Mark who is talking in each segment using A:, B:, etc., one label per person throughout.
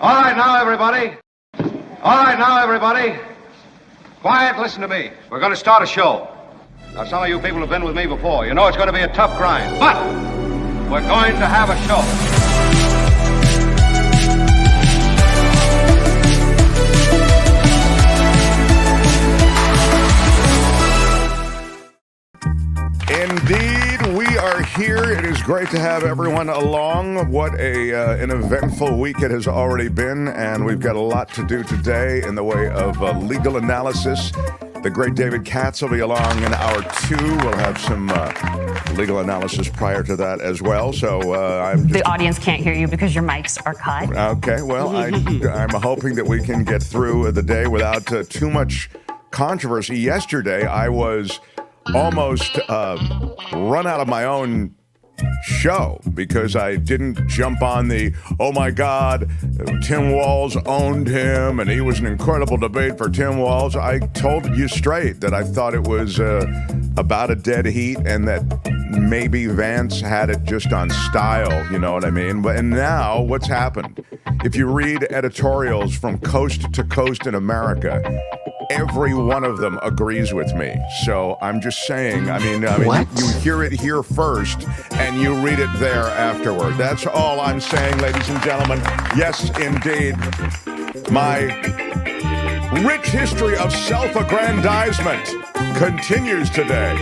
A: All right, now, everybody. All right, now, everybody. Quiet, listen to me. We're going to start a show. Now, some of you people have been with me before. You know it's going to be a tough grind, but we're going to have a show.
B: Indeed, we are here. It is great to have everyone along. What an eventful week it has already been, and we've got a lot to do today in the way of legal analysis. The great David Katz will be along in hour 2. We'll have some legal analysis prior to that as well. So the
C: audience can't hear you because your mics are cut.
B: Okay, well, I'm hoping that we can get through the day without too much controversy. Yesterday, I was almost run out of my own show because I didn't jump on the, oh my God, Tim Walz owned him and he was an incredible debate for Tim Walz. I told you straight that I thought it was about a dead heat and that maybe Vance had it just on style, you know what I mean? And now what's happened? If you read editorials from coast to coast in America, every one of them agrees with me. So I'm just saying, I mean, you hear it here first and you read it there afterward. That's all I'm saying, ladies and gentlemen. Yes, indeed. My rich history of self-aggrandizement continues today,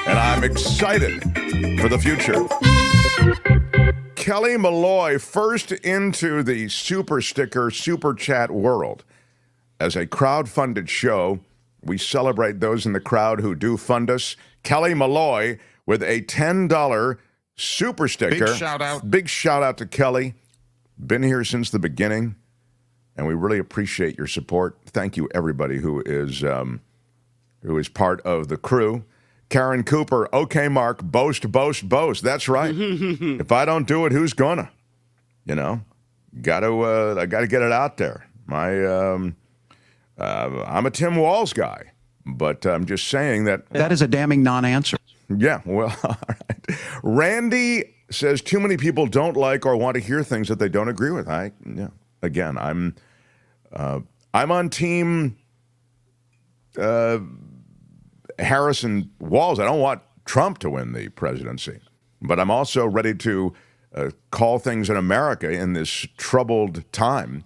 B: and I'm excited for the future. Kelly Malloy first into the super sticker, super chat world. As a crowd-funded show, we celebrate those in the crowd who do fund us. Kelly Malloy with a $10 super sticker.
D: Big shout out.
B: Big shout out to Kelly. Been here since the beginning, and we really appreciate your support. Thank you, everybody who is part of the crew. Karen Cooper, okay, Mark, boast, boast, boast. That's right. If I don't do it, who's gonna? You know, I gotta get it out there. I'm a Tim Walz guy, but I'm just saying that...
E: That is a damning non-answer.
B: Yeah, well, all right. Randy says too many people don't like or want to hear things that they don't agree with. Again, I'm on team Harris and Walz. I don't want Trump to win the presidency, but I'm also ready to call things in America in this troubled time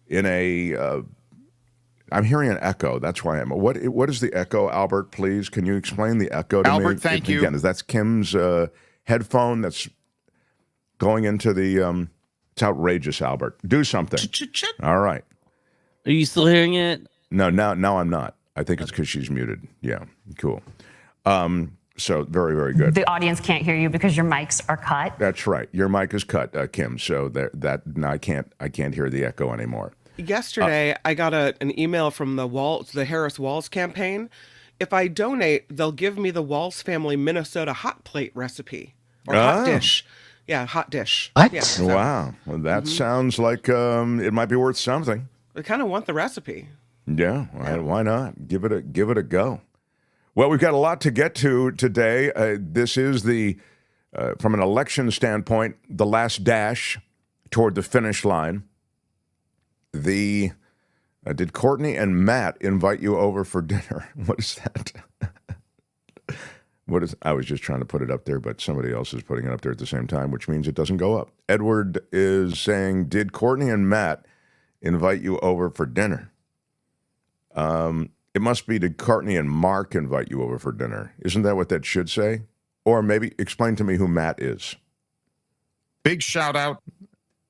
B: in a... I'm hearing an echo. That's why I'm... What is the echo, Albert, please? Can you explain the echo to me?
D: Albert, thank you.
B: Again, that's Kim's headphone that's going into the... It's outrageous, Albert. Do something. All right.
F: Are you still hearing it?
B: No, now I'm not. I think it's because she's muted. Yeah, cool. So very, very good.
C: The audience can't hear you because your mics are cut.
B: That's right. Your mic is cut, Kim. So now I can't hear the echo anymore.
G: Yesterday, I got an email from the Harris Walz campaign. If I donate, they'll give me the Walz family Minnesota hot plate recipe or hot dish. Yeah, hot dish.
E: What?
G: Yeah, so,
B: wow. Well, that sounds like it might be worth something.
G: I kind of want the recipe.
B: Yeah, why not? Give it a go. Well, we've got a lot to get to today. This is from an election standpoint, the last dash toward the finish line. Did Courtney and Matt invite you over for dinner? What is that? I was just trying to put it up there, but somebody else is putting it up there at the same time, which means it doesn't go up. Edward is saying, did Courtney and Matt invite you over for dinner? It must be, did Courtney and Mark invite you over for dinner? Isn't that what that should say? Or maybe explain to me who Matt is.
D: Big shout out.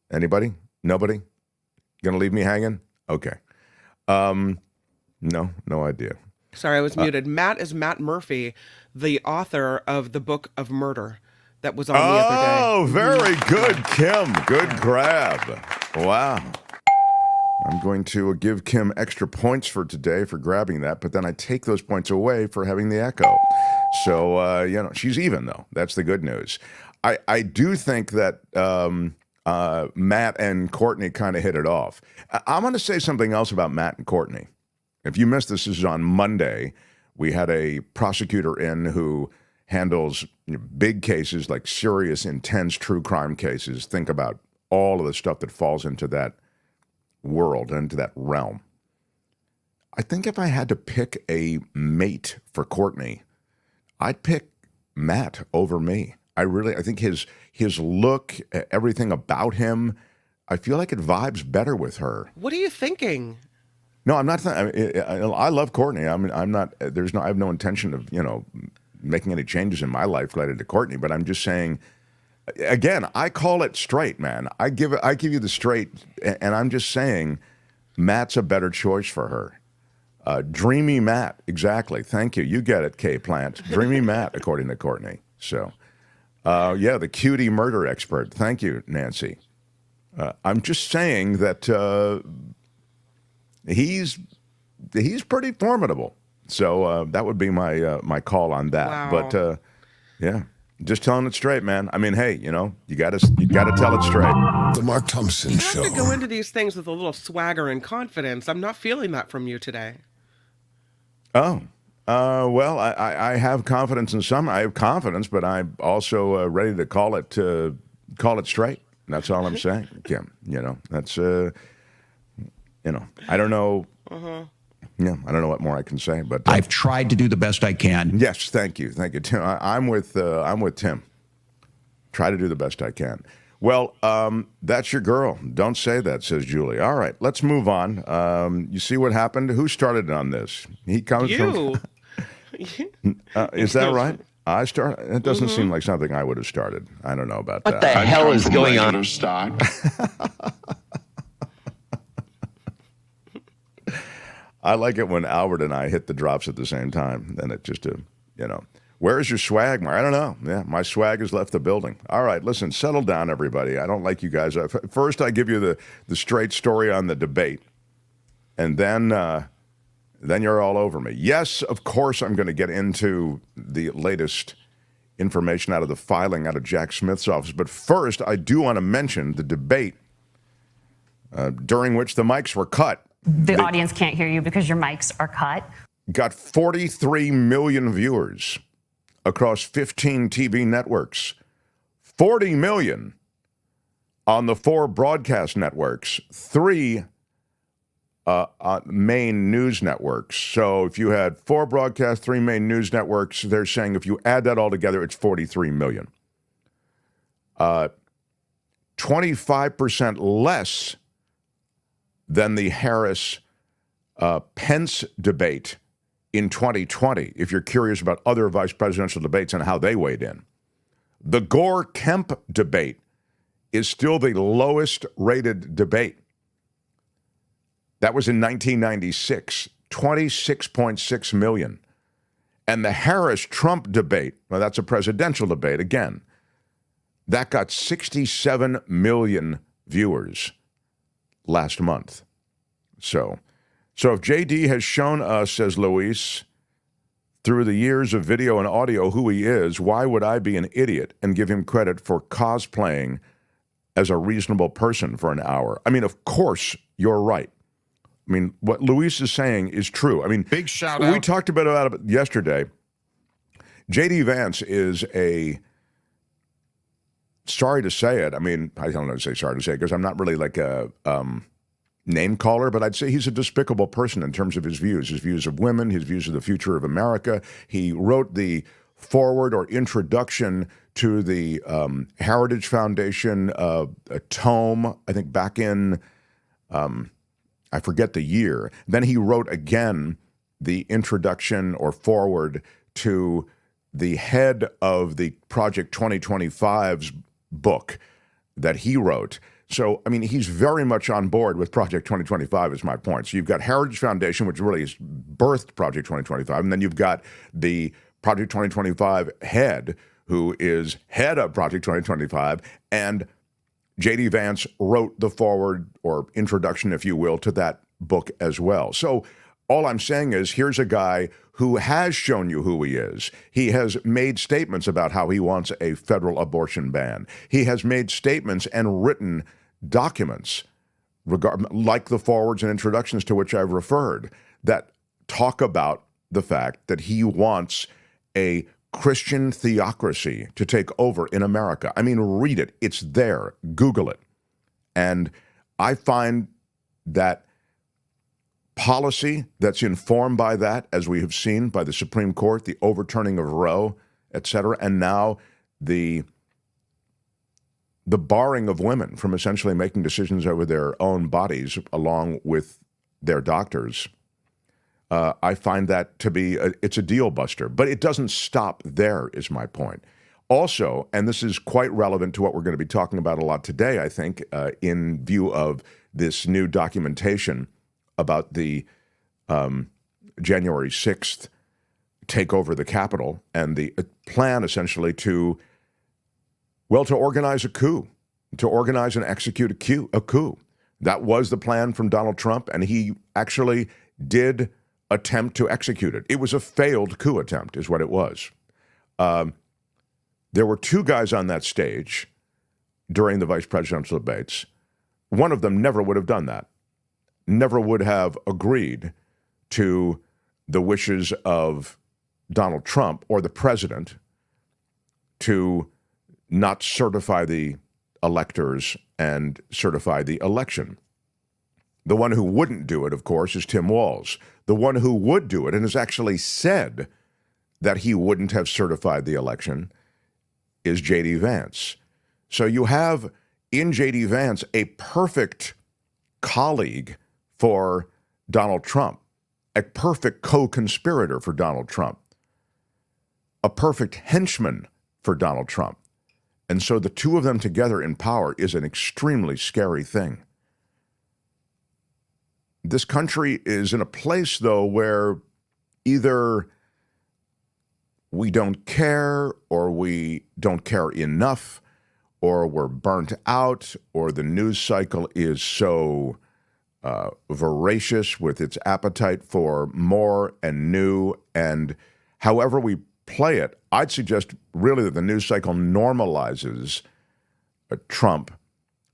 B: Anybody? Nobody? Gonna leave me hanging? Okay. No idea.
G: Sorry, I was muted. Matt is Matt Murphy, the author of the Book of Murder that was on the other day.
B: Oh, very good, Kim. Good grab. Wow. I'm going to give Kim extra points for today for grabbing that, but then I take those points away for having the echo. So, she's even, though. That's the good news. I do think that Matt and Courtney kind of hit it off. I'm going to say something else about Matt and Courtney. If you missed this is on Monday. We had a prosecutor in who handles big cases, like serious, intense, true crime cases. Think about all of the stuff that falls into that world, into that realm. I think if I had to pick a mate for Courtney, I'd pick Matt over me. I think his look, everything about him, I feel like it vibes better with her.
G: What are you thinking?
B: No, I'm not. I love Courtney. I mean, I'm not. I have no intention of making any changes in my life related to Courtney. But I'm just saying. Again, I call it straight, man. I give you the straight, and I'm just saying, Matt's a better choice for her. Dreamy Matt, exactly. Thank you. You get it, K Plant. Dreamy Matt, according to Courtney. So, yeah, the cutie murder expert. Thank you, Nancy. I'm just saying that he's pretty formidable. So that would be my call on that.
G: Wow.
B: But yeah. Just telling it straight, man. I mean, hey, you gotta tell it straight.
E: The Mark Thompson
G: You
E: Show.
G: have to go into these things with a little swagger and confidence. I'm not feeling that from you today.
B: Oh, well, I have confidence in some. I have confidence, but I'm also ready to call it straight. That's all I'm saying, Kim. That's I don't know. Yeah, I don't know what more I can say, but
H: I've tried to do the best I can.
B: Yes, thank you, Tim. I'm with Tim. Try to do the best I can. Well, that's your girl. Don't say that, says Julie. All right, let's move on. You see what happened? Who started on this? He comes
G: You.
B: from. Is that right? I started. It doesn't seem like something I would have started. I don't know about
I: What
B: that.
I: the hell is going on?
B: I like it when Albert and I hit the drops at the same time. Then it just, where's your swag, Mark? I don't know. Yeah, my swag has left the building. All right, listen, settle down, everybody. I don't like you guys. First, I give you the straight story on the debate, and then you're all over me. Yes, of course, I'm going to get into the latest information out of the filing out of Jack Smith's office. But first, I do want to mention the debate during which the mics were cut.
C: The audience can't hear you because your mics are cut.
B: Got 43 million viewers across 15 TV networks, 40 million on the 4 broadcast networks, 3 main news networks. So if you had 4 broadcast, 3 main news networks, they're saying if you add that all together, it's 43 million. 25% less than the Harris-Pence debate in 2020, if you're curious about other vice presidential debates and how they weighed in. The Gore-Kemp debate is still the lowest rated debate. That was in 1996, 26.6 million. And the Harris-Trump debate, well, that's a presidential debate again, that got 67 million viewers last month. So if JD has shown us, says Luis, through the years of video and audio who he is, why would I be an idiot and give him credit for cosplaying as a reasonable person for an hour? I mean, of course, you're right. I mean, what Luis is saying is true. I mean,
D: Big shout out.
B: We talked about it yesterday. JD Vance is sorry to say it. I mean, I don't know to say sorry to say it because I'm not really like a name caller, but I'd say he's a despicable person in terms of his views of women, his views of the future of America. He wrote the foreword or introduction to the Heritage Foundation a tome, I think back in, I forget the year. Then he wrote again the introduction or foreword to the head of the Project 2025's book that he wrote. So, I mean, he's very much on board with Project 2025 is my point. So you've got Heritage Foundation, which really has birthed Project 2025, and then you've got the Project 2025 head, who is head of Project 2025, and J.D. Vance wrote the foreword or introduction, if you will, to that book as well. So all I'm saying is here's a guy who has shown you who he is. He has made statements about how he wants a federal abortion ban. He has made statements and written documents, like the forewords and introductions to which I've referred, that talk about the fact that he wants a Christian theocracy to take over in America. I mean, read it. It's there. Google it. And I find that policy that's informed by that, as we have seen by the Supreme Court, the overturning of Roe, et cetera, and now the barring of women from essentially making decisions over their own bodies along with their doctors, I find that to be, it's a deal buster. But it doesn't stop there, is my point. Also, and this is quite relevant to what we're going to be talking about a lot today, I think, in view of this new documentation about the January 6th takeover of the Capitol and the plan essentially to organize a coup, to organize and execute a coup. That was the plan from Donald Trump, and he actually did attempt to execute it. It was a failed coup attempt, is what it was. There were two guys on that stage during the vice presidential debates. One of them never would have done that, never would have agreed to the wishes of Donald Trump or the president to not certify the electors and certify the election. The one who wouldn't do it, of course, is Tim Walz. The one who would do it and has actually said that he wouldn't have certified the election is J.D. Vance. So you have in J.D. Vance a perfect colleague for Donald Trump, a perfect co-conspirator for Donald Trump, a perfect henchman for Donald Trump. And so the two of them together in power is an extremely scary thing. This country is in a place, though, where either we don't care, or we don't care enough, or we're burnt out, or the news cycle is so voracious with its appetite for more and new, and however we play it, I'd suggest really that the news cycle normalizes Trump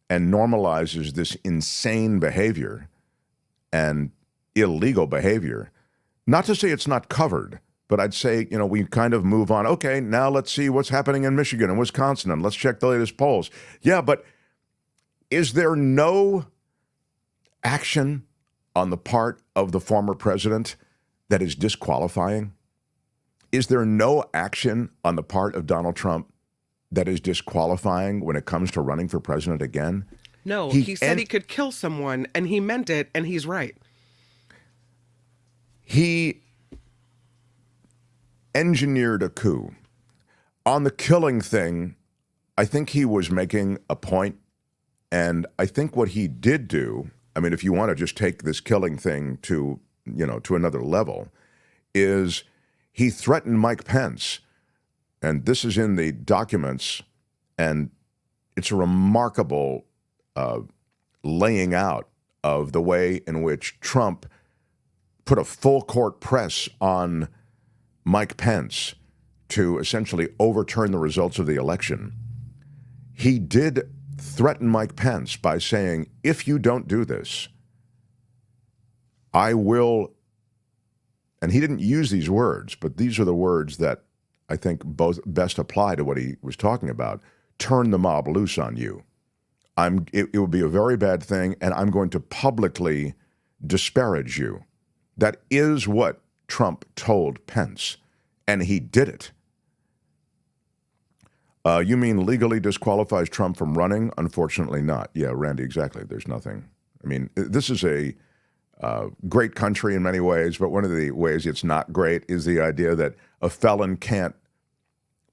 B: and normalizes this insane behavior and illegal behavior. Not to say it's not covered, but I'd say, we kind of move on. Okay, now let's see what's happening in Michigan and Wisconsin, and let's check the latest polls. Yeah, but is there no action on the part of the former president that is disqualifying? Is there no action on the part of Donald Trump that is disqualifying when it comes to running for president again?
G: No, he said he could kill someone, and he meant it, and he's right.
B: He engineered a coup. On the killing thing, I think he was making a point, and I think what he did do, I mean, if you want to just take this killing thing to another level, is he threatened Mike Pence, and this is in the documents, and it's a remarkable laying out of the way in which Trump put a full court press on Mike Pence to essentially overturn the results of the election. He did threaten Mike Pence by saying, if you don't do this, I will, and he didn't use these words, but these are the words that I think both best apply to what he was talking about, turn the mob loose on you. It would be a very bad thing, and I'm going to publicly disparage you. That is what Trump told Pence, and he did it. You mean legally disqualifies Trump from running? Unfortunately not. Yeah, Randy, exactly. There's nothing. I mean, this is a great country in many ways, but one of the ways it's not great is the idea that a felon can't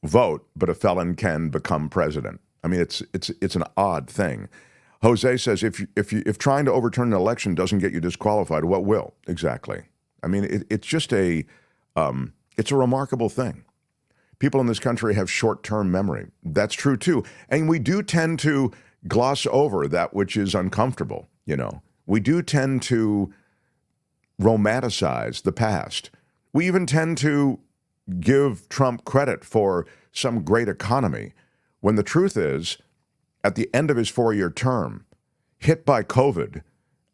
B: vote, but a felon can become president. I mean, it's an odd thing. Jose says, if trying to overturn an election doesn't get you disqualified, what will? Exactly. I mean, it's just it's a remarkable thing. People in this country have short-term memory. That's true too, and we do tend to gloss over that which is uncomfortable. We do tend to romanticize the past. We even tend to give Trump credit for some great economy, when the truth is, at the end of his 4-year term, hit by COVID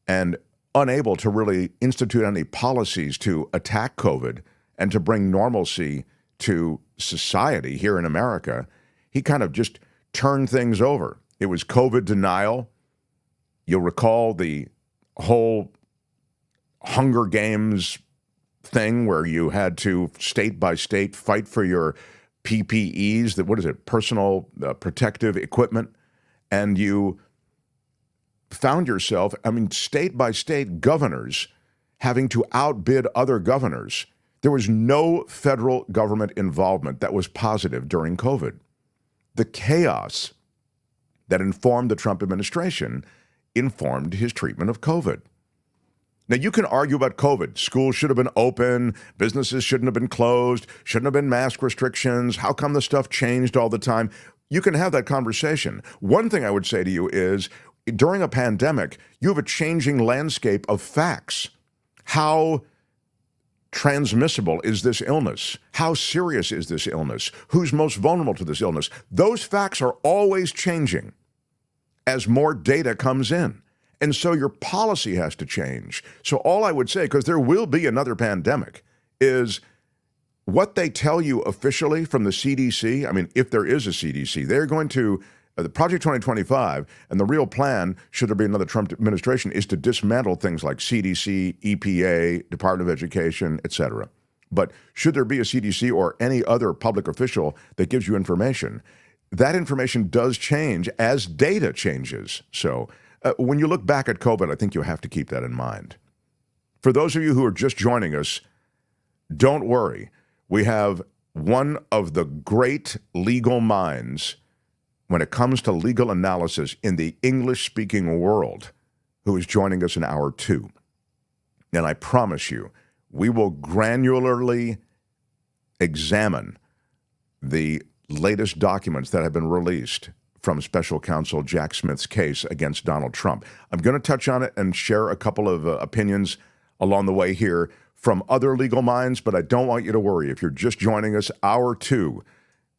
B: and unable to really institute any policies to attack COVID and to bring normalcy to society here in America, he kind of just turned things over. It was COVID denial. You'll recall the whole Hunger Games thing where you had to state by state fight for your PPEs, personal protective equipment, and you found yourself, state by state governors having to outbid other governors. There was no federal government involvement that was positive during COVID. The chaos that informed the Trump administration informed his treatment of COVID. Now, you can argue about COVID. Schools should have been open. Businesses shouldn't have been closed. Shouldn't have been mask restrictions. How come the stuff changed all the time? You can have that conversation. One thing I would say to you is, during a pandemic, you have a changing landscape of facts. How transmissible is this illness? How serious is this illness? Who's most vulnerable to this illness? Those facts are always changing as more data comes in. And so your policy has to change. So all I would say, because there will be another pandemic, is what they tell you officially from the CDC, if there is a CDC, they're going to, the Project 2025, and the real plan, should there be another Trump administration, is to dismantle things like CDC, EPA, Department of Education, etc. But should there be a CDC or any other public official that gives you information, that information does change as data changes. So when you look back at COVID, I think you have to keep that in mind. For those of you who are just joining us, don't worry. We have one of the great legal minds when it comes to legal analysis in the English-speaking world who is joining us in hour 2. And I promise you, we will granularly examine the latest documents that have been released from special counsel Jack Smith's case against Donald Trump. I'm going to touch on it and share a couple of opinions along the way here from other legal minds, but I don't want you to worry. If you're just joining us, hour 2,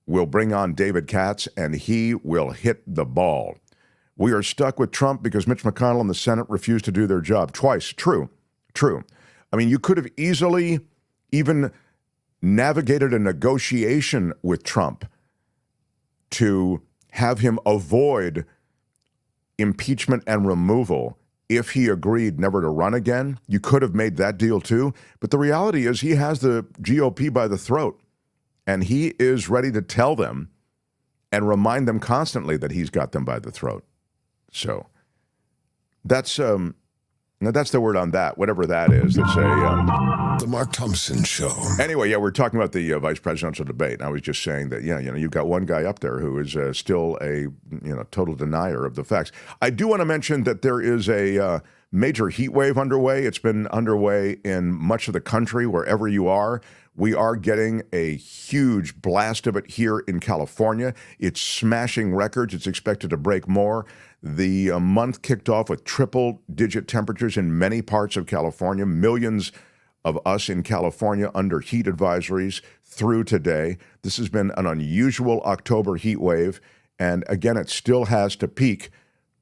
B: we'll bring on David Katz, and he will hit the ball. We are stuck with Trump because Mitch McConnell and the Senate refused to do their job. Twice. True. You could have easily even navigated a negotiation with Trump to have him avoid impeachment and removal if he agreed never to run again. You could have made that deal too. But the reality is he has the GOP by the throat, and he is ready to tell them and remind them constantly that he's got them by the throat. So that's the word on that, whatever that is. It's
E: The Mark Thompson Show.
B: Anyway, we're talking about the vice presidential debate. And I was just saying that, you've got one guy up there who is still a, total denier of the facts. I do want to mention that there is a major heat wave underway. It's been underway in much of the country, wherever you are. We are getting a huge blast of it here in California. It's smashing records. It's expected to break more. The month kicked off with triple-digit temperatures in many parts of California. Millions of us in California under heat advisories through today. This has been an unusual October heat wave, and again, it still has to peak.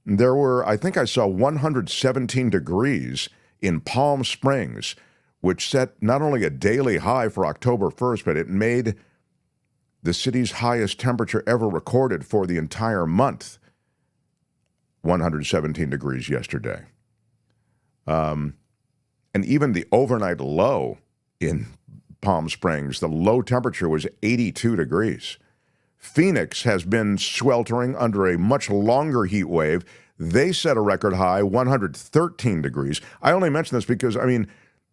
B: There were, I think I saw 117 degrees in Palm Springs, which set not only a daily high for October 1st, but it made the city's highest temperature ever recorded for the entire month. 117 degrees yesterday. And even the overnight low in Palm Springs, the low temperature was 82 degrees. Phoenix has been sweltering under a much longer heat wave. They set a record high, 113 degrees. I only mention this because,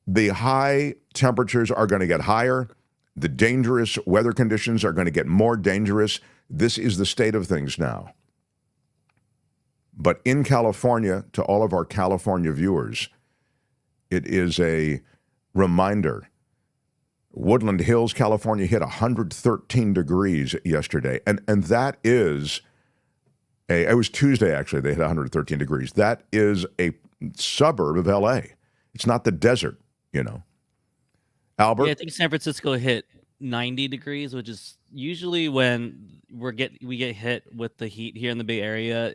B: the high temperatures are going to get higher. The dangerous weather conditions are going to get more dangerous. This is the state of things now. But in California, to all of our California viewers, it is a reminder. Woodland Hills, California hit 113 degrees yesterday. And that is, it was Tuesday actually, they hit 113 degrees. That is a suburb of LA. It's not the desert, Albert?
F: Yeah, I think San Francisco hit 90 degrees, which is usually when we get hit with the heat here in the Bay Area.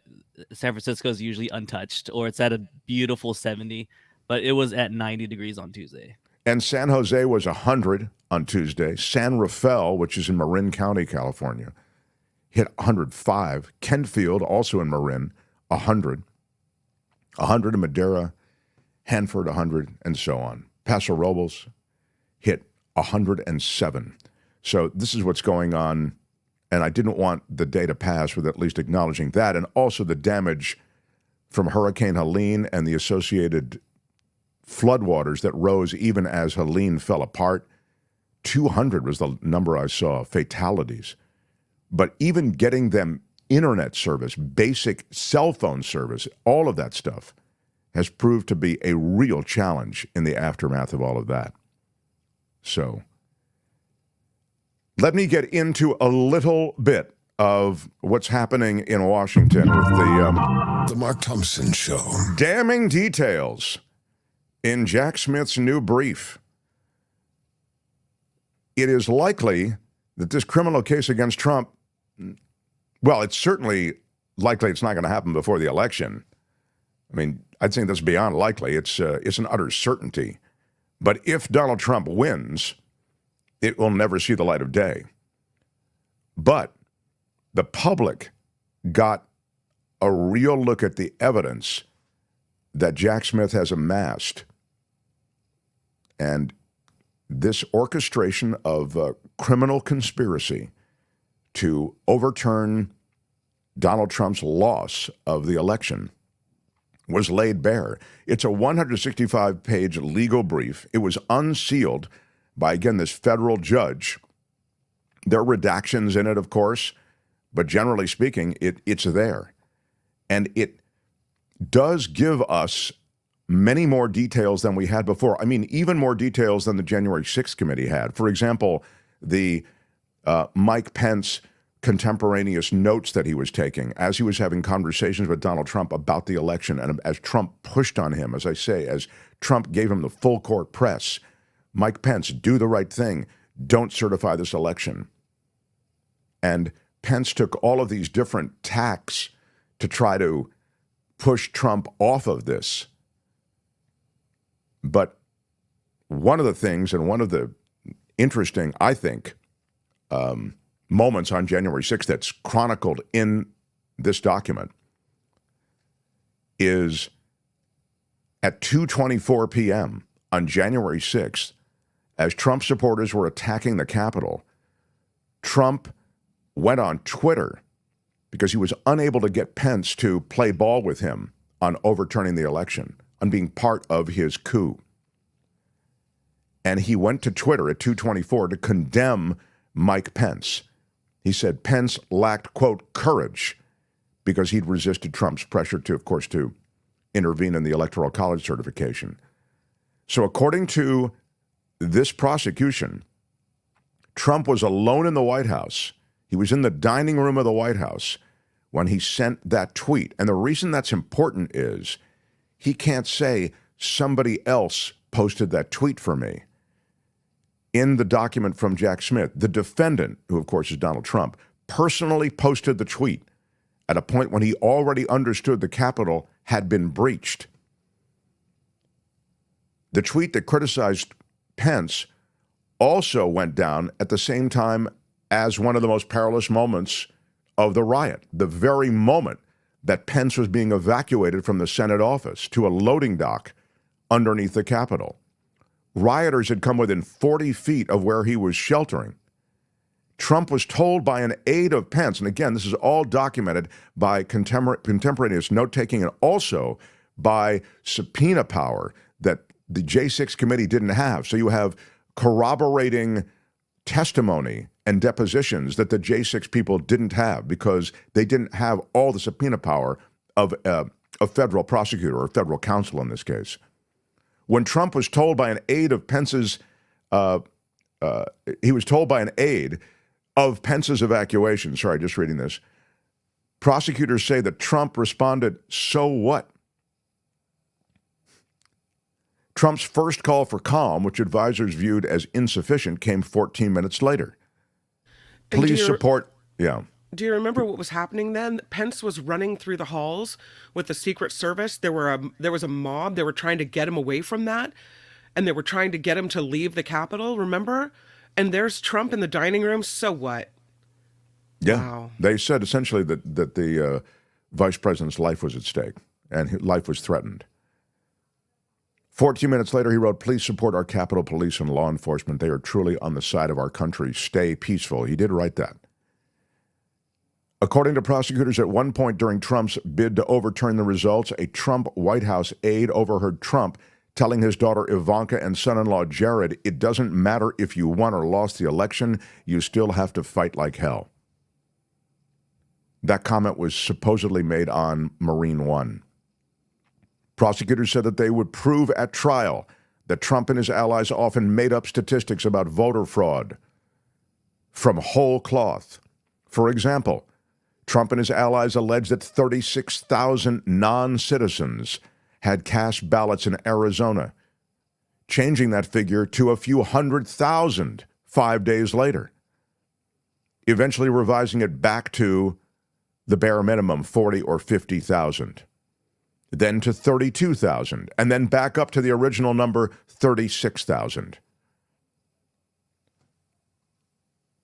F: San Francisco is usually untouched, or it's at a beautiful 70, but it was at 90 degrees on Tuesday.
B: And San Jose was 100 on Tuesday. San Rafael, which is in Marin County, California, hit 105. Kentfield, also in Marin, 100. 100 in Madera, Hanford 100, and so on. Paso Robles hit 107. So this is what's going on, and I didn't want the day to pass with at least acknowledging that, and also the damage from Hurricane Helene and the associated floodwaters that rose even as Helene fell apart. 200 was the number I saw, fatalities. But even getting them internet service, basic cell phone service, all of that stuff has proved to be a real challenge in the aftermath of all of that. So let me get into a little bit of what's happening in Washington with
E: The Mark Thompson Show.
B: damning details in Jack Smith's new brief. It is likely that this criminal case against Trump, well, it's certainly likely it's not going to happen before the election. I mean, I'd think that's beyond likely. It's an utter certainty. But if Donald Trump wins, it will never see the light of day. But the public got a real look at the evidence that Jack Smith has amassed. And this orchestration of a criminal conspiracy to overturn Donald Trump's loss of the election was laid bare. It's a 165-page legal brief. It was unsealed by, again, this federal judge. There are redactions in it, of course, but generally speaking, it's there. And it does give us many more details than we had before. I mean, even more details than the January 6th committee had. For example, the Mike Pence contemporaneous notes that he was taking as he was having conversations with Donald Trump about the election, and as Trump pushed on him, as I say, as Trump gave him the full court press. Mike Pence, do the right thing. Don't certify this election. And Pence took all of these different tacks to try to push Trump off of this. But one of the things, and one of the interesting, I think, moments on January 6th that's chronicled in this document is at 2:24 p.m. on January 6th, as Trump supporters were attacking the Capitol, Trump went on Twitter because he was unable to get Pence to play ball with him on overturning the election, on being part of his coup. And he went to Twitter at 2:24 to condemn Mike Pence. He said Pence lacked, quote, courage because he'd resisted Trump's pressure to, of course, to intervene in the Electoral College certification. So according to this prosecution, Trump was alone in the White House. He was in the dining room of the White House when he sent that tweet. And the reason that's important is he can't say somebody else posted that tweet for me. In the document from Jack Smith, the defendant, who of course is Donald Trump, personally posted the tweet at a point when he already understood the Capitol had been breached. The tweet that criticized Pence also went down at the same time as one of the most perilous moments of the riot, the very moment that Pence was being evacuated from the Senate office to a loading dock underneath the Capitol. Rioters had come within 40 feet of where he was sheltering. Trump was told by an aide of Pence, and again, this is all documented by contemporaneous note-taking and also by subpoena power that the J6 committee didn't have. So you have corroborating testimony and depositions that the J6 people didn't have because they didn't have all the subpoena power of a federal prosecutor or federal counsel in this case. When Trump was told by an aide of Pence's, he was told by an aide of Pence's evacuation. Sorry, just reading this. Prosecutors say that Trump responded, "So what?" Trump's first call for calm, which advisors viewed as insufficient, came 14 minutes later. Please support, yeah.
G: Do you remember what was happening then? Pence was running through the halls with the Secret Service. There was a mob. They were trying to get him away from that, and they were trying to get him to leave the Capitol, remember? And there's Trump in the dining room. So what?
B: Yeah.
G: Wow.
B: They said essentially that the vice president's life was at stake and his life was threatened. 14 minutes later, he wrote, "Please support our Capitol Police and law enforcement. They are truly on the side of our country. Stay peaceful." He did write that. According to prosecutors, at one point during Trump's bid to overturn the results, a Trump White House aide overheard Trump telling his daughter Ivanka and son-in-law Jared, "It doesn't matter if you won or lost the election, you still have to fight like hell." That comment was supposedly made on Marine One. Prosecutors said that they would prove at trial that Trump and his allies often made up statistics about voter fraud from whole cloth. For example, Trump and his allies alleged that 36,000 non-citizens had cast ballots in Arizona, changing that figure to a few 100,000 5 days later, eventually revising it back to the bare minimum, 40 or 50,000, then to 32,000, and then back up to the original number, 36,000.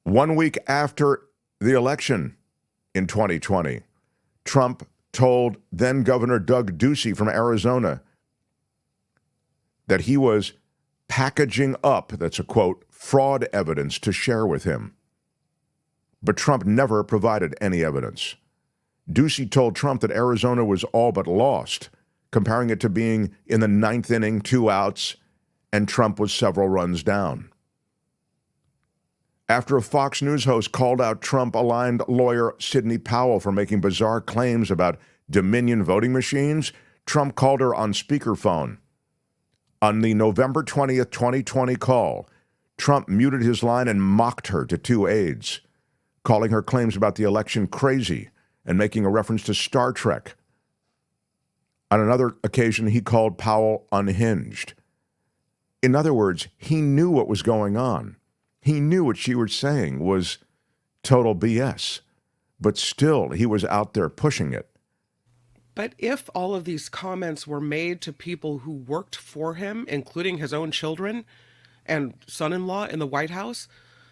B: 1 week after the election in 2020, Trump told then Governor Doug Ducey from Arizona that he was packaging up, that's a quote, fraud evidence to share with him. But Trump never provided any evidence. Ducey told Trump that Arizona was all but lost, comparing it to being in the ninth inning, 2 outs, and Trump was several runs down. After a Fox News host called out Trump-aligned lawyer Sidney Powell for making bizarre claims about Dominion voting machines, Trump called her on speakerphone. On the November 20th, 2020 call, Trump muted his line and mocked her to 2 aides, calling her claims about the election crazy and making a reference to Star Trek. On another occasion, he called Powell unhinged. In other words, he knew what was going on. He knew what she was saying was total BS, but still he was out there pushing it.
G: But if all of these comments were made to people who worked for him, including his own children and son-in-law in the White House,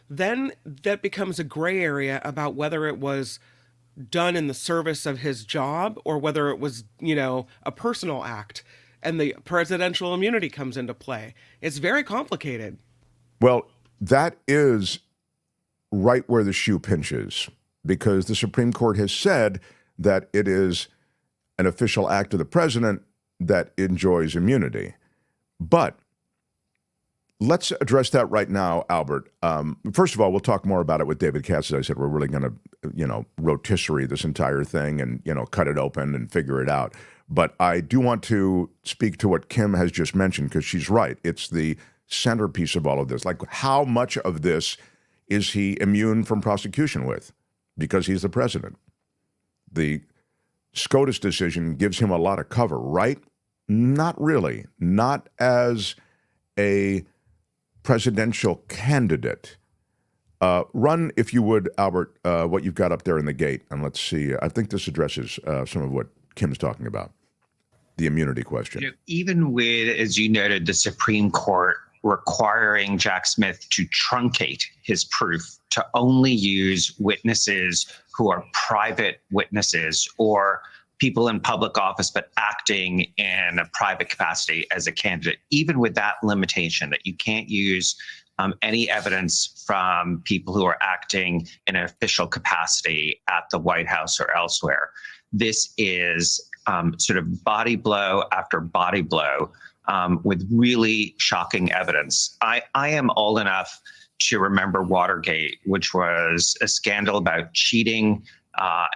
G: then that becomes a gray area about whether it was done in the service of his job or whether it was, a personal act. And the presidential immunity comes into play. It's very complicated.
B: Well, that is right where the shoe pinches, because the Supreme Court has said that it is an official act of the president that enjoys immunity. But let's address that right now, Albert. First of all, we'll talk more about it with David Katz. As I said, we're really going to, rotisserie this entire thing and, cut it open and figure it out. But I do want to speak to what Kim has just mentioned, because she's right. It's the centerpiece of all of this. Like, how much of this is he immune from prosecution with? Because he's the president. The SCOTUS decision gives him a lot of cover, right? Not really. Not as a presidential candidate. Run, if you would, Albert, what you've got up there in the gate, and let's see. I think this addresses some of what Kim's talking about, the immunity question.
I: Even with, as you noted, the Supreme Court requiring Jack Smith to truncate his proof to only use witnesses who are private witnesses or people in public office but acting in a private capacity as a candidate, even with that limitation that you can't use any evidence from people who are acting in an official capacity at the White House or elsewhere. This is sort of body blow after body blow with really shocking evidence. I am old enough to remember Watergate, which was a scandal about cheating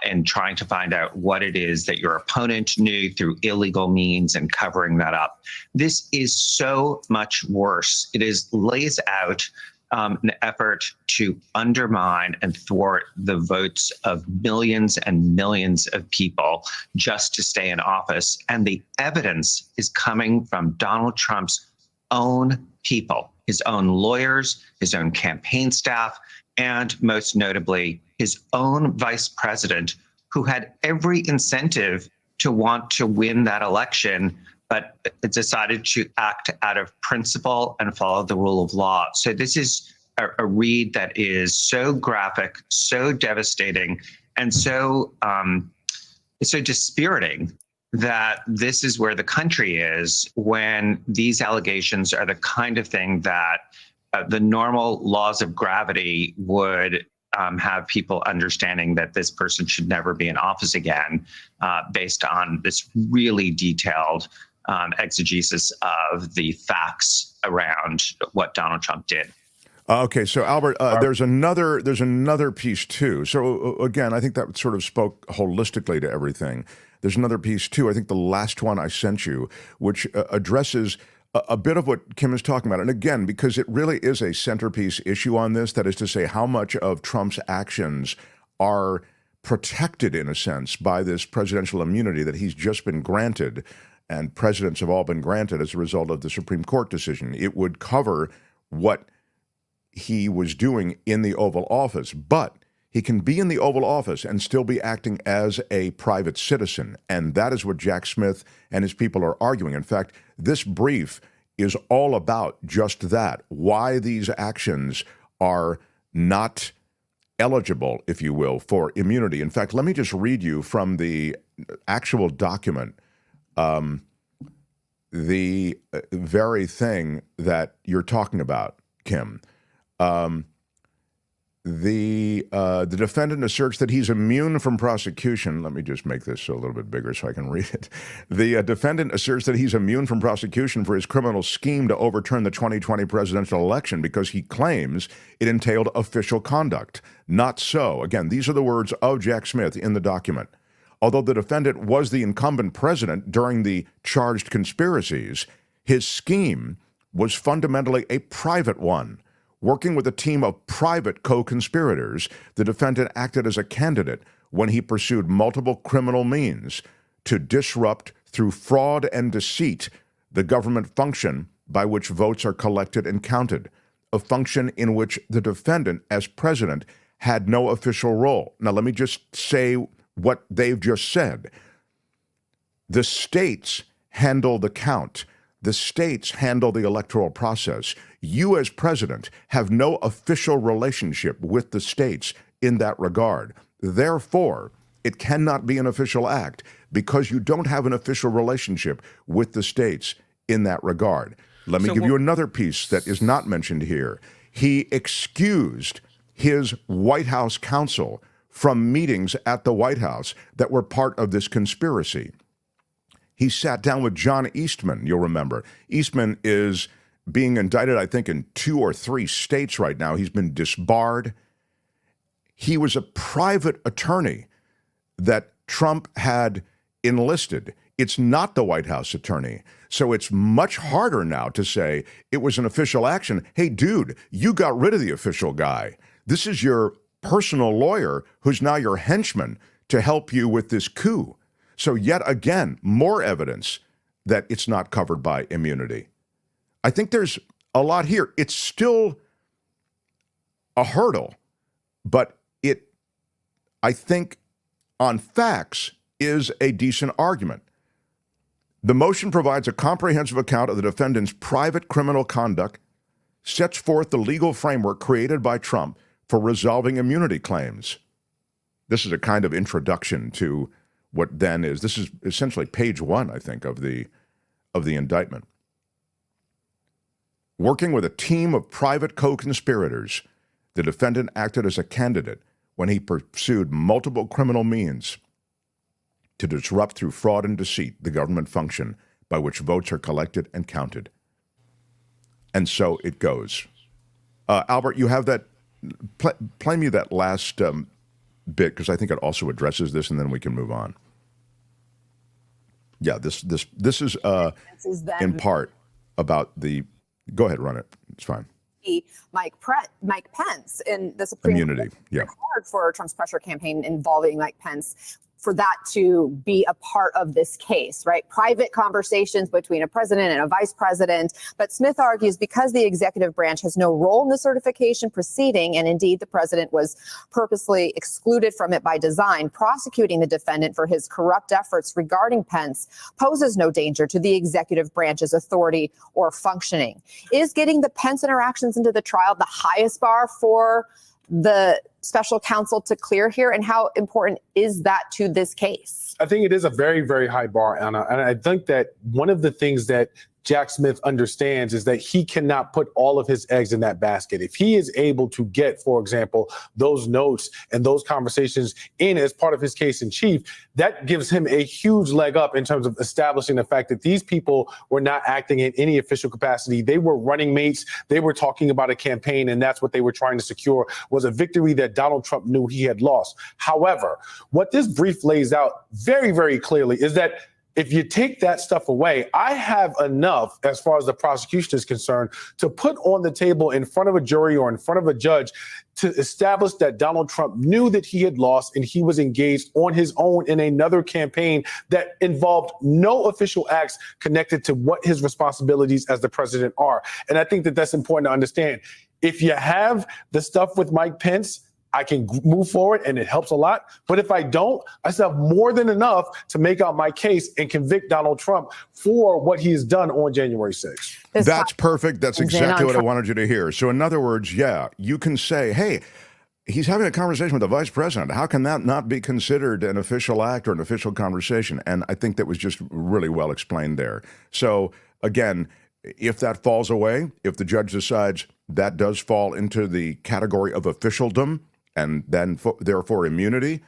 I: and trying to find out what it is that your opponent knew through illegal means and covering that up. This is so much worse. It lays out an effort to undermine and thwart the votes of millions and millions of people just to stay in office. And the evidence is coming from Donald Trump's own people, his own lawyers, his own campaign staff, and most notably, his own vice president, who had every incentive to want to win that election, but decided to act out of principle and follow the rule of law. So this is a read that is so graphic, so devastating, and so dispiriting that this is where the country is when these allegations are the kind of thing that the normal laws of gravity would have people understanding that this person should never be in office again, based on this really detailed exegesis of the facts around what Donald Trump did.
B: Okay, so Albert, there's another piece too. So again, I think that sort of spoke holistically to everything. There's another piece too. I think the last one I sent you, which addresses a bit of what Kim is talking about. And again, because it really is a centerpiece issue on this, that is to say, how much of Trump's actions are protected in a sense by this presidential immunity that he's just been granted, and presidents have all been granted as a result of the Supreme Court decision. It would cover what he was doing in the Oval Office, but he can be in the Oval Office and still be acting as a private citizen. And that is what Jack Smith and his people are arguing. In fact, this brief is all about just that, why these actions are not eligible, if you will, for immunity. In fact, let me just read you from the actual document, the very thing that you're talking about, Kim. The defendant asserts that he's immune from prosecution. Let me just make this a little bit bigger so I can read it. The defendant asserts that he's immune from prosecution for his criminal scheme to overturn the 2020 presidential election because he claims it entailed official conduct. Not so. Again, these are the words of Jack Smith in the document. Although the defendant was the incumbent president during the charged conspiracies, his scheme was fundamentally a private one. Working with a team of private co-conspirators, the defendant acted as a candidate when he pursued multiple criminal means to disrupt, through fraud and deceit, the government function by which votes are collected and counted, a function in which the defendant, as president, had no official role. Now, let me just say what they've just said. The states handle the count. The states handle the electoral process. You, as president, have no official relationship with the states in that regard. Therefore, it cannot be an official act because you don't have an official relationship with the states in that regard. Let me give you another piece that is not mentioned here. He excused his White House counsel from meetings at the White House that were part of this conspiracy. He sat down with John Eastman, you'll remember. Eastman is being indicted, I think, in 2 or 3 states right now. He's been disbarred. He was a private attorney that Trump had enlisted. It's not the White House attorney. So it's much harder now to say it was an official action. Hey, dude, you got rid of the official guy. This is your personal lawyer who's now your henchman to help you with this coup. So yet again, more evidence that it's not covered by immunity. I think there's a lot here. It's still a hurdle, but it, I think, on facts, is a decent argument. The motion provides a comprehensive account of the defendant's private criminal conduct, sets forth the legal framework created by Trump for resolving immunity claims. This is a kind of introduction to what then is. This is essentially page 1, I think, of the indictment. Working with a team of private co-conspirators, the defendant acted as a candidate when he pursued multiple criminal means to disrupt, through fraud and deceit, the government function by which votes are collected and counted. And so it goes. Albert, you have that. Play me that last bit, because I think it also addresses this, and then we can move on. Yeah, this is in part about the. Go ahead, run it. It's fine.
J: Mike Pence in the Supreme
B: immunity.
J: Court.
B: Yeah.
J: Hard for Trump's pressure campaign involving Mike Pence, for that to be a part of this case, right? Private conversations between a president and a vice president. But Smith argues because the executive branch has no role in the certification proceeding, and indeed the president was purposely excluded from it by design, prosecuting the defendant for his corrupt efforts regarding Pence poses no danger to the executive branch's authority or functioning. Is getting the Pence interactions into the trial the highest bar for the special counsel to clear here? And how important is that to this case?
K: I think it is a very, very high bar, Anna. And I think that one of the things that Jack Smith understands is that he cannot put all of his eggs in that basket. If he is able to get, for example, those notes and those conversations in as part of his case in chief, that gives him a huge leg up in terms of establishing the fact that these people were not acting in any official capacity. They were running mates. They were talking about a campaign, and that's what they were trying to secure, was a victory that Donald Trump knew he had lost. However, what this brief lays out very, very clearly is that if you take that stuff away, I have enough, as far as the prosecution is concerned, to put on the table in front of a jury or in front of a judge to establish that Donald Trump knew that he had lost and he was engaged on his own in another campaign that involved no official acts connected to what his responsibilities as the president are. And I think that that's important to understand. If you have the stuff with Mike Pence, I can move forward and it helps a lot. But if I don't, I still have more than enough to make out my case and convict Donald Trump for what he has done on January 6th.
B: That's perfect. That's exactly what I wanted you to hear. So in other words, yeah, you can say, hey, he's having a conversation with the vice president. How can that not be considered an official act or an official conversation? And I think that was just really well explained there. So again, if that falls away, if the judge decides that does fall into the category of officialdom, and then therefore immunity,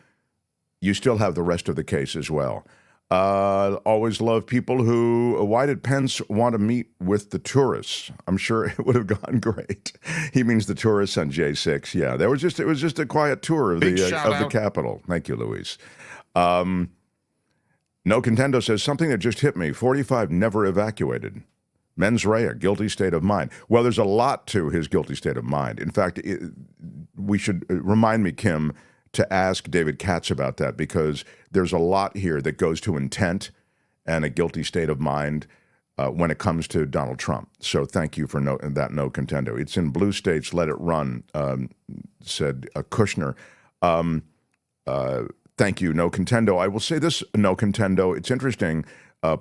B: you still have the rest of the case as well. Always love people who, why did Pence want to meet with the tourists? I'm sure it would have gone great. He means the tourists on J6. Yeah, it was just a quiet tour of the Capitol. Thank you, Luis. No Contendo says, something that just hit me, 45 never evacuated. Mens rea, guilty state of mind. Well, there's a lot to his guilty state of mind. In fact, we should remind me, Kim, to ask David Katz about that, because there's a lot here that goes to intent and a guilty state of mind when it comes to Donald Trump. So thank you for that no contendo. It's in blue states, let it run, said Kushner. Thank you, no contendo. I will say this, no contendo. It's interesting.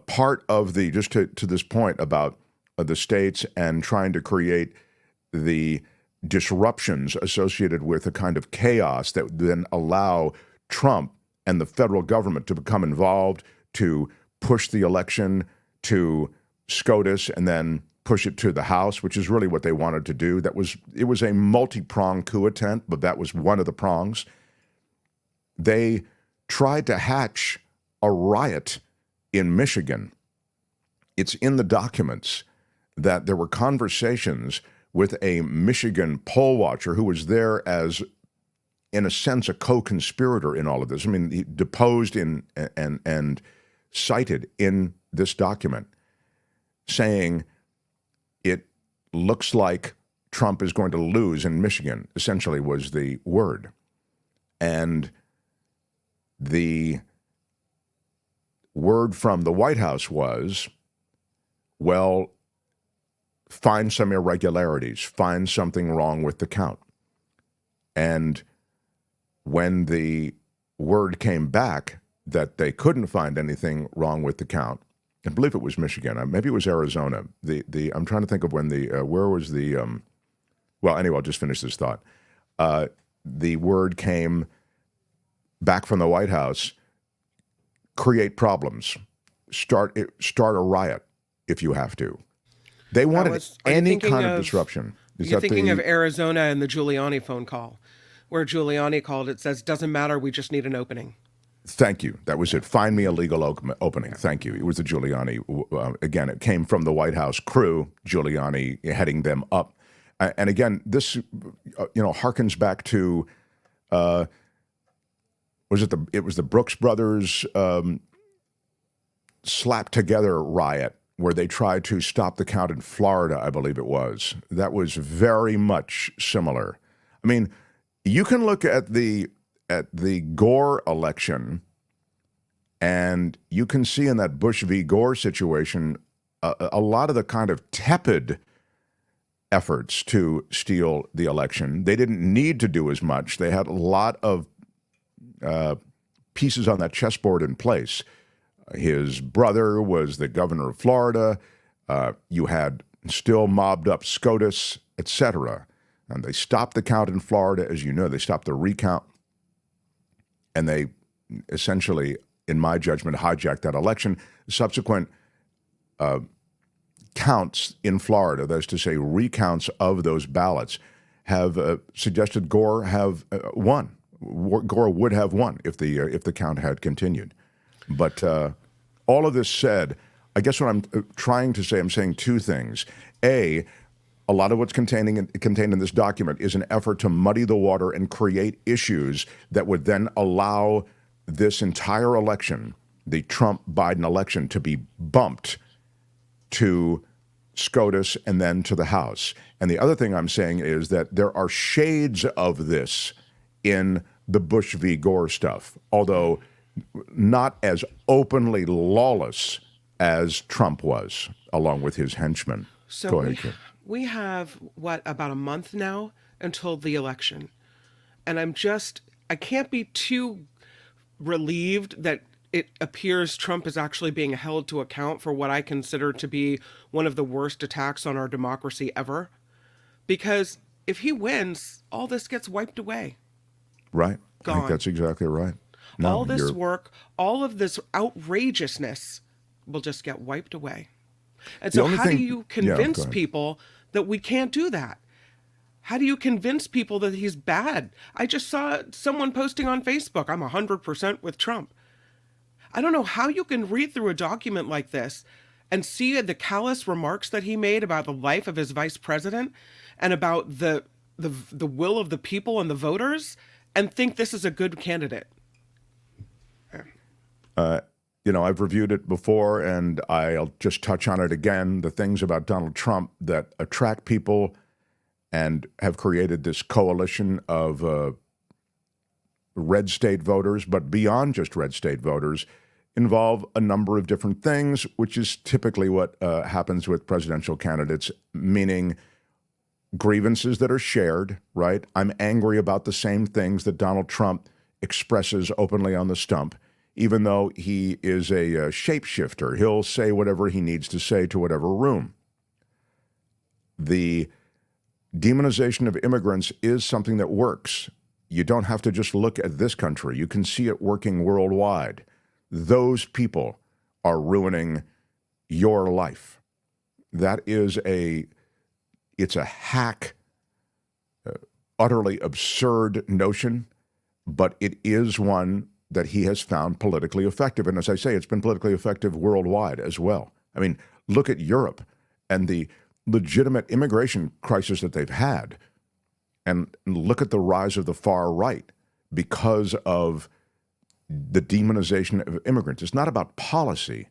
B: Part of the, just to this point about the states and trying to create the disruptions associated with a kind of chaos that would then allow Trump and the federal government to become involved, to push the election to SCOTUS and then push it to the House, which is really what they wanted to do. It was a multi-pronged coup attempt, but that was one of the prongs. They tried to hatch a riot in Michigan. It's in the documents that there were conversations with a Michigan poll watcher who was there as, in a sense, a co-conspirator in all of this. I mean, he deposed in and cited in this document, saying it looks like Trump is going to lose in Michigan, essentially was the word. And the word from the White House was, well, find some irregularities, find something wrong with the count. And when the word came back that they couldn't find anything wrong with the count, I believe it was Michigan, maybe it was Arizona. I'm trying to think of when where was the, well, anyway, I'll just finish this thought. The word came back from the White House, create problems, start a riot if you have to. They wanted any kind of disruption.
G: You're thinking of Arizona and the Giuliani phone call, where Giuliani called, it says, doesn't matter, we just need an opening.
B: Thank you. That was it. Find me a legal opening. Thank you. It was the Giuliani. Again, it came from the White House crew, Giuliani heading them up. And again, this, harkens back to, it was the Brooks Brothers slapped together riot, where they tried to stop the count in Florida, I believe it was. That was very much similar. I mean, you can look at the Gore election, and you can see in that Bush v. Gore situation a lot of the kind of tepid efforts to steal the election. They didn't need to do as much. They had a lot of pieces on that chessboard in place. His brother was the governor of Florida. You had still mobbed up SCOTUS, etc. And they stopped the count in Florida, as you know. They stopped the recount. And they essentially, in my judgment, hijacked that election. Subsequent counts in Florida, that is to say recounts of those ballots, have suggested Gore have won. Gore would have won if the count had continued. But all of this said, I guess what I'm trying to say, I'm saying two things. A lot of what's contained in this document is an effort to muddy the water and create issues that would then allow this entire election, the Trump-Biden election, to be bumped to SCOTUS and then to the House. And the other thing I'm saying is that there are shades of this in the Bush v. Gore stuff, although not as openly lawless as Trump was, along with his henchmen.
G: So
B: Go ahead, Kim.
G: We have, about a month now until the election. And I can't be too relieved that it appears Trump is actually being held to account for what I consider to be one of the worst attacks on our democracy ever. Because if he wins, all this gets wiped away.
B: Right.
G: Gone.
B: I think that's exactly right. No,
G: all this work, all of this outrageousness will just get wiped away. And so how do you convince people that we can't do that? How do you convince people that he's bad? I just saw someone posting on Facebook, I'm 100% with Trump. I don't know how you can read through a document like this and see the callous remarks that he made about the life of his vice president and about the will of the people and the voters and think this is a good candidate.
B: I've reviewed it before, and I'll just touch on it again. The things about Donald Trump that attract people and have created this coalition of red state voters, but beyond just red state voters, involve a number of different things, which is typically what happens with presidential candidates, meaning grievances that are shared, right? I'm angry about the same things that Donald Trump expresses openly on the stump. Even though he is a shapeshifter, he'll say whatever he needs to say to whatever room. The demonization of immigrants is something that works. You don't have to just look at this country. You can see it working worldwide. Those people are ruining your life. That is it's a hack, utterly absurd notion, but it is one that he has found politically effective. And as I say, it's been politically effective worldwide as well. I mean, look at Europe and the legitimate immigration crisis that they've had, and look at the rise of the far right because of the demonization of immigrants. It's not about policy.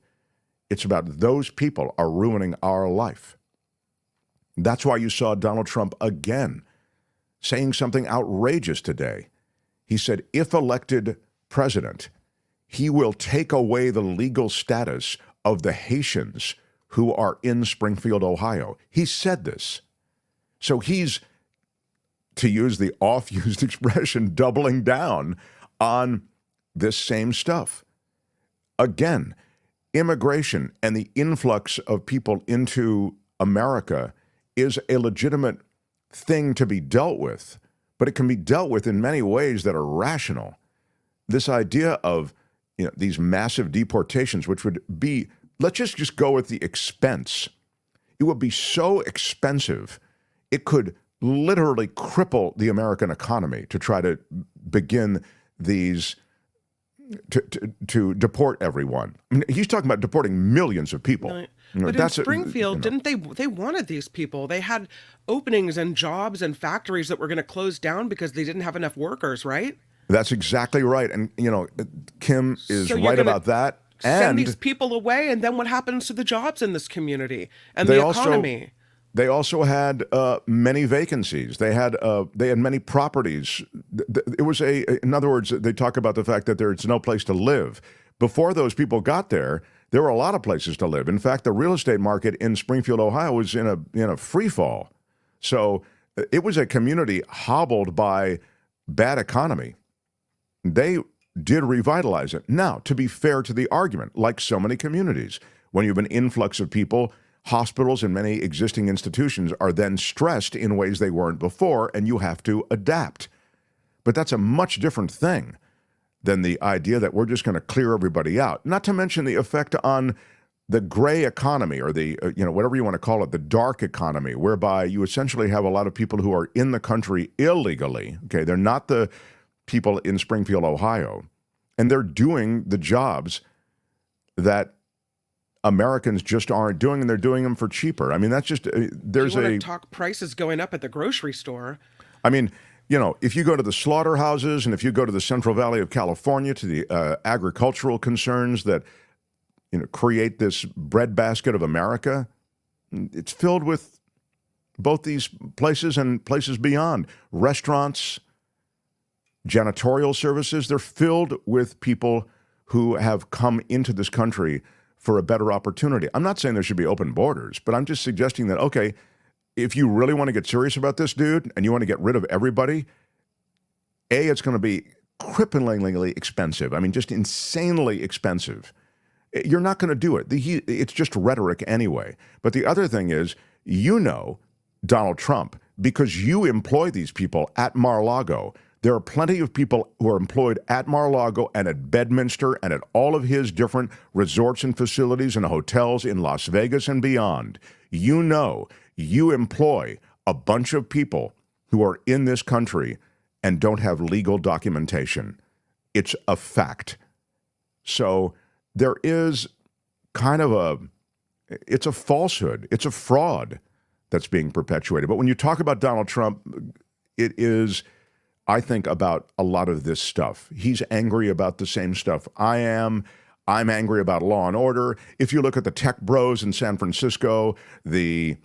B: It's about those people are ruining our life. That's why you saw Donald Trump again saying something outrageous today. He said, if elected president, he will take away the legal status of the Haitians who are in Springfield, Ohio. He said this. So he's, to use the oft-used expression, doubling down on this same stuff. Again, immigration and the influx of people into America is a legitimate thing to be dealt with, but it can be dealt with in many ways that are rational. This idea of these massive deportations, which would be, let's just go with the expense. It would be so expensive, it could literally cripple the American economy to try to begin these, to deport everyone. I mean, he's talking about deporting millions of people.
G: No, but in Springfield, didn't they wanted these people? They had openings and jobs and factories that were going to close down because they didn't have enough workers, right?
B: That's exactly right. And, Kim is right about that.
G: Send these people away, and then what happens to the jobs in this community and the economy?
B: They also had many vacancies. They had many properties. It was in other words, they talk about the fact that there's no place to live. Before those people got there were a lot of places to live. In fact, the real estate market in Springfield, Ohio, was in a free fall. So it was a community hobbled by bad economy. They did revitalize it. Now, to be fair to the argument, like so many communities, when you have an influx of people, hospitals and many existing institutions are then stressed in ways they weren't before, and you have to adapt. But that's a much different thing than the idea that we're just going to clear everybody out. Not to mention the effect on the gray economy, or the, whatever you want to call it, the dark economy, whereby you essentially have a lot of people who are in the country illegally. Okay, they're not the people in Springfield, Ohio, and they're doing the jobs that Americans just aren't doing, and they're doing them for cheaper. I mean, that's just, there's
G: you want to talk prices going up at the grocery store.
B: I mean, if you go to the slaughterhouses, and if you go to the Central Valley of California, to the agricultural concerns that create this breadbasket of America, it's filled with both these places and places beyond. Restaurants, janitorial services, they're filled with people who have come into this country for a better opportunity. I'm not saying there should be open borders, but I'm just suggesting that, okay, if you really want to get serious about this, dude, and you want to get rid of everybody, it's going to be cripplingly expensive. I mean, just insanely expensive. You're not going to do it. It's just rhetoric anyway. But the other thing is, Donald Trump, because you employ these people at Mar-a-Lago. There are plenty of people who are employed at Mar-a-Lago and at Bedminster and at all of his different resorts and facilities and hotels in Las Vegas and beyond. You employ a bunch of people who are in this country and don't have legal documentation. It's a fact. So there is kind of it's a falsehood. It's a fraud that's being perpetuated. But when you talk about Donald Trump, it is, I think, about a lot of this stuff. He's angry about the same stuff I am. I'm angry about law and order. If you look at the tech bros in San Francisco, the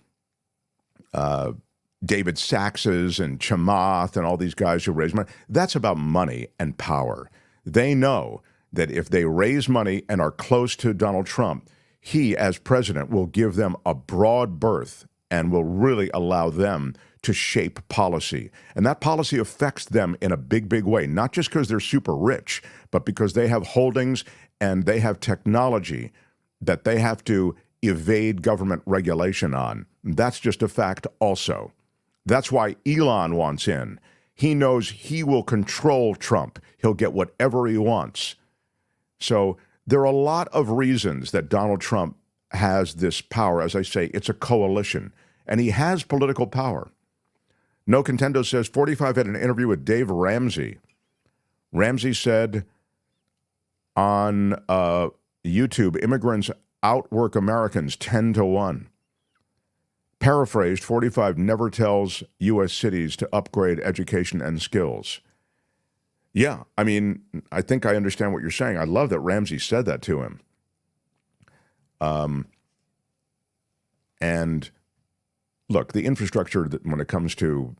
B: David Saxes and Chamath and all these guys who raise money, that's about money and power. They know that if they raise money and are close to Donald Trump, he, as president, will give them a broad berth and will really allow them to shape policy. And that policy affects them in a big, big way, not just because they're super rich, but because they have holdings and they have technology that they have to evade government regulation on. That's just a fact also. That's why Elon wants in. He knows he will control Trump. He'll get whatever he wants. So there are a lot of reasons that Donald Trump has this power. As I say, it's a coalition, and he has political power. No Contendo says 45 had an interview with Dave Ramsey. Ramsey said on YouTube, immigrants outwork Americans 10-1. Paraphrased, 45 never tells U.S. cities to upgrade education and skills. Yeah, I mean, I think I understand what you're saying. I love that Ramsey said that to him. And look, the infrastructure that when it comes to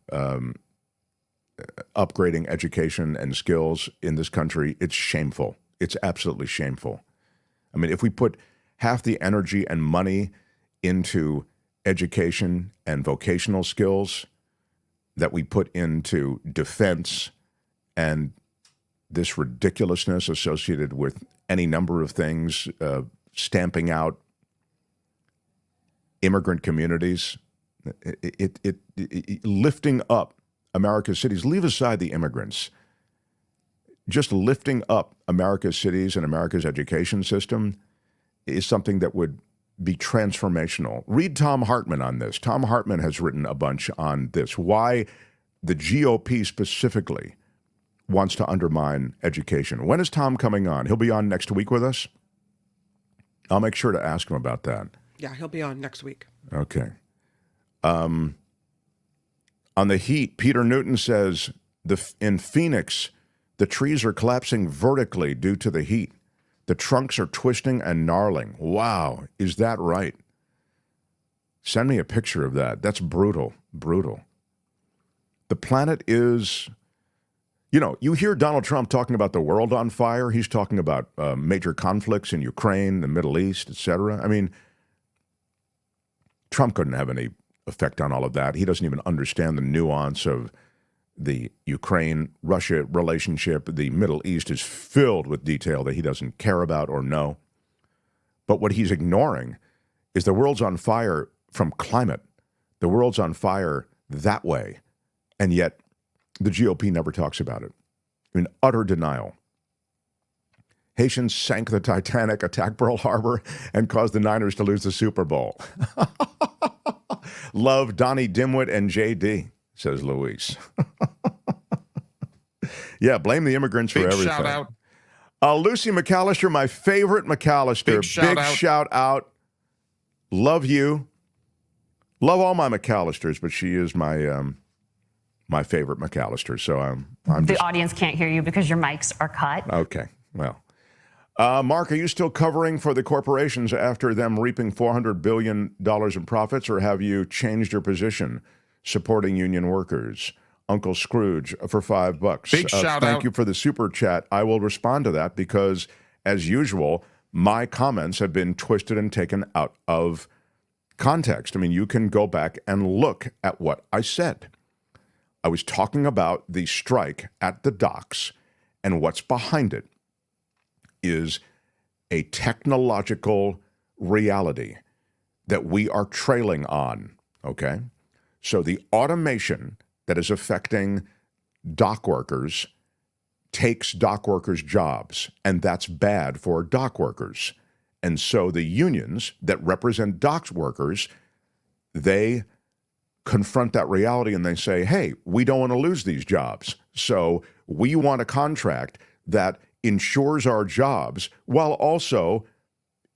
B: upgrading education and skills in this country, it's shameful. It's absolutely shameful. I mean, if we put half the energy and money into education and vocational skills that we put into defense and this ridiculousness associated with any number of things, stamping out immigrant communities, lifting up America's cities, leave aside the immigrants, just lifting up America's cities and America's education system is something that would be transformational. Read Tom Hartman on this. Tom Hartman has written a bunch on this, why the GOP specifically wants to undermine education. When is Tom coming on? He'll be on next week with us? I'll make sure to ask him about that.
G: Yeah, he'll be on next week.
B: Okay. On the heat, Peter Newton says in Phoenix, the trees are collapsing vertically due to the heat. The trunks are twisting and gnarling. Wow, is that right? Send me a picture of that. That's brutal, brutal. The planet is, you hear Donald Trump talking about the world on fire. He's talking about major conflicts in Ukraine, the Middle East, etc. I mean, Trump couldn't have any effect on all of that. He doesn't even understand the nuance of the Ukraine-Russia relationship. The Middle East is filled with detail that he doesn't care about or know. But what he's ignoring is the world's on fire from climate. The world's on fire that way. And yet the GOP never talks about it. In utter denial. Haitians sank the Titanic, attacked Pearl Harbor, and caused the Niners to lose the Super Bowl. Love Donnie Dimwit and JD, says Luis. Yeah, blame the immigrants for everything.
D: Shout out.
B: Lucy McAllister, my favorite McAllister. Big shout out. Love you. Love all my McAllisters, but she is my my favorite McAllister. So I'm
C: the audience can't hear you because your mics are cut.
B: Okay. Well, Mark, are you still covering for the corporations after them reaping $400 billion in profits, or have you changed your position supporting union workers? Uncle Scrooge for $5.
D: Big shout out.
B: Thank you for the super chat. I will respond to that because, as usual, my comments have been twisted and taken out of context. I mean, you can go back and look at what I said. I was talking about the strike at the docks, and what's behind it is a technological reality that we are trailing on, okay? So the automation that is affecting dock workers takes dock workers' jobs, and that's bad for dock workers. And so the unions that represent dock workers, they confront that reality and they say, hey, we don't want to lose these jobs. So we want a contract that ensures our jobs while also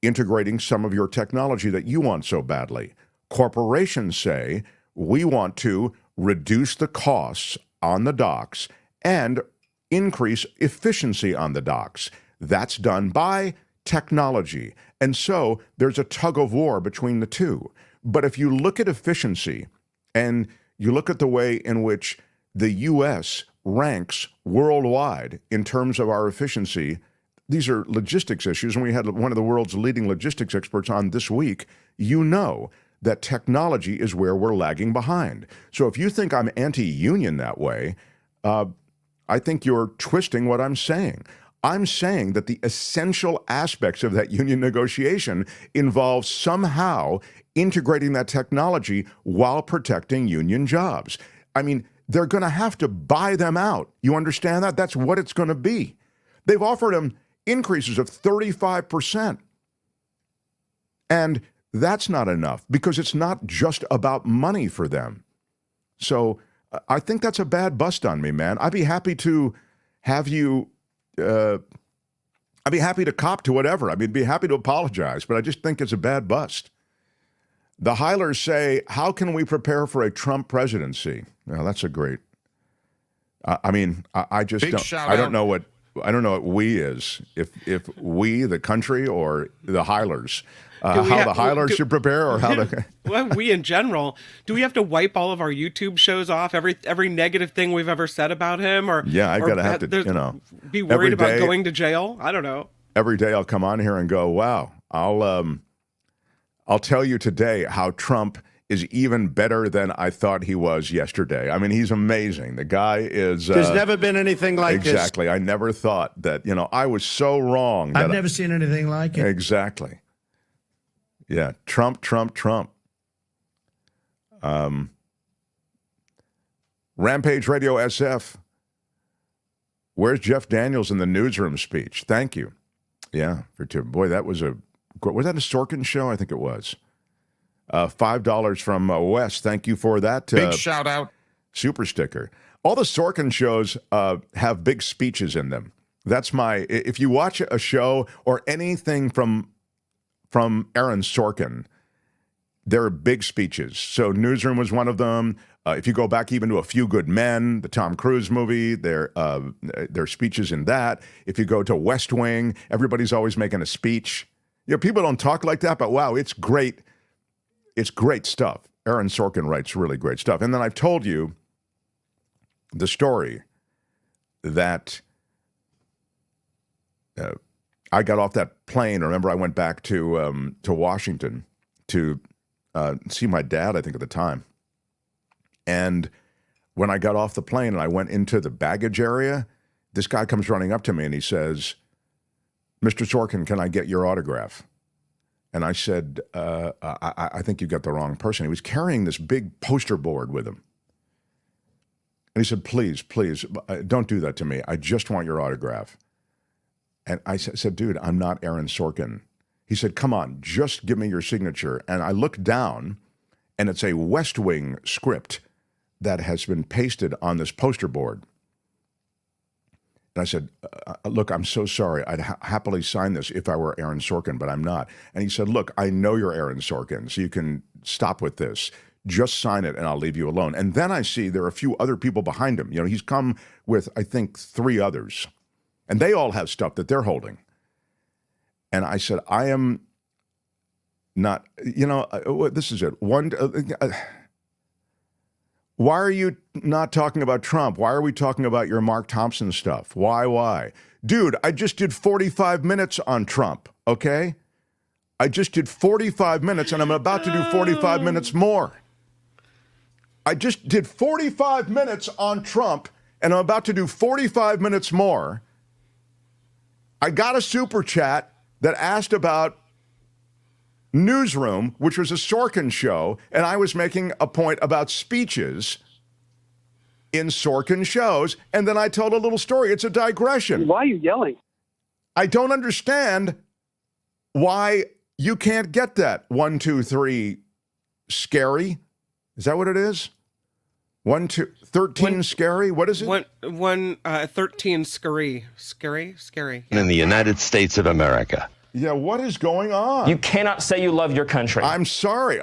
B: integrating some of your technology that you want so badly. Corporations say, we want to reduce the costs on the docks and increase efficiency on the docks. That's done by technology. And so there's a tug of war between the two. But if you look at efficiency and you look at the way in which the U.S. ranks worldwide in terms of our efficiency, these are logistics issues, and we had one of the world's leading logistics experts on this week. You know that technology is where we're lagging behind. So if you think I'm anti-union that way, I think you're twisting what I'm saying. I'm saying that the essential aspects of that union negotiation involve somehow integrating that technology while protecting union jobs. I mean, they're going to have to buy them out. You understand that? That's what it's going to be. They've offered them increases of 35%. And that's not enough because it's not just about money for them. So I think that's a bad bust on me, man. I'd be happy to have you, I'd be happy to cop to whatever. I'd be happy to apologize, but I just think it's a bad bust. The Heilers say, how can we prepare for a Trump presidency? Well, that's a great, I just don't, I don't know what we is, if we, the country, or the Heilers. How the Heilers should prepare, or how the
G: well, we in general, do we have to wipe all of our YouTube shows off, every negative thing we've ever said about him, or
B: yeah, I gotta have to,
G: be worried about going to jail? I don't know. Every
B: day I'll come on here and go, wow, I'll tell you today how Trump is even better than I thought he was yesterday. I mean, he's amazing. The guy is...
L: There's never been anything like this.
B: Exactly. I never thought that, I was so wrong.
L: I've never seen anything like it.
B: Exactly. Yeah. Trump. Rampage Radio SF. Where's Jeff Daniels in the newsroom speech? Thank you. Yeah. Boy, that was was that a Sorkin show? I think it was. $5 from Wes. Thank you for that.
D: Big shout out.
B: Super sticker. All the Sorkin shows have big speeches in them. That's if you watch a show or anything from Aaron Sorkin, there are big speeches. So Newsroom was one of them. If you go back even to A Few Good Men, the Tom Cruise movie, there are speeches in that. If you go to West Wing, everybody's always making a speech. People don't talk like that, but wow, it's great. It's great stuff. Aaron Sorkin writes really great stuff. And then I've told you the story that I got off that plane. Remember, I went back to Washington to see my dad, I think, at the time. And when I got off the plane and I went into the baggage area, this guy comes running up to me and he says, Mr. Sorkin, can I get your autograph? And I said, I think you got the wrong person. He was carrying this big poster board with him. And he said, please, don't do that to me. I just want your autograph. And I said, dude, I'm not Aaron Sorkin. He said, come on, just give me your signature. And I looked down, and it's a West Wing script that has been pasted on this poster board. And I said, look, I'm so sorry. I'd happily sign this if I were Aaron Sorkin, but I'm not. And he said, look, I know you're Aaron Sorkin, so you can stop with this. Just sign it, and I'll leave you alone. And then I see there are a few other people behind him. You know, he's come with, I think, 3 others. And they all have stuff that they're holding. And I said, I am not, this is it. Why are you not talking about Trump? Why are we talking about your Mark Thompson stuff? Why? Dude, I just did 45 minutes on Trump, okay? I just did 45 minutes, and I'm about to do 45 minutes more. I just did 45 minutes on Trump, and I'm about to do 45 minutes more. I got a super chat that asked about Newsroom, which was a Sorkin show, and I was making a point about speeches in Sorkin shows, and then I told a little story. It's a digression.
M: Why are you yelling?
B: I don't understand why you can't get that. 1, 2, 3, scary. Is that what it is? 1, 2, 13 scary? What is it?
G: 13 scary. Scary.
N: In the United States of America.
B: Yeah, what is going on?
O: You cannot say you love your country.
B: I'm sorry.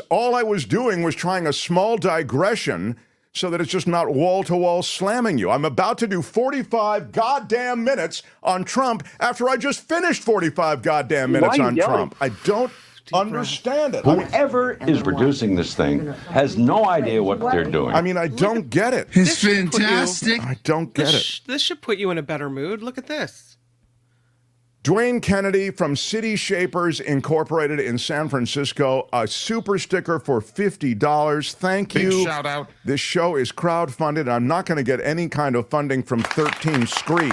B: All I was doing was trying a small digression so that it's just not wall-to-wall slamming you. I'm about to do 45 goddamn minutes on Trump after I just finished 45 goddamn minutes on Trump. I don't understand it.
P: Whoever is producing this thing has no idea what they're doing.
B: I mean, I don't get it.
G: It's fantastic.
B: I don't get it.
G: This should put you in a better mood. Look at this.
B: Dwayne Kennedy from City Shapers Incorporated in San Francisco, a super sticker for $50. Thank you.
D: Big shout out.
B: This show is crowdfunded. I'm not going to get any kind of funding from 13 Scree.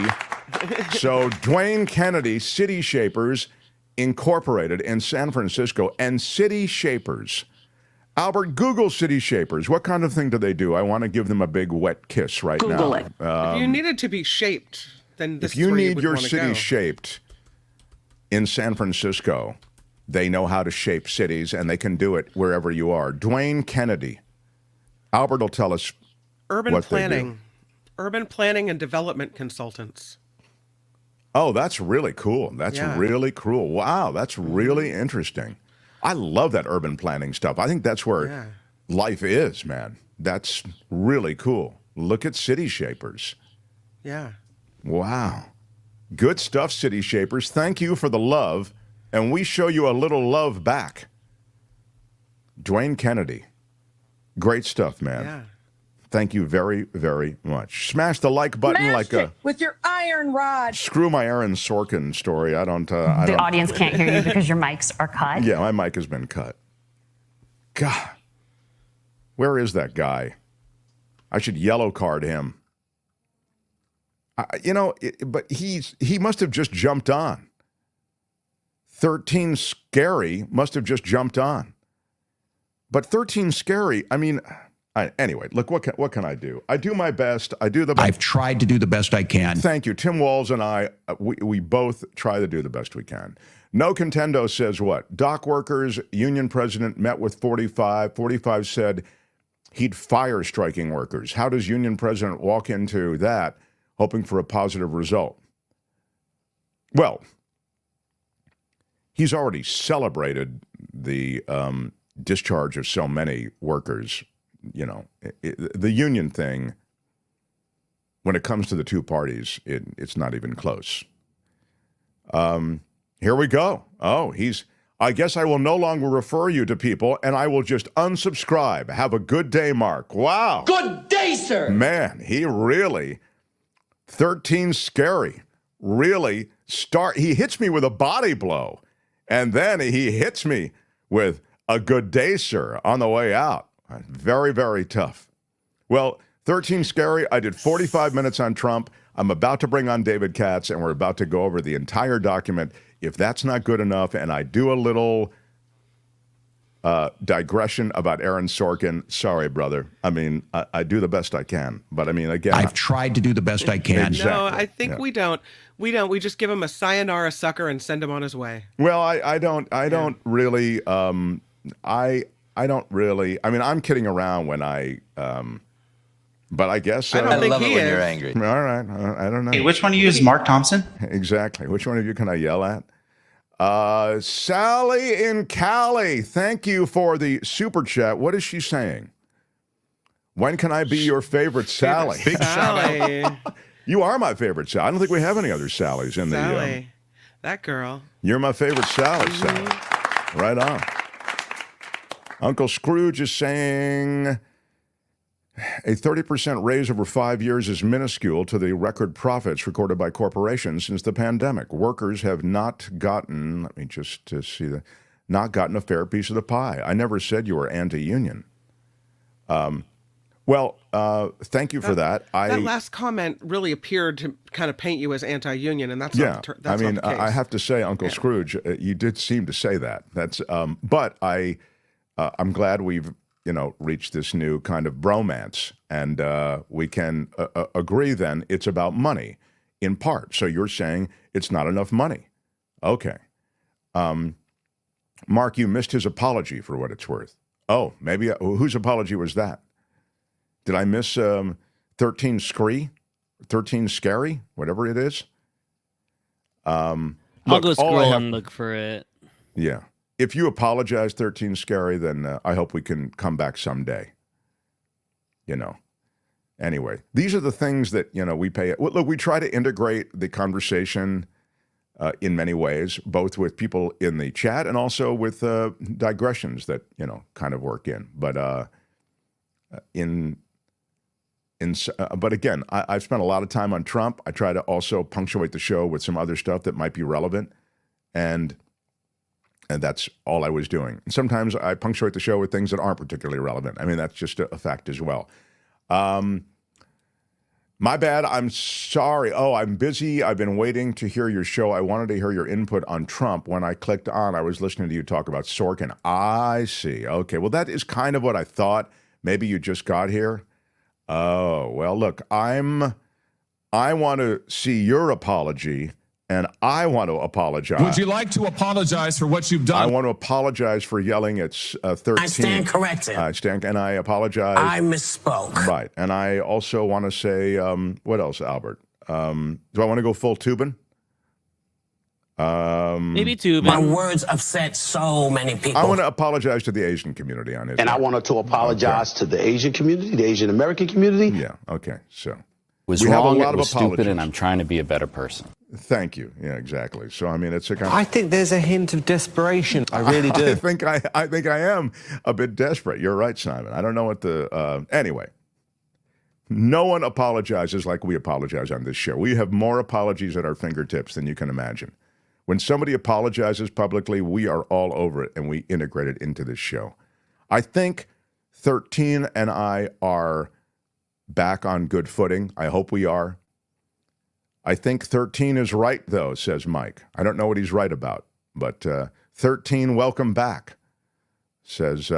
B: So Dwayne Kennedy, City Shapers Incorporated in San Francisco, and City Shapers. Albert, Google City Shapers. What kind of thing do they do? I want to give them a big wet kiss right now.
G: Google it. If you needed to be shaped, then this
B: if you
G: is where
B: need
G: would
B: your
G: wanna
B: city
G: go.
B: shaped in San Francisco, they know how to shape cities, and they can do it wherever you are. Dwayne Kennedy. Albert will tell us
G: Urban
B: what
G: planning.
B: they do.
G: Urban planning and development consultants.
B: Oh, that's really cool. That's really cool. Wow, that's really interesting. I love that urban planning stuff. I think that's where life is, man. That's really cool. Look at City Shapers.
G: Yeah.
B: Wow. Good stuff, City Shapers. Thank you for the love, and we show you a little love back. Dwayne Kennedy. Great stuff, man.
G: Yeah.
B: Thank you very, very much. Smash the like button
Q: with your iron rod.
B: Screw my Aaron Sorkin story. I don't.
C: The audience can't hear you because your mics are cut.
B: Yeah, my mic has been cut. God, where is that guy? I should yellow card him. But he must have just jumped on. 13 Scary must have just jumped on. But 13 Scary, I mean. Anyway, look, what can I do? I do my best. I do the best.
H: I've tried to do the best I can.
B: Thank you. Tim Walls and I, we both try to do the best we can. No Contendo says what? Dock workers, union president met with 45. 45 said he'd fire striking workers. How does union president walk into that hoping for a positive result? Well, he's already celebrated the discharge of so many workers. You know, the union thing, when it comes to the two parties, it's not even close. Here we go. Oh, I guess I will no longer refer you to people, and I will just unsubscribe. Have a good day, Mark. Wow.
Q: Good day, sir.
B: Man, he really, 13 Scary, really he hits me with a body blow, and then he hits me with a good day, sir, on the way out. Very, very tough. Well, 13 Scary, I did 45 minutes on Trump. I'm about to bring on David Katz, and we're about to go over the entire document if that's not good enough, and I do a little digression about Aaron Sorkin, sorry, brother. I mean, I do the best I can. But I mean, again,
H: I've tried to do the best I can.
B: Exactly.
G: No, I think we don't. We don't. We just give him a sayonara sucker and send him on his way.
B: Well, I don't really. I don't really. I mean, I'm kidding around when I. But I guess
G: I don't think
M: love
G: he
M: it when
G: is.
M: you're angry.
B: All right, I don't know.
R: Hey, which one of you is Mark Thompson?
B: Exactly. Which one of you can I yell at? Sally in Cali, thank you for the super chat. What is she saying? When can I be your favorite Sally?
G: Big Sally.
B: You are my favorite Sally. I don't think we have any other Sallys in
G: Sally. That girl.
B: You're my favorite Sally, Sally. Right on. Uncle Scrooge is saying a 30% raise over 5 years is minuscule to the record profits recorded by corporations since the pandemic. Workers have not gotten, let me just see that, not gotten a fair piece of the pie. I never said you were anti-union. Thank you for that.
G: That last comment really appeared to kind of paint you as anti-union, and that's
B: Yeah,
G: not that's not the case.
B: I have to say, Uncle Scrooge, you did seem to say that. That's, but I'm glad we've reached this new kind of bromance, and we can agree. Then it's about money, in part. So you're saying it's not enough money, okay? Mark, you missed his apology for what it's worth. Oh, maybe whose apology was that? Did I miss 13 Scree? 13 Scary? Whatever it is?
F: I'll go scroll and look for it.
B: Yeah. If you apologize, 13 Scary, then I hope we can come back someday. Anyway, these are the things that, we pay. Look, we try to integrate the conversation in many ways, both with people in the chat and also with digressions that, kind of work in. But but again, I've spent a lot of time on Trump. I try to also punctuate the show with some other stuff that might be relevant. And that's all I was doing. And sometimes I punctuate the show with things that aren't particularly relevant. I mean, that's just a fact as well. My bad. I'm sorry. Oh, I'm busy. I've been waiting to hear your show. I wanted to hear your input on Trump. When I clicked on, I was listening to you talk about Sorkin. I see. Okay. Well, that is kind of what I thought. Maybe you just got here. Oh, well, look, I want to see your apology. And I want to apologize.
S: Would you like to apologize for what you've done?
B: I want to apologize for yelling at 13.
T: I stand corrected.
B: And I apologize.
T: I misspoke.
B: Right. And I also want to say, what else, Albert? Do I want to go full Tubin?
F: Maybe Tubin.
T: My words upset so many people.
B: I want to apologize to the Asian community on his
U: And I wanted to apologize to the Asian community, the Asian American community.
B: Yeah. Okay. So.
V: Was wrong, it was stupid, and I'm trying to be a better person.
B: Thank you. Yeah, exactly. So, I mean, it's a kind of...
W: I think there's a hint of desperation. I really do.
B: I think I am a bit desperate. You're right, Simon. I don't know what the... Anyway, no one apologizes like we apologize on this show. We have more apologies at our fingertips than you can imagine. When somebody apologizes publicly, we are all over it, and we integrate it into this show. I think 13 and I are back on good footing. I hope we are. I think 13 is right, though, says Mike. I don't know what he's right about, but 13, welcome back, says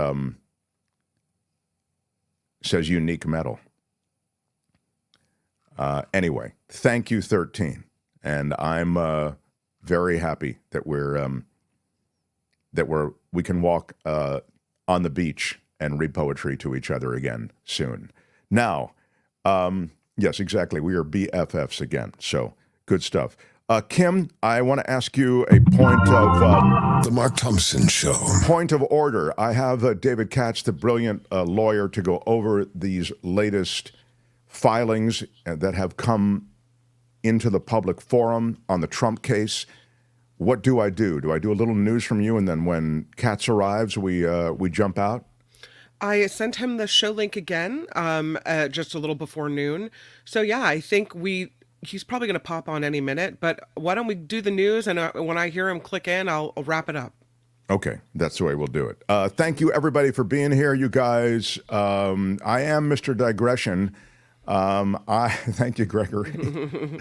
B: Unique Metal. Anyway, thank you, 13, and I'm very happy that we can walk on the beach and read poetry to each other again soon. Now. Yes, exactly. We are BFFs again. So good stuff. Kim, I want to ask you a point of...
E: The Mark Thompson Show.
B: Point of order. I have David Katz, the brilliant lawyer, to go over these latest filings that have come into the public forum on the Trump case. What do I do? Do I do a little news from you, and then when Katz arrives, we jump out?
G: I sent him the show link again, just a little before noon. So yeah, I think he's probably going to pop on any minute. But why don't we do the news, and when I hear him click in, I'll wrap it up.
B: Okay, that's the way we'll do it. Thank you, everybody, for being here, you guys. I am Mr. Digression. Thank you, Gregory.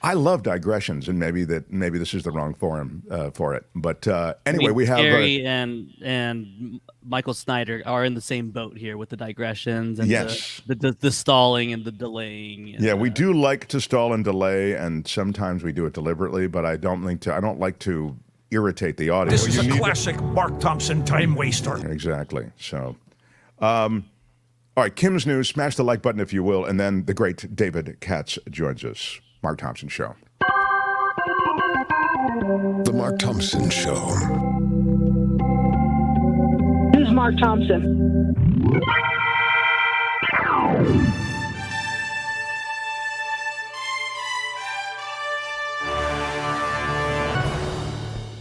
B: I love digressions, and maybe this is the wrong forum for it. But anyway, we have
F: Gary and Michael Snyder are in the same boat here with the digressions and the stalling and the delaying. And,
B: we do like to stall and delay, and sometimes we do it deliberately. But I don't like to irritate the audience.
A: This is a classic Mark Thompson time waster.
B: Exactly. So, all right, Kim's News. Smash the like button if you will, and then the great David Katz joins us. Mark Thompson Show.
E: The Mark Thompson Show.
M: This is Mark Thompson.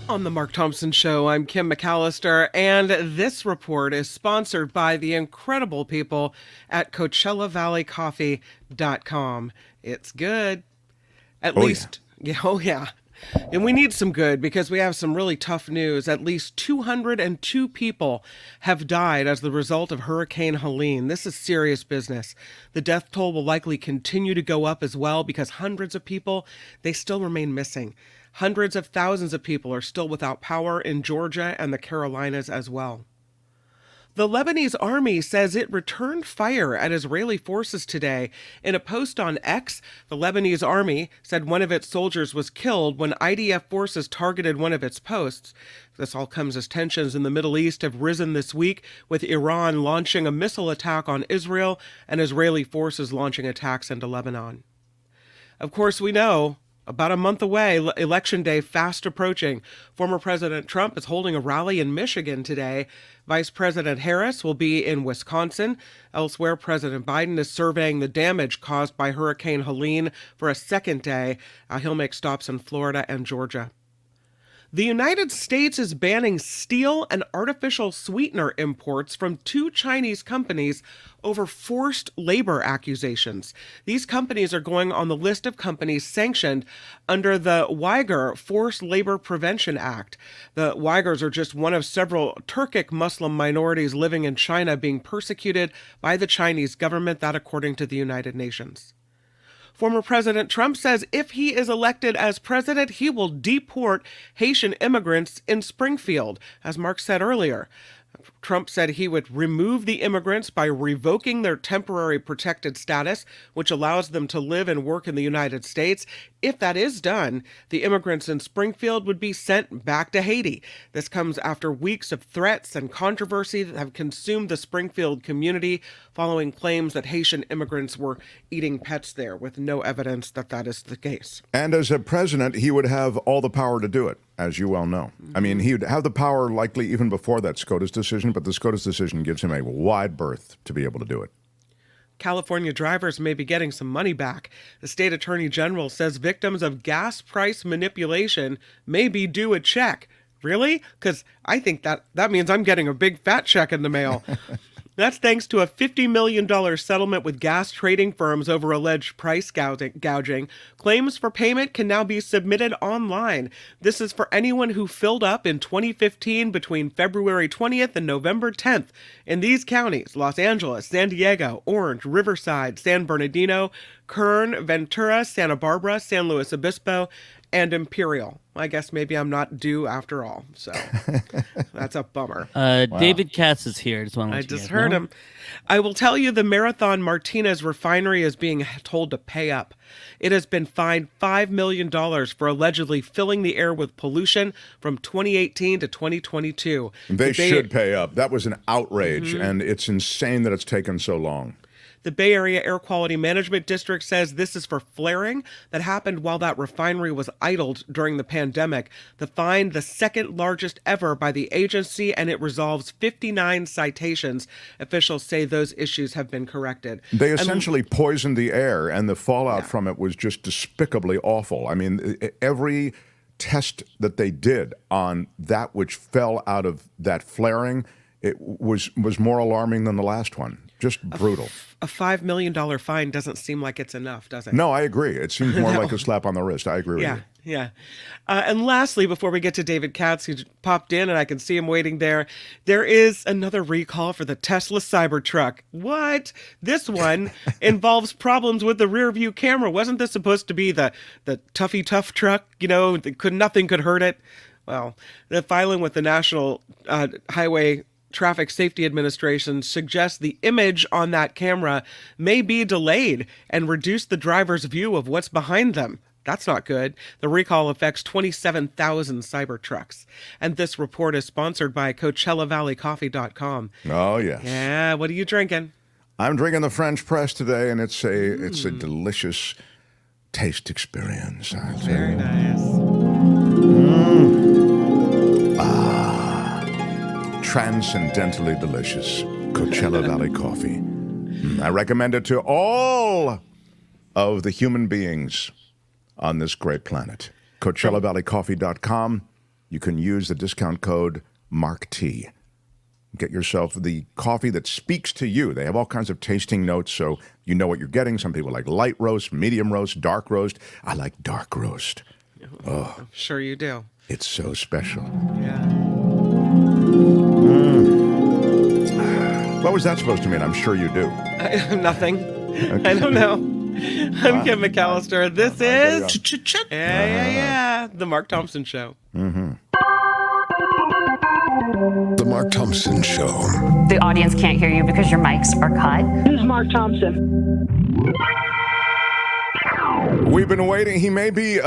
G: On the Mark Thompson Show, I'm Kim McAllister, and this report is sponsored by the incredible people at CoachellaValleyCoffee.com. It's good. At least, yeah. And we need some good because we have some really tough news. At least 202 people have died as the result of Hurricane Helene. This is serious business. The death toll will likely continue to go up as well because hundreds of people, they still remain missing. Hundreds of thousands of people are still without power in Georgia and the Carolinas as well. The Lebanese army says it returned fire at Israeli forces today. In a post on X, the Lebanese army said one of its soldiers was killed when IDF forces targeted one of its posts. This all comes as tensions in the Middle East have risen this week, with Iran launching a missile attack on Israel and Israeli forces launching attacks into Lebanon. Of course, we know, about a month away, Election Day fast approaching. Former President Trump is holding a rally in Michigan today. Vice President Harris will be in Wisconsin. Elsewhere, President Biden is surveying the damage caused by Hurricane Helene for a second day. He'll make stops in Florida and Georgia. The United States is banning steel and artificial sweetener imports from 2 Chinese companies over forced labor accusations. These companies are going on the list of companies sanctioned under the Uyghur Forced Labor Prevention Act. The Uyghurs are just one of several Turkic Muslim minorities living in China being persecuted by the Chinese government, that according to the United Nations. Former President Trump says if he is elected as president, he will deport Haitian immigrants in Springfield, as Mark said earlier. Trump said he would remove the immigrants by revoking their temporary protected status, which allows them to live and work in the United States. If that is done, the immigrants in Springfield would be sent back to Haiti. This comes after weeks of threats and controversy that have consumed the Springfield community following claims that Haitian immigrants were eating pets there, with no evidence that that is the case.
B: And as a president, he would have all the power to do it, as you well know. I mean, he would have the power likely even before that SCOTUS decision, but the SCOTUS decision gives him a wide berth to be able to do it.
G: California drivers may be getting some money back. The state attorney general says victims of gas price manipulation may be due a check. Really? Because I think that means I'm getting a big fat check in the mail. That's thanks to a $50 million settlement with gas trading firms over alleged price gouging. Claims for payment can now be submitted online. This is for anyone who filled up in 2015 between February 20th and November 10th in these counties: Los Angeles, San Diego, Orange, Riverside, San Bernardino, Kern, Ventura, Santa Barbara, San Luis Obispo, and Imperial. I guess maybe I'm not due after all, so that's a bummer.
F: David Katz is here.
G: I just heard him. I will tell you, the Marathon Martinez refinery is being told to pay up. It has been fined $5 million for allegedly filling the air with pollution from 2018 to 2022.
B: They should pay up. That was an outrage, and it's insane that it's taken so long.
G: The Bay Area Air Quality Management District says this is for flaring that happened while that refinery was idled during the pandemic. The fine, the second largest ever by the agency, and it resolves 59 citations. Officials say those issues have been corrected.
B: They essentially poisoned the air, and the fallout from it was just despicably awful. I mean, every test that they did on that which fell out of that flaring, it was more alarming than the last one. Just brutal.
G: A $5 million fine doesn't seem like it's enough, does it?
B: No, I agree. It seems more like a slap on the wrist. I agree with you.
G: Yeah. And lastly, before we get to David Katz, who popped in and I can see him waiting there is another recall for the Tesla Cybertruck. What? This one involves problems with the rear view camera. Wasn't this supposed to be the Tuffy Tough truck? You know, nothing could hurt it. Well, the filing with the National Highway Traffic Safety Administration suggests the image on that camera may be delayed and reduce the driver's view of what's behind them. That's not good. The recall affects 27,000 Cybertrucks. And this report is sponsored by CoachellaValleyCoffee.com.
B: Oh, yes.
G: Yeah, what are you drinking?
B: I'm drinking the French press today, and it's a delicious taste experience.
G: Very nice.
B: Transcendentally delicious. Coachella Valley Coffee. I recommend it to all of the human beings on this great planet. CoachellaValleyCoffee.com. You can use the discount code MARKT. Get yourself the coffee that speaks to you. They have all kinds of tasting notes, so you know what you're getting. Some people like light roast, medium roast, dark roast. I like dark roast. Oh,
G: I'm sure you do.
B: It's so special.
G: Yeah.
B: What was that supposed to mean? I'm sure you do.
G: Nothing. Okay. I don't know. I'm Kim McAllister. This is the Mark Thompson Show.
E: The Mark Thompson Show.
C: The audience can't hear you because your mics are cut.
M: This is Mark Thompson.
B: We've been waiting. He may be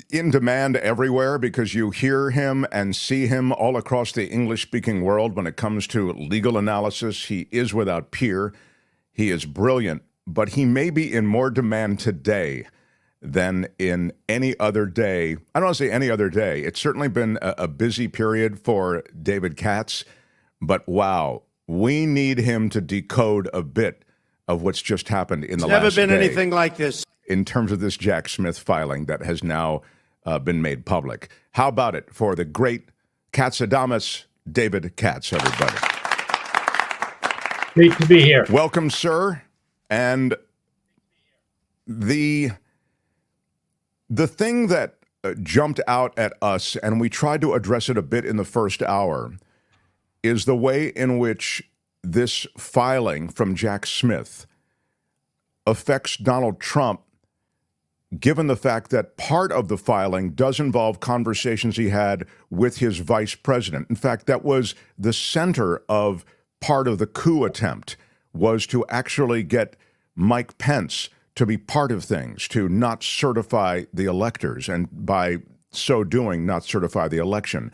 B: in demand everywhere because you hear him and see him all across the English-speaking world when it comes to legal analysis. He is without peer. He is brilliant. But he may be in more demand today than in any other day. I don't want to say any other day. It's certainly been a busy period for David Katz. But wow, we need him to decode a bit of what's just happened in the last day.
L: Never been anything like this.
B: In terms of this Jack Smith filing that has now been made public. How about it for the great Katzadamus, David Katz, everybody.
I: Great to be here.
B: Welcome, sir. And the thing that jumped out at us, and we tried to address it a bit in the first hour, is the way in which this filing from Jack Smith affects Donald Trump, given the fact that part of the filing does involve conversations he had with his vice president. In fact, that was the center of part of the coup attempt, was to actually get Mike Pence to be part of things, to not certify the electors, and by so doing, not certify the election.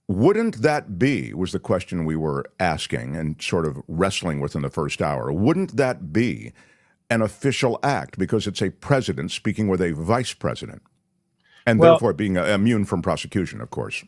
B: Wouldn't that be, was the question we were asking and sort of wrestling with in the first hour, wouldn't that be an official act because it's a president speaking with a vice president, and therefore being immune from prosecution, of course?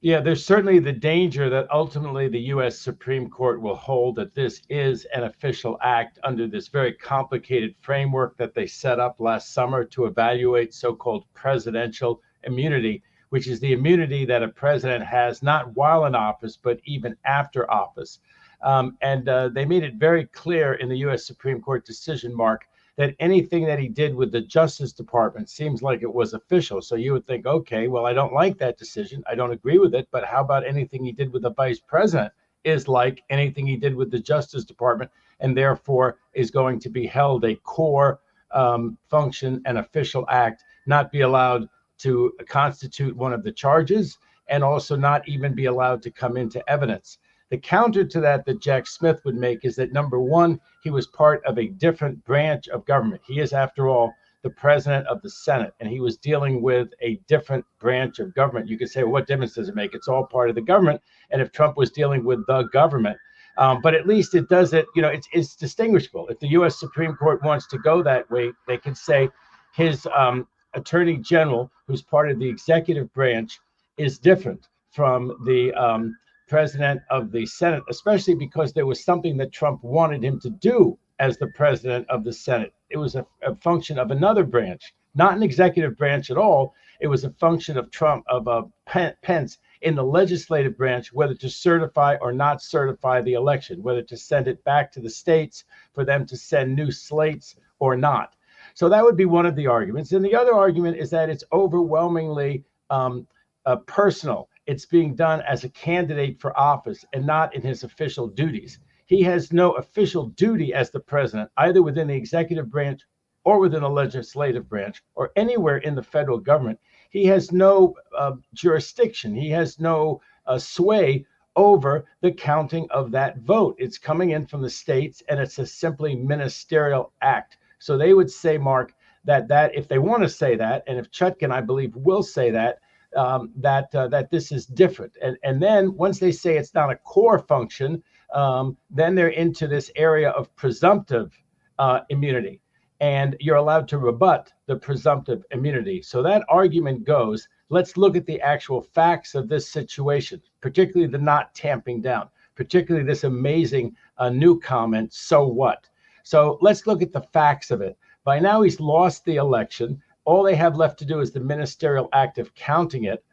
I: Yeah, there's certainly the danger that ultimately the U.S. Supreme Court will hold that this is an official act under this very complicated framework that they set up last summer to evaluate so-called presidential immunity, which is the immunity that a president has not while in office, but even after office. They made it very clear in the U.S. Supreme Court decision, Mark, that anything that he did with the Justice Department seems like it was official. So you would think, okay, well, I don't like that decision. I don't agree with it. But how about anything he did with the vice president is like anything he did with the Justice Department, and therefore is going to be held a core function and official act, not be allowed to constitute one of the charges, and also not even be allowed to come into evidence. The counter to that Jack Smith would make is that, number one, he was part of a different branch of government. He is, after all, the president of the Senate, and he was dealing with a different branch of government. You could say, well, what difference does it make? It's all part of the government. And if Trump was dealing with the government, but at least it does it, it's distinguishable. If the U.S. Supreme Court wants to go that way, they can say his attorney general, who's part of the executive branch, is different from the president of the Senate, especially because there was something that Trump wanted him to do as the president of the Senate. It was a function of another branch, not an executive branch at all. It was a function of Pence in the legislative branch, whether to certify or not certify the election, whether to send it back to the states for them to send new slates or not. So that would be one of the arguments. And the other argument is that it's overwhelmingly personal. It's being done as a candidate for office and not in his official duties. He has no official duty as the president, either within the executive branch or within the legislative branch or anywhere in the federal government. He has no jurisdiction. He has no sway over the counting of that vote. It's coming in from the states, and it's a simply ministerial act. So they would say, Mark, that if they want to say that, and if Chutkan, I believe, will say that, that this is different. And then once they say it's not a core function, then they're into this area of presumptive immunity. And you're allowed to rebut the presumptive immunity. So that argument goes, let's look at the actual facts of this situation, particularly the not tamping down, particularly this amazing new comment, so what? So let's look at the facts of it. By now, he's lost the election. All they have left to do is the ministerial act of counting it.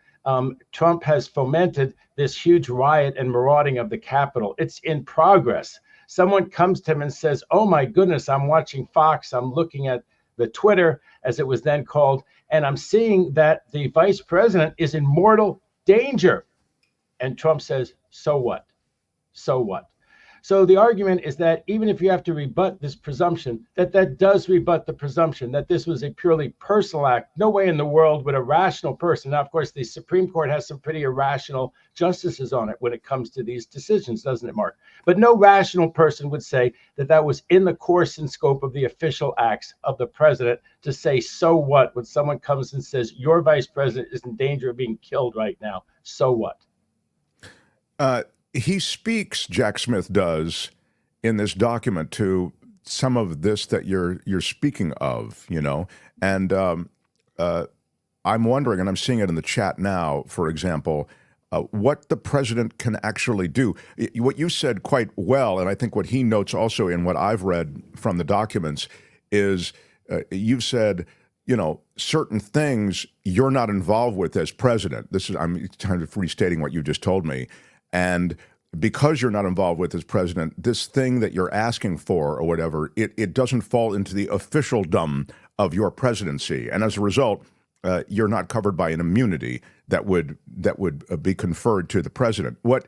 I: Trump has fomented this huge riot and marauding of the Capitol. It's in progress. Someone comes to him and says, oh my goodness, I'm watching Fox. I'm looking at the Twitter, as it was then called, and I'm seeing that the vice president is in mortal danger. And Trump says, so what? So what? So the argument is that even if you have to rebut this presumption, that does rebut the presumption that this was a purely personal act. No way in the world would a rational person. Now, of course, the Supreme Court has some pretty irrational justices on it when it comes to these decisions, doesn't it, Mark? But no rational person would say that that was in the course and scope of the official acts of the president to say, so what, when someone comes and says, your vice president is in danger of being killed right now. So what?
B: He speaks, Jack Smith does, in this document to some of this that you're speaking of, you know, and I'm wondering, and I'm seeing it in the chat now, for example, what the president can actually do. What you said quite well, and I think what he notes also in what I've read from the documents is you've said, you know, certain things you're not involved with as president. I'm kind of restating what you just told me. And because you're not involved with as president, this thing that you're asking for or whatever, it doesn't fall into the officialdom of your presidency. And as a result, you're not covered by an immunity that would be conferred to the president. What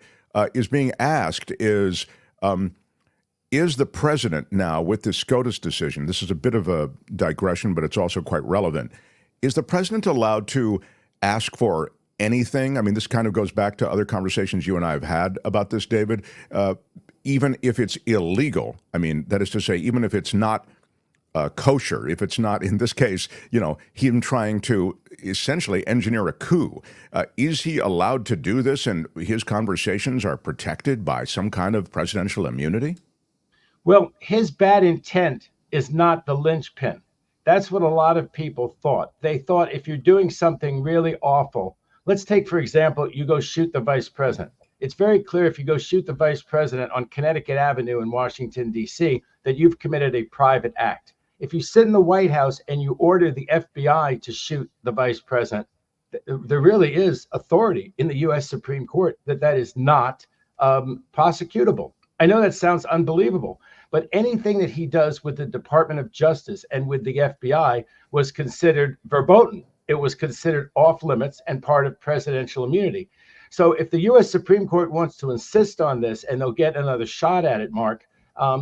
B: is being asked is the president now, with this SCOTUS decision, this is a bit of a digression, but it's also quite relevant, is the president allowed to ask for anything? I mean, this kind of goes back to other conversations you and I have had about this, David. Even if it's illegal, I mean, that is to say, even if it's not kosher, if it's not, in this case, you know, him trying to essentially engineer a coup, is he allowed to do this, and his conversations are protected by some kind of presidential immunity?
I: Well, his bad intent is not the linchpin. That's what a lot of people thought. They thought if you're doing something really awful, let's take, for example, you go shoot the vice president. It's very clear if you go shoot the vice president on Connecticut Avenue in Washington, D.C., that you've committed a private act. If you sit in the White House and you order the FBI to shoot the vice president, there really is authority in the U.S. Supreme Court that is not prosecutable. I know that sounds unbelievable, but anything that he does with the Department of Justice and with the FBI was considered verboten. It was considered off limits and part of presidential immunity. So if the U.S. Supreme Court wants to insist on this, and they'll get another shot at it, Mark,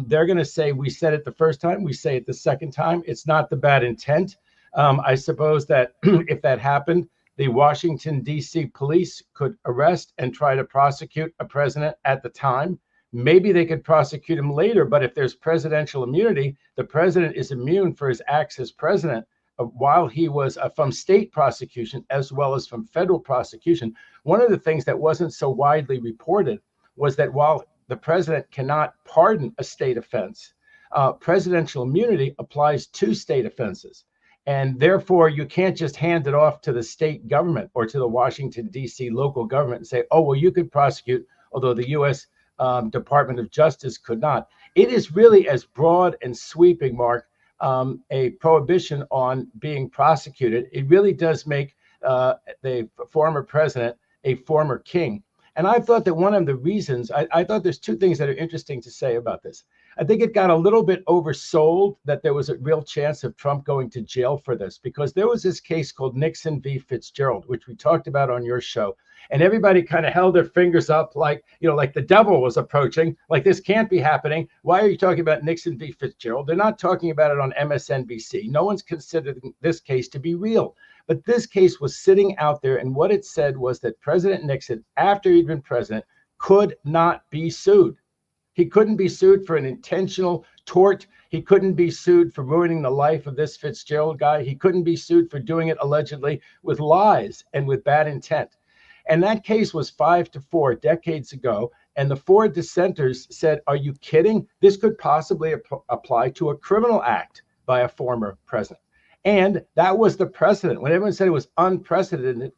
I: they're going to say, we said it the first time, we say it the second time. It's not the bad intent. I suppose that if that happened, the Washington, D.C. police could arrest and try to prosecute a president at the time. Maybe they could prosecute him later, but if there's presidential immunity, the president is immune for his acts as president while he was from state prosecution as well as from federal prosecution. One of the things that wasn't so widely reported was that while the president cannot pardon a state offense, presidential immunity applies to state offenses. And therefore, you can't just hand it off to the state government or to the Washington, D.C. local government and say, oh, well, you could prosecute, although the U.S. Department of Justice could not. It is really as broad and sweeping, Mark, a prohibition on being prosecuted. It really does make the former president a former king. And I thought that one of the reasons, I thought there's two things that are interesting to say about this. I think it got a little bit oversold that there was a real chance of Trump going to jail for this, because there was this case called Nixon v. Fitzgerald, which we talked about on your show. And everybody kind of held their fingers up like, like the devil was approaching, like this can't be happening. Why are you talking about Nixon v. Fitzgerald? They're not talking about it on MSNBC. No one's considering this case to be real. But this case was sitting out there, and what it said was that President Nixon, after he'd been president, could not be sued. He couldn't be sued for an intentional tort. He couldn't be sued for ruining the life of this Fitzgerald guy. He couldn't be sued for doing it allegedly with lies and with bad intent. And that case was 5-4 decades ago. And the 4 dissenters said, are you kidding? This could possibly apply to a criminal act by a former president. And that was the precedent. When everyone said it was unprecedented,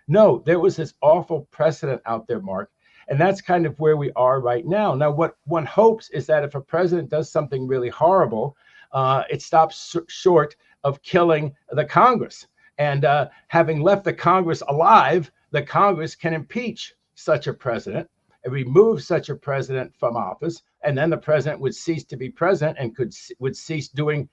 I: no, there was this awful precedent out there, Mark. And that's kind of where we are right now. Now, what one hopes is that if a president does something really horrible, it stops short of killing the Congress. And having left the Congress alive, the Congress can impeach such a president and remove such a president from office. And then the president would cease to be president and would cease doing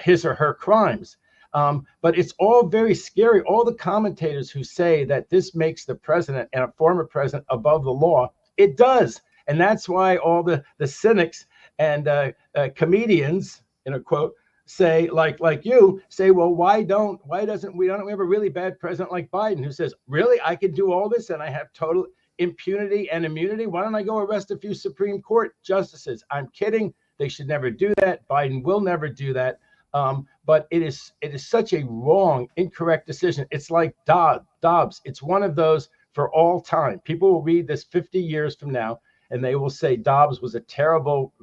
I: his or her crimes. But it's all very scary. All the commentators who say that this makes the president and a former president above the law, it does. And that's why all the cynics and comedians, in a quote, say, like you say, well, why don't we have a really bad president like Biden who says, really, I can do all this and I have total impunity and immunity? Why don't I go arrest a few Supreme Court justices? I'm kidding. They should never do that. Biden will never do that. But it is such a wrong, incorrect decision. It's like Dobbs. It's one of those for all time. People will read this 50 years from now, and they will say Dobbs was a terrible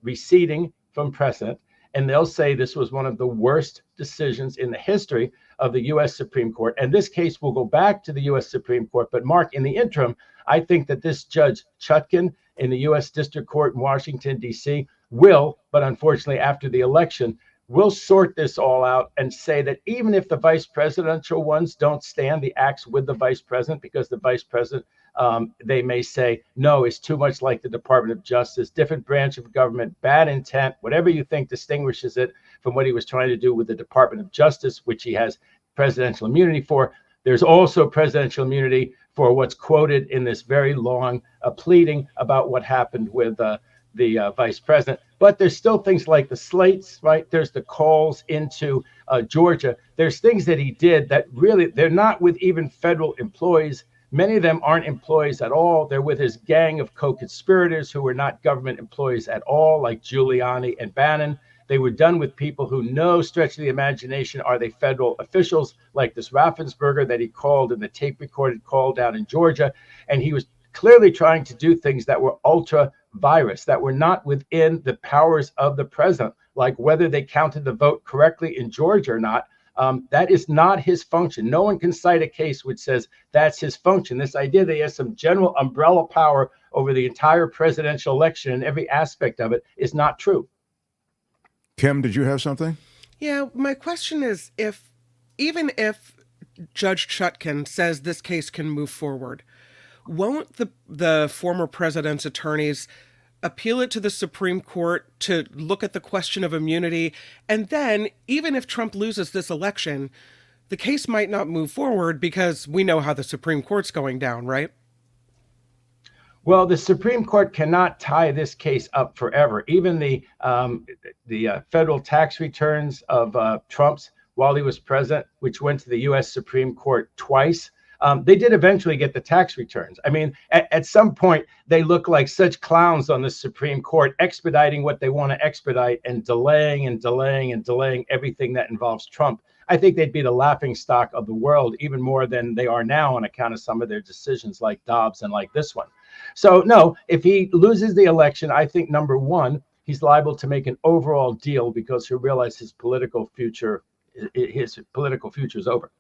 I: receding from precedent. And they'll say this was one of the worst decisions in the history of the U.S. Supreme Court. And this case will go back to the U.S. Supreme Court. But Mark, in the interim, I think that this Judge Chutkan in the U.S. District Court in Washington, D.C. will, but unfortunately after the election, will sort this all out and say that even if the vice presidential ones don't stand the acts with the vice president, because the vice president, they may say, no, it's too much like the Department of Justice, different branch of government, bad intent, whatever you think distinguishes it from what he was trying to do with the Department of Justice, which he has presidential immunity for. There's also presidential immunity for what's quoted in this very long pleading about what happened with the vice president. But there's still things like the slates, right? There's the calls into Georgia. There's things that he did that really, they're not with even federal employees. Many of them aren't employees at all. They're with his gang of co-conspirators who were not government employees at all, like Giuliani and Bannon. They were done with people who, no stretch of the imagination, are they federal officials, like this Raffensperger that he called in the tape recorded call down in Georgia. And he was clearly trying to do things that were ultra virus, that were not within the powers of the president, like whether they counted the vote correctly in Georgia or not. That is not his function. No one can cite a case which says that's his function. This idea that he has some general umbrella power over the entire presidential election and every aspect of it is not true.
B: Kim, did you have something?
G: Yeah, my question is, even if Judge Chutkan says this case can move forward, won't the former president's attorneys appeal it to the Supreme Court to look at the question of immunity? And then, even if Trump loses this election, the case might not move forward because we know how the Supreme Court's going down, right?
I: Well, the Supreme Court cannot tie this case up forever. Even the federal tax returns of Trump's while he was president, which went to the U.S. Supreme Court twice, they did eventually get the tax returns. I mean, at some point, they look like such clowns on the Supreme Court, expediting what they want to expedite and delaying and delaying and delaying everything that involves Trump. I think they'd be the laughingstock of the world, even more than they are now on account of some of their decisions like Dobbs and like this one. So, no, if he loses the election, I think, number one, he's liable to make an overall deal because he'll realize his political future is over.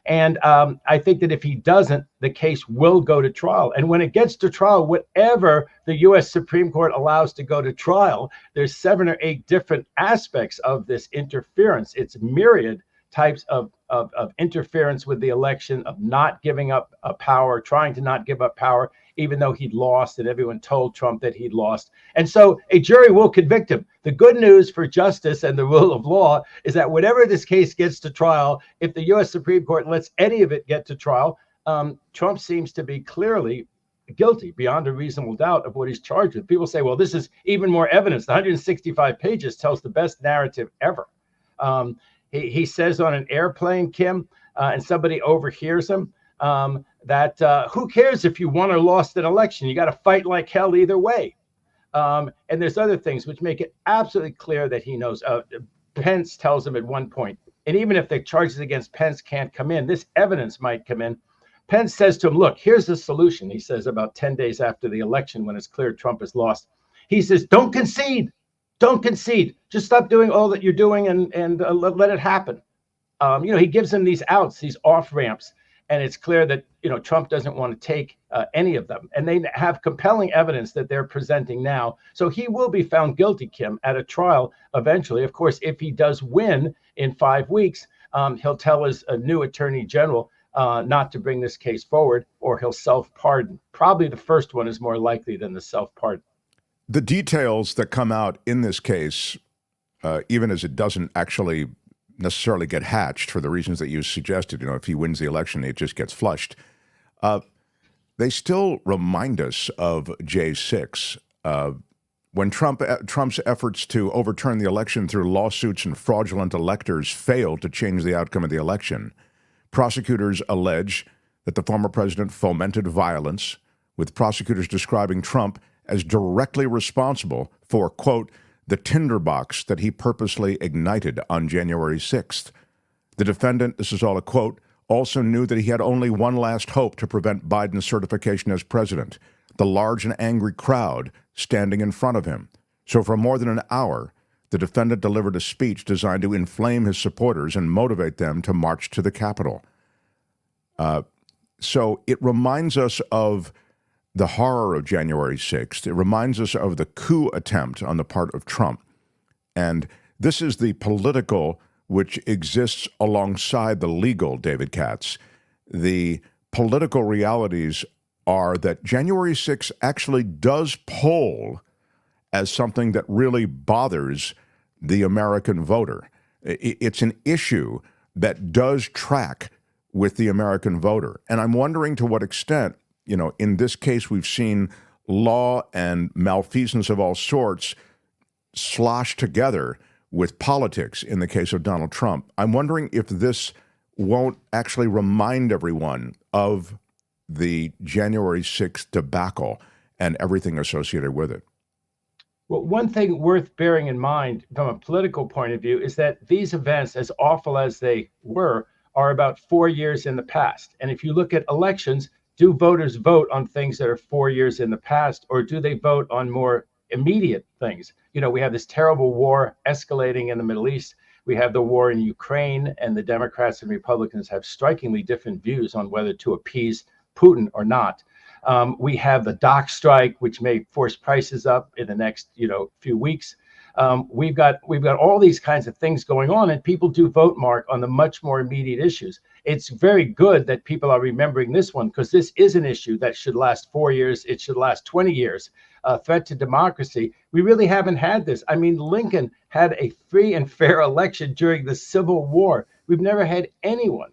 I: And I think that if he doesn't, the case will go to trial. And when it gets to trial, whatever the U.S. Supreme Court allows to go to trial, there's 7 or 8 different aspects of this interference. It's myriad types of of interference with the election, of not giving up power, trying to not give up power, even though he'd lost and everyone told Trump that he'd lost. And so a jury will convict him. The good news for justice and the rule of law is that whenever this case gets to trial, if the U.S. Supreme Court lets any of it get to trial, Trump seems to be clearly guilty beyond a reasonable doubt of what he's charged with. People say, well, this is even more evidence. The 165 pages tells the best narrative ever. He says on an airplane, Kim, and somebody overhears him, that who cares if you won or lost an election? You got to fight like hell either way. And there's other things which make it absolutely clear that he knows. Pence tells him at one point, and even if the charges against Pence can't come in, this evidence might come in. Pence says to him, look, here's the solution. He says about 10 days after the election, when it's clear Trump has lost, he says, don't concede. Don't concede. Just stop doing all that you're doing and let it happen. He gives him these outs, these off ramps. And it's clear that, Trump doesn't want to take any of them. And they have compelling evidence that they're presenting now. So he will be found guilty, Kim, at a trial eventually. Of course, if he does win in 5 weeks, he'll tell his new attorney general not to bring this case forward, or he'll self-pardon. Probably the first one is more likely than the self-pardon.
B: The details that come out in this case, even as it doesn't actually necessarily get hatched for the reasons that you suggested, if he wins the election, it just gets flushed. They still remind us of J6. When Trump's efforts to overturn the election through lawsuits and fraudulent electors failed to change the outcome of the election, prosecutors allege that the former president fomented violence, with prosecutors describing Trump as directly responsible for, quote, the tinderbox that he purposely ignited on January 6th. The defendant, this is all a quote, also knew that he had only one last hope to prevent Biden's certification as president, the large and angry crowd standing in front of him. So for more than an hour, the defendant delivered a speech designed to inflame his supporters and motivate them to march to the Capitol. So it reminds us of the horror of January 6th. It reminds us of the coup attempt on the part of Trump. And this is the political which exists alongside the legal, David Katz. The political realities are that January 6th actually does poll as something that really bothers the American voter. It's an issue that does track with the American voter. And I'm wondering to what extent, in this case, we've seen law and malfeasance of all sorts sloshed together with politics in the case of Donald Trump. I'm wondering if this won't actually remind everyone of the January 6th debacle and everything associated with it.
I: Well, one thing worth bearing in mind from a political point of view is that these events, as awful as they were, are about 4 years in the past. And if you look at elections, do voters vote on things that are 4 years in the past, or do they vote on more immediate things? We have this terrible war escalating in the Middle East. We have the war in Ukraine, and the Democrats and Republicans have strikingly different views on whether to appease Putin or not. We have the dock strike, which may force prices up in the next, few weeks. We've got all these kinds of things going on, and people do vote, Mark, on the much more immediate issues. It's very good that people are remembering this one, because this is an issue that should last 4 years. It should last 20 years. A threat to democracy. We really haven't had this. I mean, Lincoln had a free and fair election during the Civil War. We've never had anyone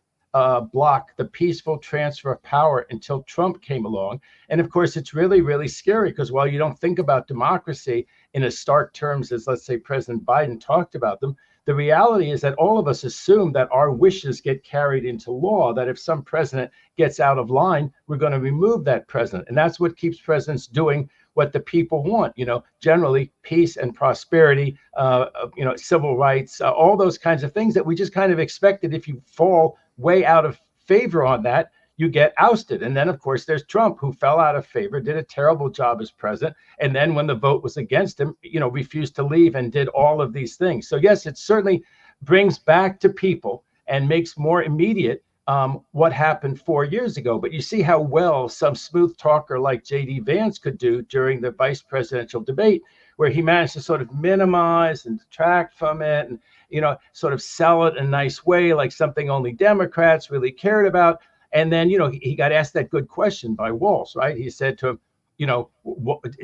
I: block the peaceful transfer of power until Trump came along. And of course, it's really, really scary, because while you don't think about democracy in as stark terms as, let's say, President Biden talked about them, the reality is that all of us assume that our wishes get carried into law, that if some president gets out of line, we're going to remove that president. And that's what keeps presidents doing what the people want, generally peace and prosperity, civil rights, all those kinds of things that we just kind of expected. If you fall way out of favor on that, you get ousted. And then, of course, there's Trump, who fell out of favor, did a terrible job as president. And then when the vote was against him, refused to leave and did all of these things. So, yes, it certainly brings back to people and makes more immediate what happened 4 years ago. But you see how well some smooth talker like J.D. Vance could do during the vice presidential debate, where he managed to sort of minimize and detract from it and, sort of sell it in a nice way, like something only Democrats really cared about. And then, he got asked that good question by Walz, right? He said to him,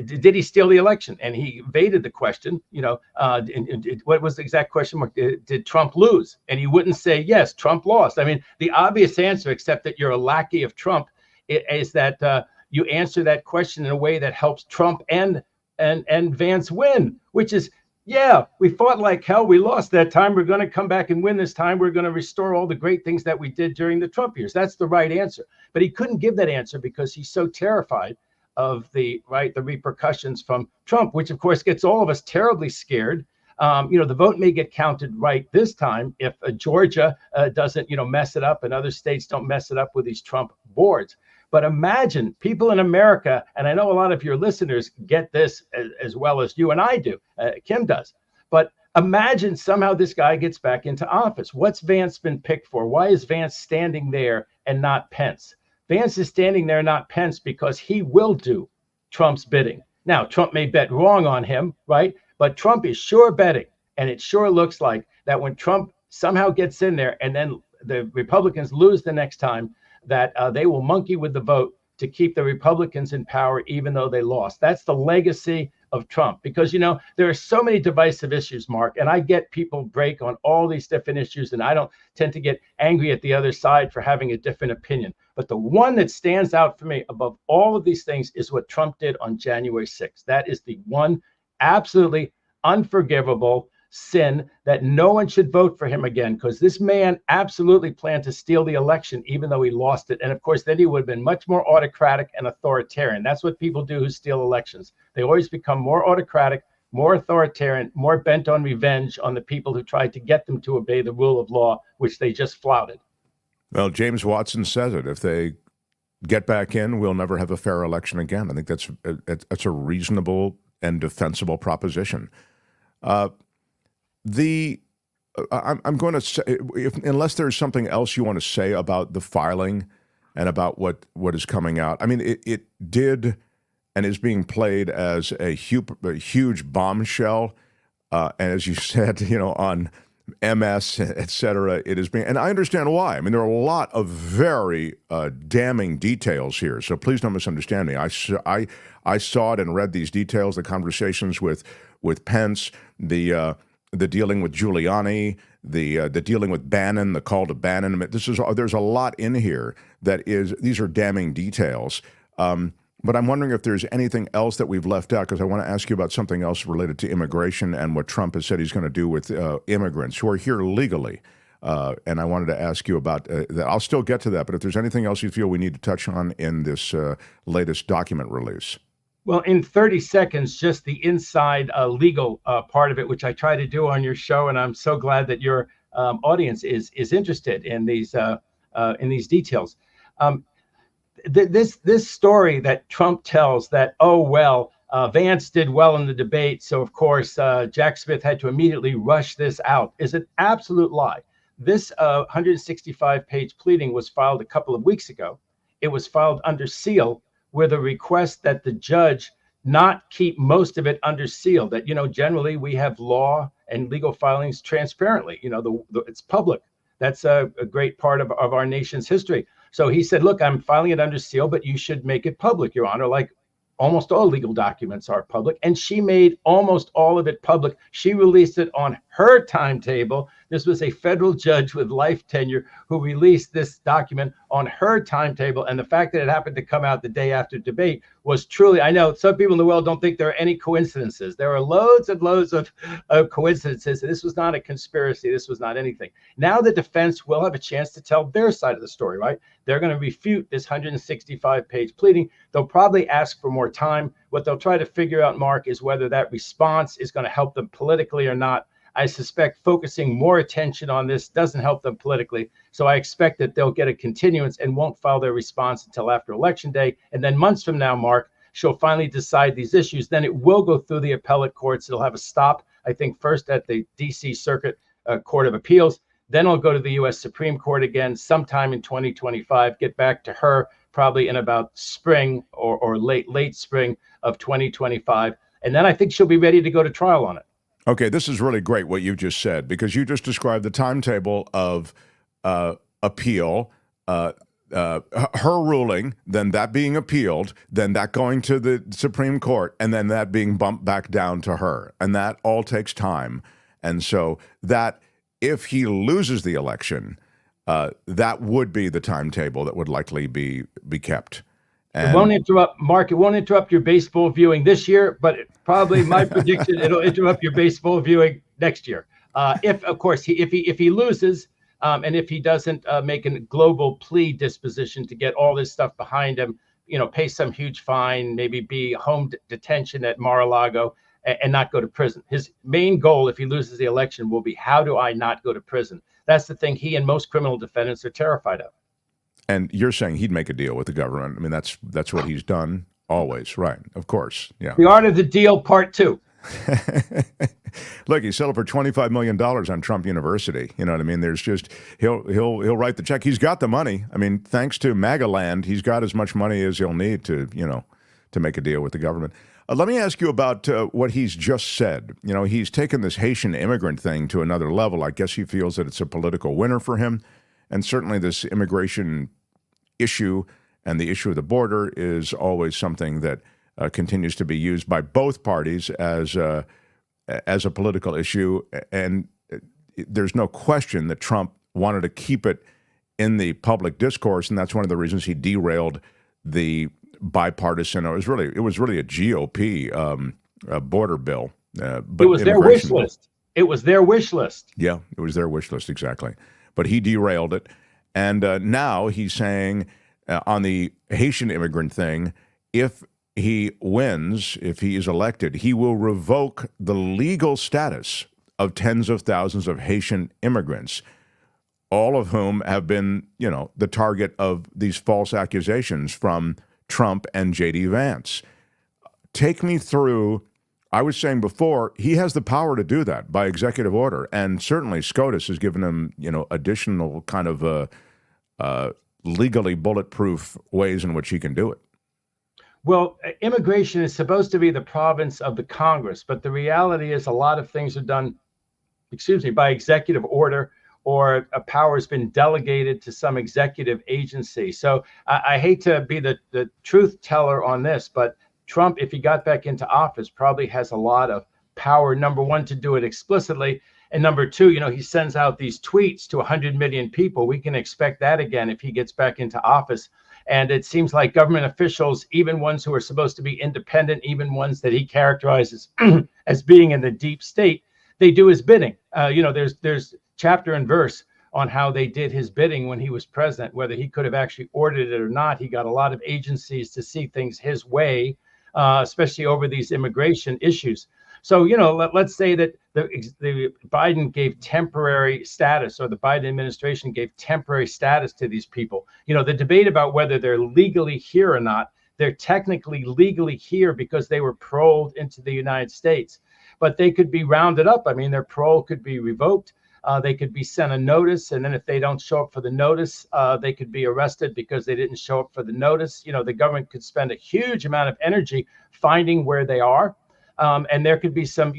I: did he steal the election? And he evaded the question. What was the exact question? Did Trump lose? And he wouldn't say, yes, Trump lost. I mean, the obvious answer, except that you're a lackey of Trump, is that you answer that question in a way that helps Trump and Vance win, which is, yeah, we fought like hell. We lost that time. We're going to come back and win this time. We're going to restore all the great things that we did during the Trump years. That's the right answer. But he couldn't give that answer because he's so terrified of the repercussions from Trump, which of course gets all of us terribly scared. The vote may get counted right this time if Georgia doesn't, mess it up, and other states don't mess it up with these Trump boards. But imagine people in America, and I know a lot of your listeners get this as well as you and I do, Kim does, but imagine somehow this guy gets back into office. What's Vance been picked for? Why is Vance standing there and not Pence? Vance is standing there, not Pence, because he will do Trump's bidding. Now, Trump may bet wrong on him, right? But Trump is sure betting, and it sure looks like that when Trump somehow gets in there and then the Republicans lose the next time, that they will monkey with the vote to keep the Republicans in power, even though they lost. That's the legacy of Trump, because, there are so many divisive issues, Mark, and I get people break on all these different issues, and I don't tend to get angry at the other side for having a different opinion. But the one that stands out for me above all of these things is what Trump did on January 6th. That is the one absolutely unforgivable sin that no one should vote for him again, because this man absolutely planned to steal the election, even though he lost it. And of course, then he would have been much more autocratic and authoritarian. That's what people do who steal elections. They always become more autocratic, more authoritarian, more bent on revenge on the people who tried to get them to obey the rule of law, which they just flouted.
B: Well, James Watson says it. If they get back in, we'll never have a fair election again. I think that's a reasonable and defensible proposition. I'm going to say, unless there's something else you want to say about the filing and about what is coming out. I mean, it did and is being played as a huge bombshell. And as you said, on MS, et cetera, it is being, and I understand why. I mean, there are a lot of very damning details here. So please don't misunderstand me. I saw it and read these details, the conversations with Pence, the dealing with Giuliani, the dealing with Bannon, the call to Bannon. There's a lot in here these are damning details. But I'm wondering if there's anything else that we've left out, because I want to ask you about something else related to immigration and what Trump has said he's going to do with immigrants who are here legally. And I wanted to ask you about that. I'll still get to that, but if there's anything else you feel we need to touch on in this latest document release.
I: Well, in 30 seconds, just the inside legal part of it, which I try to do on your show, and I'm so glad that your audience is interested in these details. This story that Trump tells that, Vance did well in the debate, so of course Jack Smith had to immediately rush this out, is an absolute lie. This 165-page pleading was filed a couple of weeks ago. It was filed under seal, with a request that the judge not keep most of it under seal, that, generally we have law and legal filings transparently, it's public. That's a great part of our nation's history. So he said, look, I'm filing it under seal, but you should make it public, Your Honor, like almost all legal documents are public. And she made almost all of it public. She released it on her timetable. This was a federal judge with life tenure who released this document on her timetable. And the fact that it happened to come out the day after debate was truly, I know some people in the world don't think there are any coincidences. There are loads and loads of coincidences. This was not a conspiracy. This was not anything. Now the defense will have a chance to tell their side of the story, right? They're going to refute this 165-page pleading. They'll probably ask for more time. What they'll try to figure out, Mark, is whether that response is going to help them politically or not. I suspect focusing more attention on this doesn't help them politically. So I expect that they'll get a continuance and won't file their response until after Election Day. And then months from now, Mark, she'll finally decide these issues. Then it will go through the appellate courts. It'll have a stop, I think, first at the D.C. Circuit Court of Appeals. Then it'll go to the U.S. Supreme Court again sometime in 2025, get back to her probably in about spring or late spring of 2025. And then I think she'll be ready to go to trial on it.
B: Okay, this is really great what you just said, because you just described the timetable of appeal, her ruling, then that being appealed, then that going to the Supreme Court, and then that being bumped back down to her. And that all takes time. And so that if he loses the election, that would be the timetable that would likely be kept. And
I: it won't interrupt, Mark. It won't interrupt your baseball viewing this year, but probably my prediction, it'll interrupt your baseball viewing next year. If, of course, if he loses, and if he doesn't make a global plea disposition to get all this stuff behind him, pay some huge fine, maybe be home detention at Mar-a-Lago, and not go to prison. His main goal, if he loses the election, will be, how do I not go to prison? That's the thing he and most criminal defendants are terrified of.
B: And you're saying he'd make a deal with the government. I mean, that's what he's done always, right? Of course, yeah.
I: The art of the deal, part 2.
B: Look, he settled for $25 million on Trump University. You know what I mean? There's just he'll write the check. He's got the money. I mean, thanks to MAGA land, he's got as much money as he'll need to make a deal with the government. Let me ask you about what he's just said. He's taken this Haitian immigrant thing to another level. I guess he feels that it's a political winner for him, and certainly this immigration issue and the issue of the border is always something that continues to be used by both parties as a political issue. And there's no question that Trump wanted to keep it in the public discourse, and that's one of the reasons he derailed the bipartisan. It was really a GOP border bill. But
I: it was their wish list. It was their wish list.
B: Yeah, it was their wish list, exactly. But he derailed it. And now he's saying on the Haitian immigrant thing, if he wins, if he is elected, he will revoke the legal status of tens of thousands of Haitian immigrants, all of whom have been, the target of these false accusations from Trump and J.D. Vance. Take me through. I was saying before, he has the power to do that by executive order, and certainly SCOTUS has given him, additional kind of legally bulletproof ways in which he can do it.
I: Well, immigration is supposed to be the province of the Congress, but the reality is a lot of things are done, by executive order, or a power has been delegated to some executive agency. So I hate to be the truth teller on this, but Trump, if he got back into office, probably has a lot of power, number one, to do it explicitly. And number two, he sends out these tweets to 100 million people. We can expect that again if he gets back into office. And it seems like government officials, even ones who are supposed to be independent, even ones that he characterizes as being in the deep state, they do his bidding. There's chapter and verse on how they did his bidding when he was president, whether he could have actually ordered it or not. He got a lot of agencies to see things his way, especially over these immigration issues. So, let's say that the Biden gave temporary status, or the Biden administration gave temporary status to these people. The debate about whether they're legally here or not, they're technically legally here because they were paroled into the United States, but they could be rounded up. I mean, their parole could be revoked. They could be sent a notice, and then if they don't show up for the notice, they could be arrested because they didn't show up for the notice. The government could spend a huge amount of energy finding where they are. And there could be some,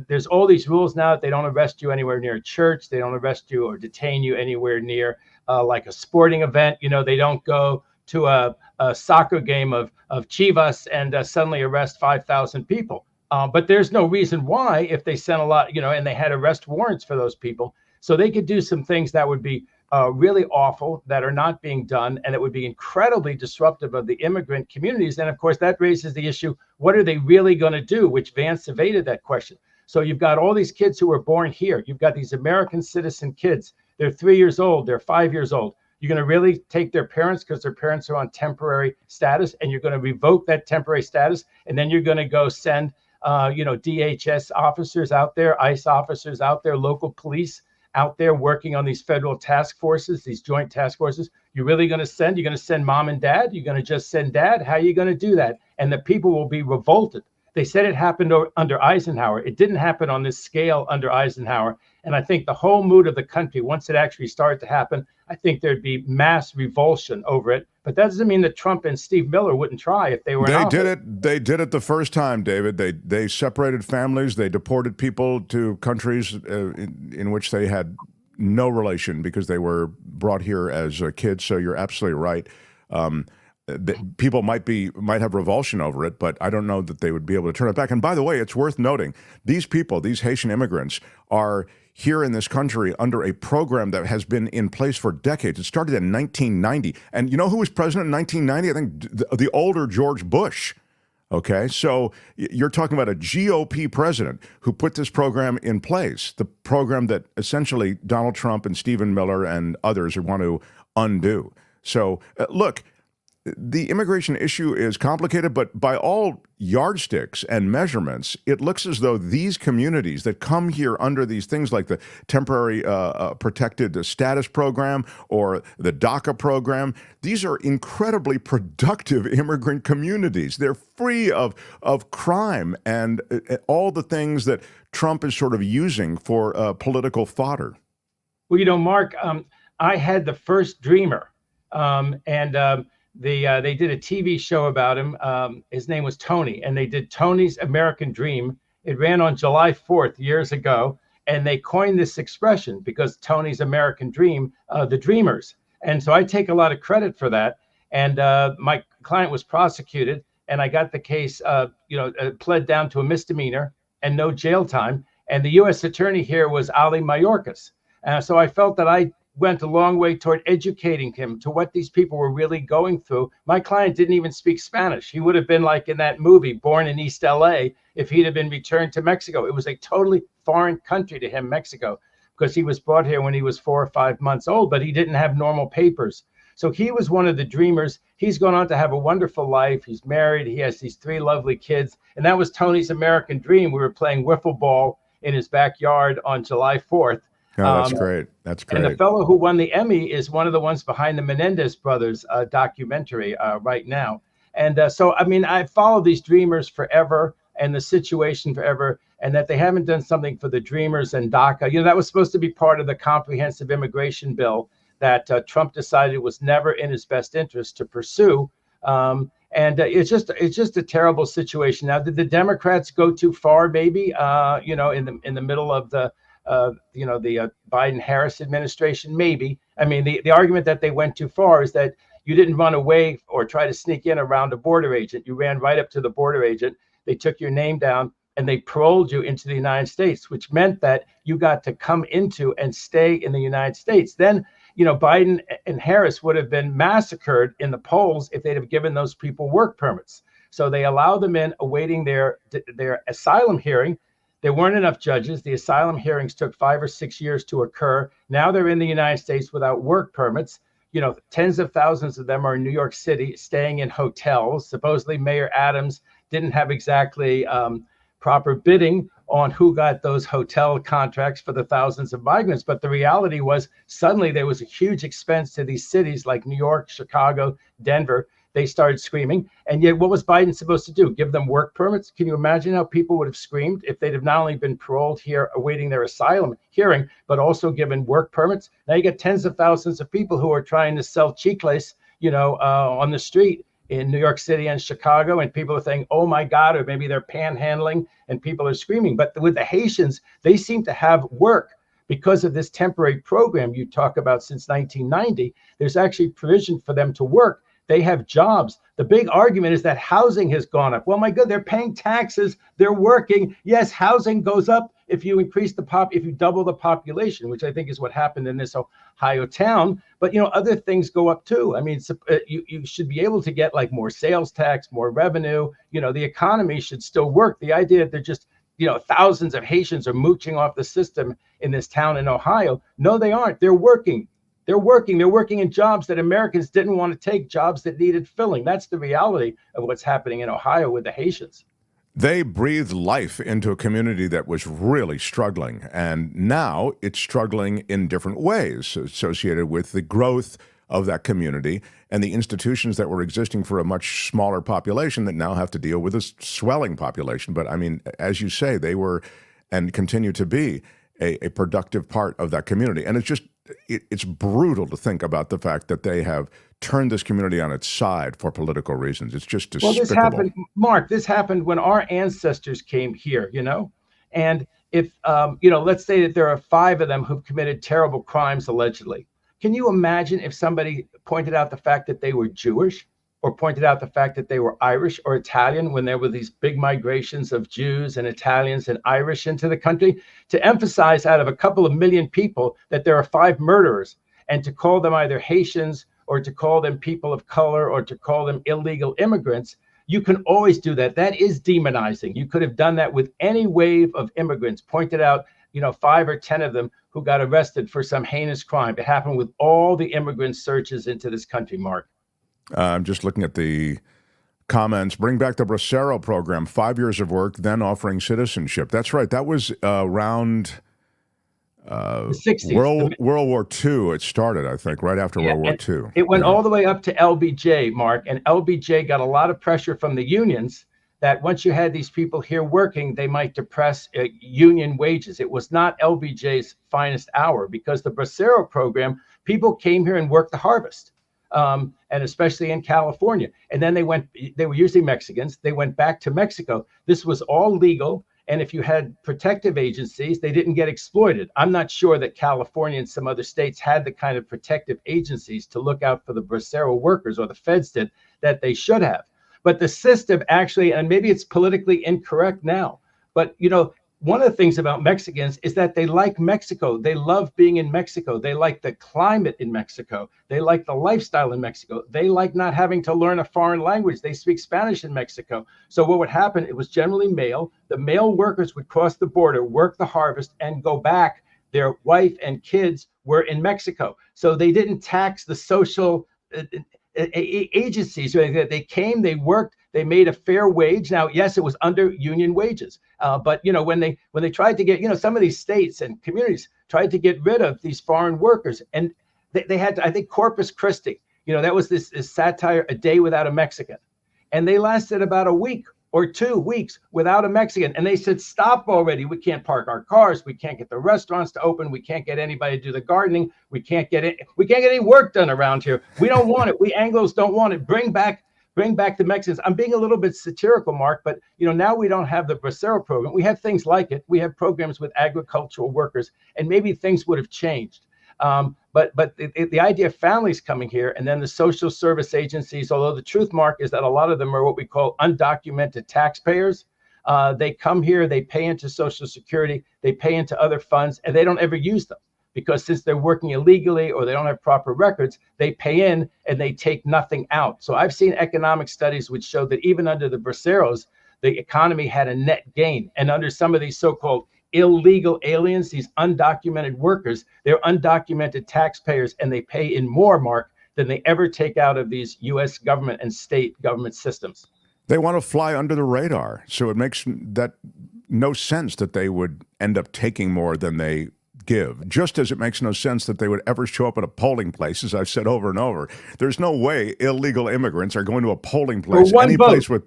I: there's all these rules now that they don't arrest you anywhere near a church. They don't arrest you or detain you anywhere near like a sporting event. They don't go to a soccer game of Chivas and suddenly arrest 5,000 people. But there's no reason why, if they sent a lot, and they had arrest warrants for those people. So they could do some things that would be really awful, that are not being done, and it would be incredibly disruptive of the immigrant communities. And of course, that raises the issue, what are they really going to do? Which Vance evaded that question. So you've got all these kids who were born here. You've got these American citizen kids. They're 3 years old. They're 5 years old. You're going to really take their parents because their parents are on temporary status, and you're going to revoke that temporary status. And then you're going to go send, DHS officers out there, ICE officers out there, local police out there working on these federal task forces, these joint task forces. You're going to send mom and dad? You're going to just send dad? How are you going to do that? And the people will be revolted. They said it happened under Eisenhower. It didn't happen on this scale under Eisenhower. And I think the whole mood of the country, once it actually started to happen, I think there'd be mass revulsion over it. But But that doesn't mean that Trump and Steve Miller wouldn't try if they were.
B: They did it. They did it the first time, David. They separated families. They deported people to countries in which they had no relation because they were brought here as kids. So you're absolutely right. People might have revulsion over it, but I don't know that they would be able to turn it back. And by the way, it's worth noting, these people, these Haitian immigrants, are here in this country under a program that has been in place for decades. It started in 1990. And you know who was president in 1990? I think the older George Bush. Okay, so you're talking about a GOP president who put this program in place, the program that essentially Donald Trump and Stephen Miller and others want to undo. So look, the immigration issue is complicated, but by all yardsticks and measurements, it looks as though these communities that come here under these things like the temporary protected status program or the DACA program, these are incredibly productive immigrant communities. They're free of crime and all the things that Trump is sort of using for political fodder.
I: Well, you know, Mark, I had the first dreamer, they did a TV show about him. His name was Tony, and they did Tony's American Dream. It ran on July 4th years ago, and they coined this expression because Tony's American Dream, the Dreamers. And so I take a lot of credit for that. And my client was prosecuted, and I got the case, pled down to a misdemeanor and no jail time. And the U.S. attorney here was Ali Mayorkas. So I felt that I went a long way toward educating him to what these people were really going through. My client didn't even speak Spanish. He would have been like in that movie, Born in East LA, if he'd have been returned to Mexico. It was a totally foreign country to him, Mexico, because he was brought here when he was 4 or 5 months old, but he didn't have normal papers. So he was one of the dreamers. He's gone on to have a wonderful life. He's married. He has these 3 lovely kids. And that was Tony's American Dream. We were playing wiffle ball in his backyard on July 4th.
B: Oh, that's great. That's great.
I: And the fellow who won the Emmy is one of the ones behind the Menendez brothers documentary right now. And so, I mean, I follow these dreamers forever and the situation forever, and that they haven't done something for the dreamers and DACA. You know, that was supposed to be part of the comprehensive immigration bill that Trump decided was never in his best interest to pursue. And it's just a terrible situation. Now, did the Democrats go too far? Maybe, in the middle of the the Biden-Harris administration, maybe. I mean, the argument that they went too far is that you didn't run away or try to sneak in around a border agent. You ran right up to the border agent. They took your name down and they paroled you into the United States, which meant that you got to come into and stay in the United States. Then, Biden and Harris would have been massacred in the polls if they'd have given those people work permits. So they allowed them in awaiting their asylum hearing. There weren't enough judges. The asylum hearings took 5 or 6 years to occur. Now they're in the United States without work permits. Tens of thousands of them are in New York City, staying in hotels. Supposedly Mayor Adams didn't have exactly proper bidding on who got those hotel contracts for the thousands of migrants. But the reality was suddenly there was a huge expense to these cities like New York, Chicago, Denver. They started screaming. And yet what was Biden supposed to do? Give them work permits? Can you imagine how people would have screamed if they'd have not only been paroled here awaiting their asylum hearing, but also given work permits? Now you get tens of thousands of people who are trying to sell chicles, on the street in New York City and Chicago. And people are saying, oh my God, or maybe they're panhandling and people are screaming. But with the Haitians, they seem to have work. Because of this temporary program you talk about since 1990, there's actually provision for them to work. They have jobs. The big argument is that housing has gone up. Well, my God, they're paying taxes. They're working. Yes, housing goes up if you increase if you double the population, which I think is what happened in this Ohio town. But, other things go up too. I mean, you should be able to get like more sales tax, more revenue. The economy should still work. The idea that they're just, thousands of Haitians are mooching off the system in this town in Ohio. No, they aren't. They're working. They're working in jobs that Americans didn't want to take, jobs that needed filling. That's the reality of what's happening in Ohio with the Haitians.
B: They breathed life into a community that was really struggling, and now it's struggling in different ways associated with the growth of that community and the institutions that were existing for a much smaller population that now have to deal with a swelling population. But I mean, as you say, they were and continue to be a productive part of that community. And it's just it's brutal to think about the fact that they have turned this community on its side for political reasons. It's just despicable.
I: Well, this happened, Mark, this happened when our ancestors came here, and if, let's say that there are 5 of them who've committed terrible crimes allegedly. Can you imagine if somebody pointed out the fact that they were Jewish, or pointed out the fact that they were Irish or Italian when there were these big migrations of Jews and Italians and Irish into the country, to emphasize out of a couple of million people that there are 5 murderers, and to call them either Haitians or to call them people of color or to call them illegal immigrants? You can always do that. That is demonizing. You could have done that with any wave of immigrants, pointed out, 5 or 10 of them who got arrested for some heinous crime. It happened with all the immigrant surges into this country, Mark.
B: I'm just looking at the comments. Bring back the Bracero program, 5 years of work, then offering citizenship. That's right. That was around
I: the 60s.
B: World War II. It started, I think, right after World War II.
I: It went all the way up to LBJ, Mark, and LBJ got a lot of pressure from the unions that once you had these people here working, they might depress union wages. It was not LBJ's finest hour, because the Bracero program, people came here and worked the harvest. And especially in California. And then they were usually Mexicans. They went back to Mexico. This was all legal. And if you had protective agencies, they didn't get exploited. I'm not sure that California and some other states had the kind of protective agencies to look out for the Bracero workers, or the feds did, that they should have. But the system actually, and maybe it's politically incorrect now, but one of the things about Mexicans is that they like Mexico. They love being in Mexico. They like the climate in Mexico. They like the lifestyle in Mexico. They like not having to learn a foreign language. They speak Spanish in Mexico. So what would happen, it was generally male. The male workers would cross the border, work the harvest, and go back. Their wife and kids were in Mexico. So they didn't tax the social agencies. They came, they worked, they made a fair wage. Now, yes, it was under union wages, but when they tried to get, some of these states and communities tried to get rid of these foreign workers, and they had to, I think, Corpus Christi, that was this satire, a day without a Mexican, and they lasted about a week or 2 weeks without a Mexican, and they said, stop already. We can't park our cars. We can't get the restaurants to open. We can't get anybody to do the gardening. We can't get any work done around here. We don't want it. We Anglos don't want it. Bring back the Mexicans. I'm being a little bit satirical, Mark, but now we don't have the Bracero program. We have things like it. We have programs with agricultural workers, and maybe things would have changed. But the idea of families coming here, and then the social service agencies, although the truth, Mark, is that a lot of them are what we call undocumented taxpayers. They come here, they pay into Social Security, they pay into other funds, and they don't ever use them, because since they're working illegally or they don't have proper records, they pay in and they take nothing out. So I've seen economic studies which show that even under the Braceros, the economy had a net gain. And under some of these so-called illegal aliens, these undocumented workers, they're undocumented taxpayers, and they pay in more, Mark, than they ever take out of these U.S. government and state government systems.
B: They want to fly under the radar. So it makes that no sense that they would end up taking more than they give, just as it makes no sense that they would ever show up at a polling place. As I've said over and over, there's no way illegal immigrants are going to a polling place, any place with,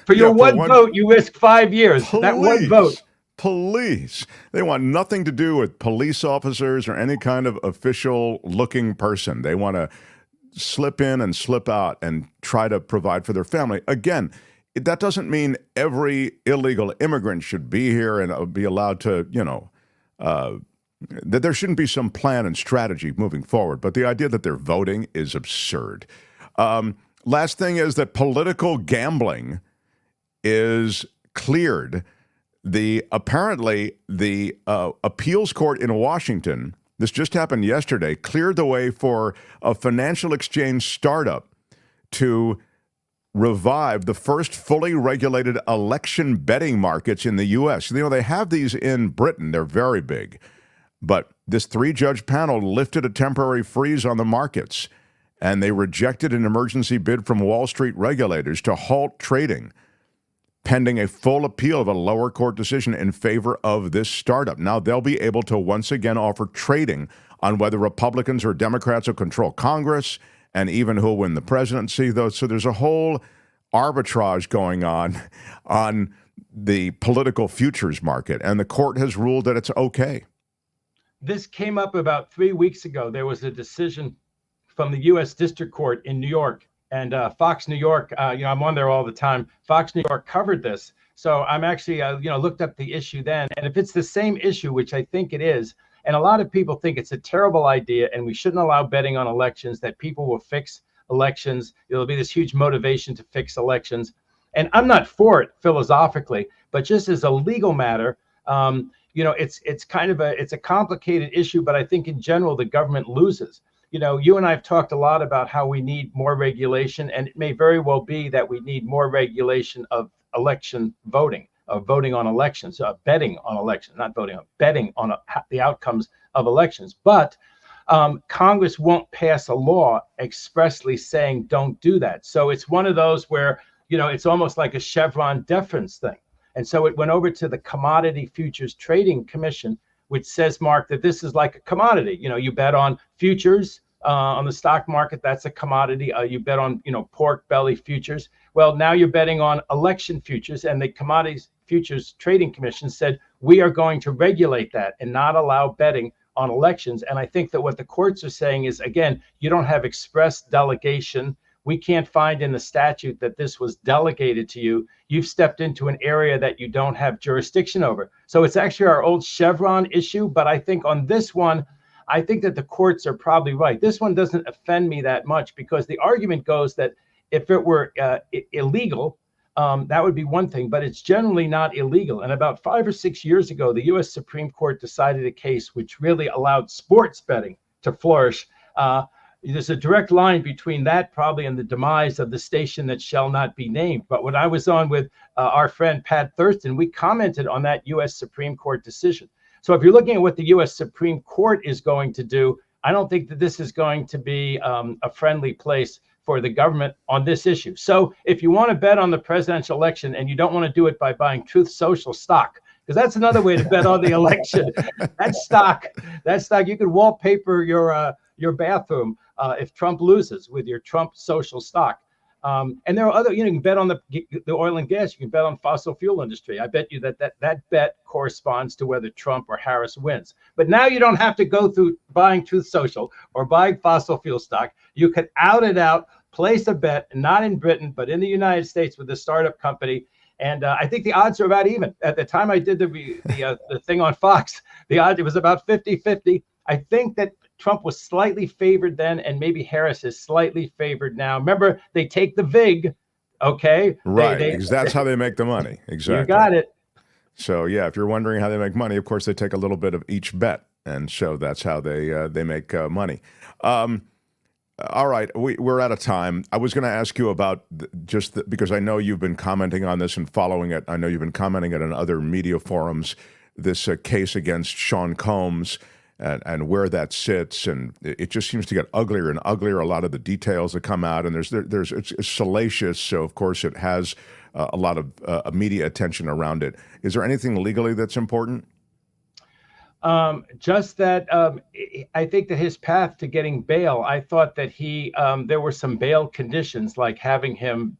I: For your one vote, you risk 5 years. That one vote.
B: Police. They want nothing to do with police officers or any kind of official-looking person. They want to slip in and slip out and try to provide for their family. Again, that doesn't mean every illegal immigrant should be here and be allowed to, that there shouldn't be some plan and strategy moving forward. But the idea that they're voting is absurd. Last thing is that political gambling is cleared. Apparently the appeals court in Washington, this just happened yesterday, cleared the way for a financial exchange startup to revive the first fully regulated election betting markets in the U.S. They have these in Britain. They're very big. But this 3-judge panel lifted a temporary freeze on the markets, and they rejected an emergency bid from Wall Street regulators to halt trading, pending a full appeal of a lower court decision in favor of this startup. Now they'll be able to once again offer trading on whether Republicans or Democrats will control Congress and even who'll win the presidency, though. So there's a whole arbitrage going on the political futures market, and the court has ruled that it's okay.
I: this came up about 3 weeks ago. There was a decision from the U.S. District Court in New York, and Fox New York, I'm on there all the time. Fox New York covered this. So I'm actually, looked up the issue then. And if it's the same issue, which I think it is, and a lot of people think it's a terrible idea and we shouldn't allow betting on elections, that people will fix elections. There'll be this huge motivation to fix elections. And I'm not for it philosophically, but just as a legal matter, it's kind of it's a complicated issue, but I think in general, the government loses. You and I have talked a lot about how we need more regulation, and it may very well be that we need more regulation of election voting, of voting on elections, betting on elections, not voting on, betting on the outcomes of elections. But Congress won't pass a law expressly saying don't do that. So it's one of those where, it's almost like a Chevron deference thing. And so it went over to the Commodity Futures Trading Commission, which says, Mark, that this is like a commodity. You bet on futures on the stock market. That's a commodity. You bet on, pork belly futures. Well, now you're betting on election futures, and the Commodities Futures Trading Commission said, we are going to regulate that and not allow betting on elections. And I think that what the courts are saying is, again, you don't have express delegation. We can't find in the statute that this was delegated to you. You've stepped into an area that you don't have jurisdiction over. So it's actually our old Chevron issue. But I think on this one, I think that the courts are probably right. This one doesn't offend me that much, because the argument goes that if it were illegal, that would be one thing, but it's generally not illegal. And about 5 or 6 years ago, the U.S. Supreme Court decided a case which really allowed sports betting to flourish. There's a direct line between that probably and the demise of the station that shall not be named. But when I was on with our friend Pat Thurston, we commented on that U.S. Supreme Court decision. So if you're looking at what the U.S. Supreme Court is going to do, I don't think that this is going to be a friendly place for the government on this issue. So if you want to bet on the presidential election and you don't want to do it by buying Truth Social stock, because that's another way to bet on the election. That stock, you could wallpaper your bathroom if Trump loses with your Trump Social stock. And there are other, you can bet on the oil and gas. You can bet on fossil fuel industry. I bet you that bet corresponds to whether Trump or Harris wins. But now you don't have to go through buying Truth Social or buying fossil fuel stock. You can out it out, place a bet, not in Britain, but in the United States with a startup company. And I think the odds are about even. At the time I did the thing on Fox, the odds, it was about 50-50. I think that Trump was slightly favored then, and maybe Harris is slightly favored now. Remember, they take the VIG, okay?
B: Right, because that's how they make the money. Exactly.
I: You got it.
B: So, yeah, if you're wondering how they make money, of course, they take a little bit of each bet, and so that's how they make money. All right, we're out of time. I was going to ask you about because I know you've been commenting on this and following it. I know you've been commenting it on other media forums, this case against Sean Combs, and where that sits, and it just seems to get uglier and uglier. A lot of the details that come out, and it's salacious, so of course it has a lot of media attention around it. Is there anything legally that's important?
I: Just that I think that his path to getting bail, I thought that there were some bail conditions, like having him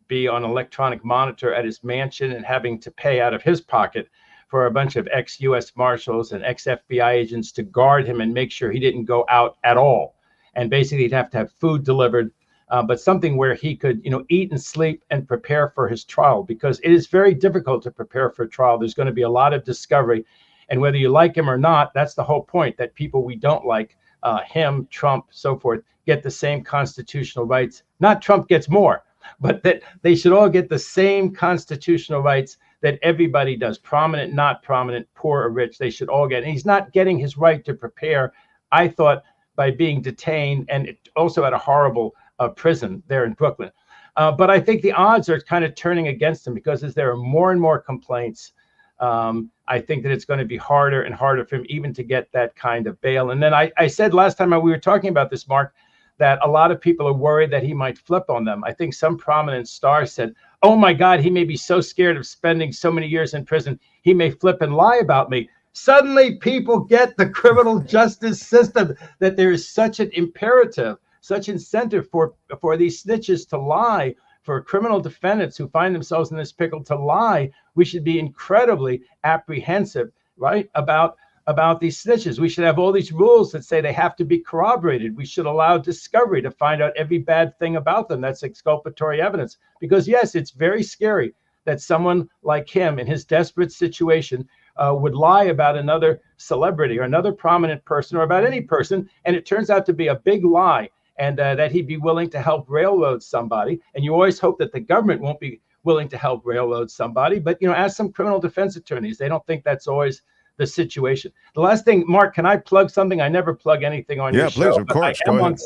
I: be on electronic monitor at his mansion and having to pay out of his pocket for a bunch of ex-U.S. Marshals and ex-FBI agents to guard him and make sure he didn't go out at all. And basically he'd have to have food delivered, but something where he could, eat and sleep and prepare for his trial, because it is very difficult to prepare for a trial. There's going to be a lot of discovery. And whether you like him or not, that's the whole point, that people we don't like, him, Trump, so forth, get the same constitutional rights. Not Trump gets more, but that they should all get the same constitutional rights that everybody does, prominent, not prominent, poor or rich. They should all get. And he's not getting his right to prepare, I thought, by being detained, and also at a horrible prison there in Brooklyn. But I think the odds are kind of turning against him, because as there are more and more complaints, I think that it's going to be harder and harder for him even to get that kind of bail. And then I said last time we were talking about this, Mark, that a lot of people are worried that he might flip on them. I think some prominent star said, oh my God, he may be so scared of spending so many years in prison, he may flip and lie about me. Suddenly people get the criminal justice system, that there is such an imperative, such incentive for these snitches to lie, for criminal defendants who find themselves in this pickle to lie. We should be incredibly apprehensive, right, about about these snitches. We should have all these rules that say they have to be corroborated. We should allow discovery to find out every bad thing about them. That's exculpatory evidence. Because yes, it's very scary that someone like him in his desperate situation would lie about another celebrity or another prominent person or about any person, and it turns out to be a big lie, and that he'd be willing to help railroad somebody. And you always hope that the government won't be willing to help railroad somebody. But, ask some criminal defense attorneys. They don't think that's always the situation. The last thing, Mark, can I plug something? I never plug anything on your show.
B: Yeah, please, of course. Go ahead.
I: On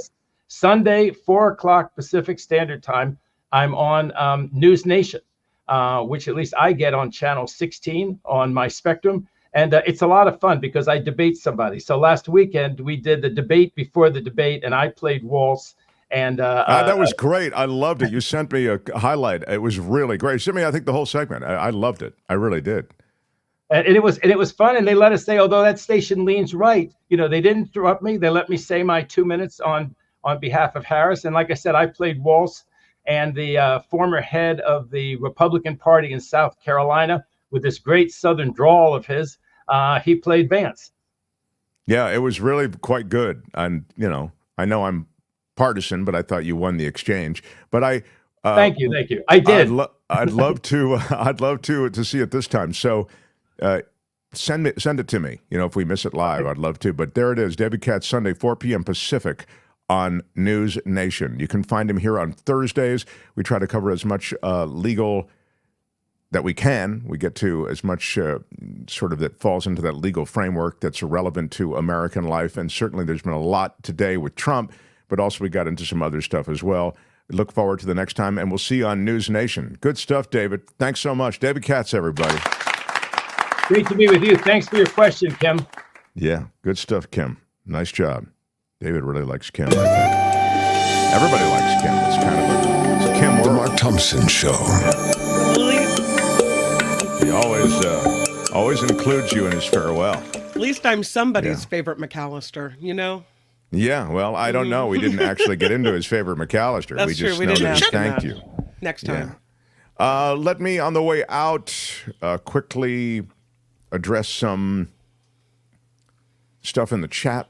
I: Sunday, 4:00 Pacific Standard Time, I'm on News Nation, which at least I get on channel 16 on my Spectrum. And it's a lot of fun because I debate somebody. So last weekend, we did the debate before the debate, and I played waltz. And
B: that was great. I loved it. You sent me a highlight. It was really great. You sent me, I think, the whole segment. I loved it. I really did.
I: And it was fun. And they let us say, although that station leans right, they didn't interrupt me. They let me say my 2 minutes on behalf of Harris. And like I said, I played waltz. And the former head of the Republican Party in South Carolina, with this great Southern drawl of his, he played Vance.
B: Yeah, it was really quite good. And, I know I'm partisan, but I thought you won the exchange. But I
I: thank you. I did.
B: I'd love to see it this time. So send it to me. If we miss it live, I'd love to. But there it is, David Katz, Sunday, 4 p.m. Pacific on News Nation. You can find him here on Thursdays. We try to cover as much legal that we can. We get to as much sort of that falls into that legal framework that's relevant to American life. And certainly there's been a lot today with Trump, but also we got into some other stuff as well. Look forward to the next time, and we'll see you on News Nation. Good stuff, David. Thanks so much. David Katz, everybody.
I: Great to be with you. Thanks for your question, Kim.
B: Yeah, good stuff, Kim. Nice job. David really likes Kim, I think. Everybody likes Kim. It's kind of a Kim world.
E: The Mark Thompson Show.
B: He always includes you in his farewell.
G: At least I'm somebody's favorite McAllister,
B: Yeah, well, I don't know. We didn't actually get into his favorite McAllister.
G: That's
B: we just
G: true.
B: know
G: didn't
B: that he
G: ask him
B: thanked
G: that.
B: you.
G: Next time.
B: Yeah. Let me, on the way out, quickly address some stuff in the chat.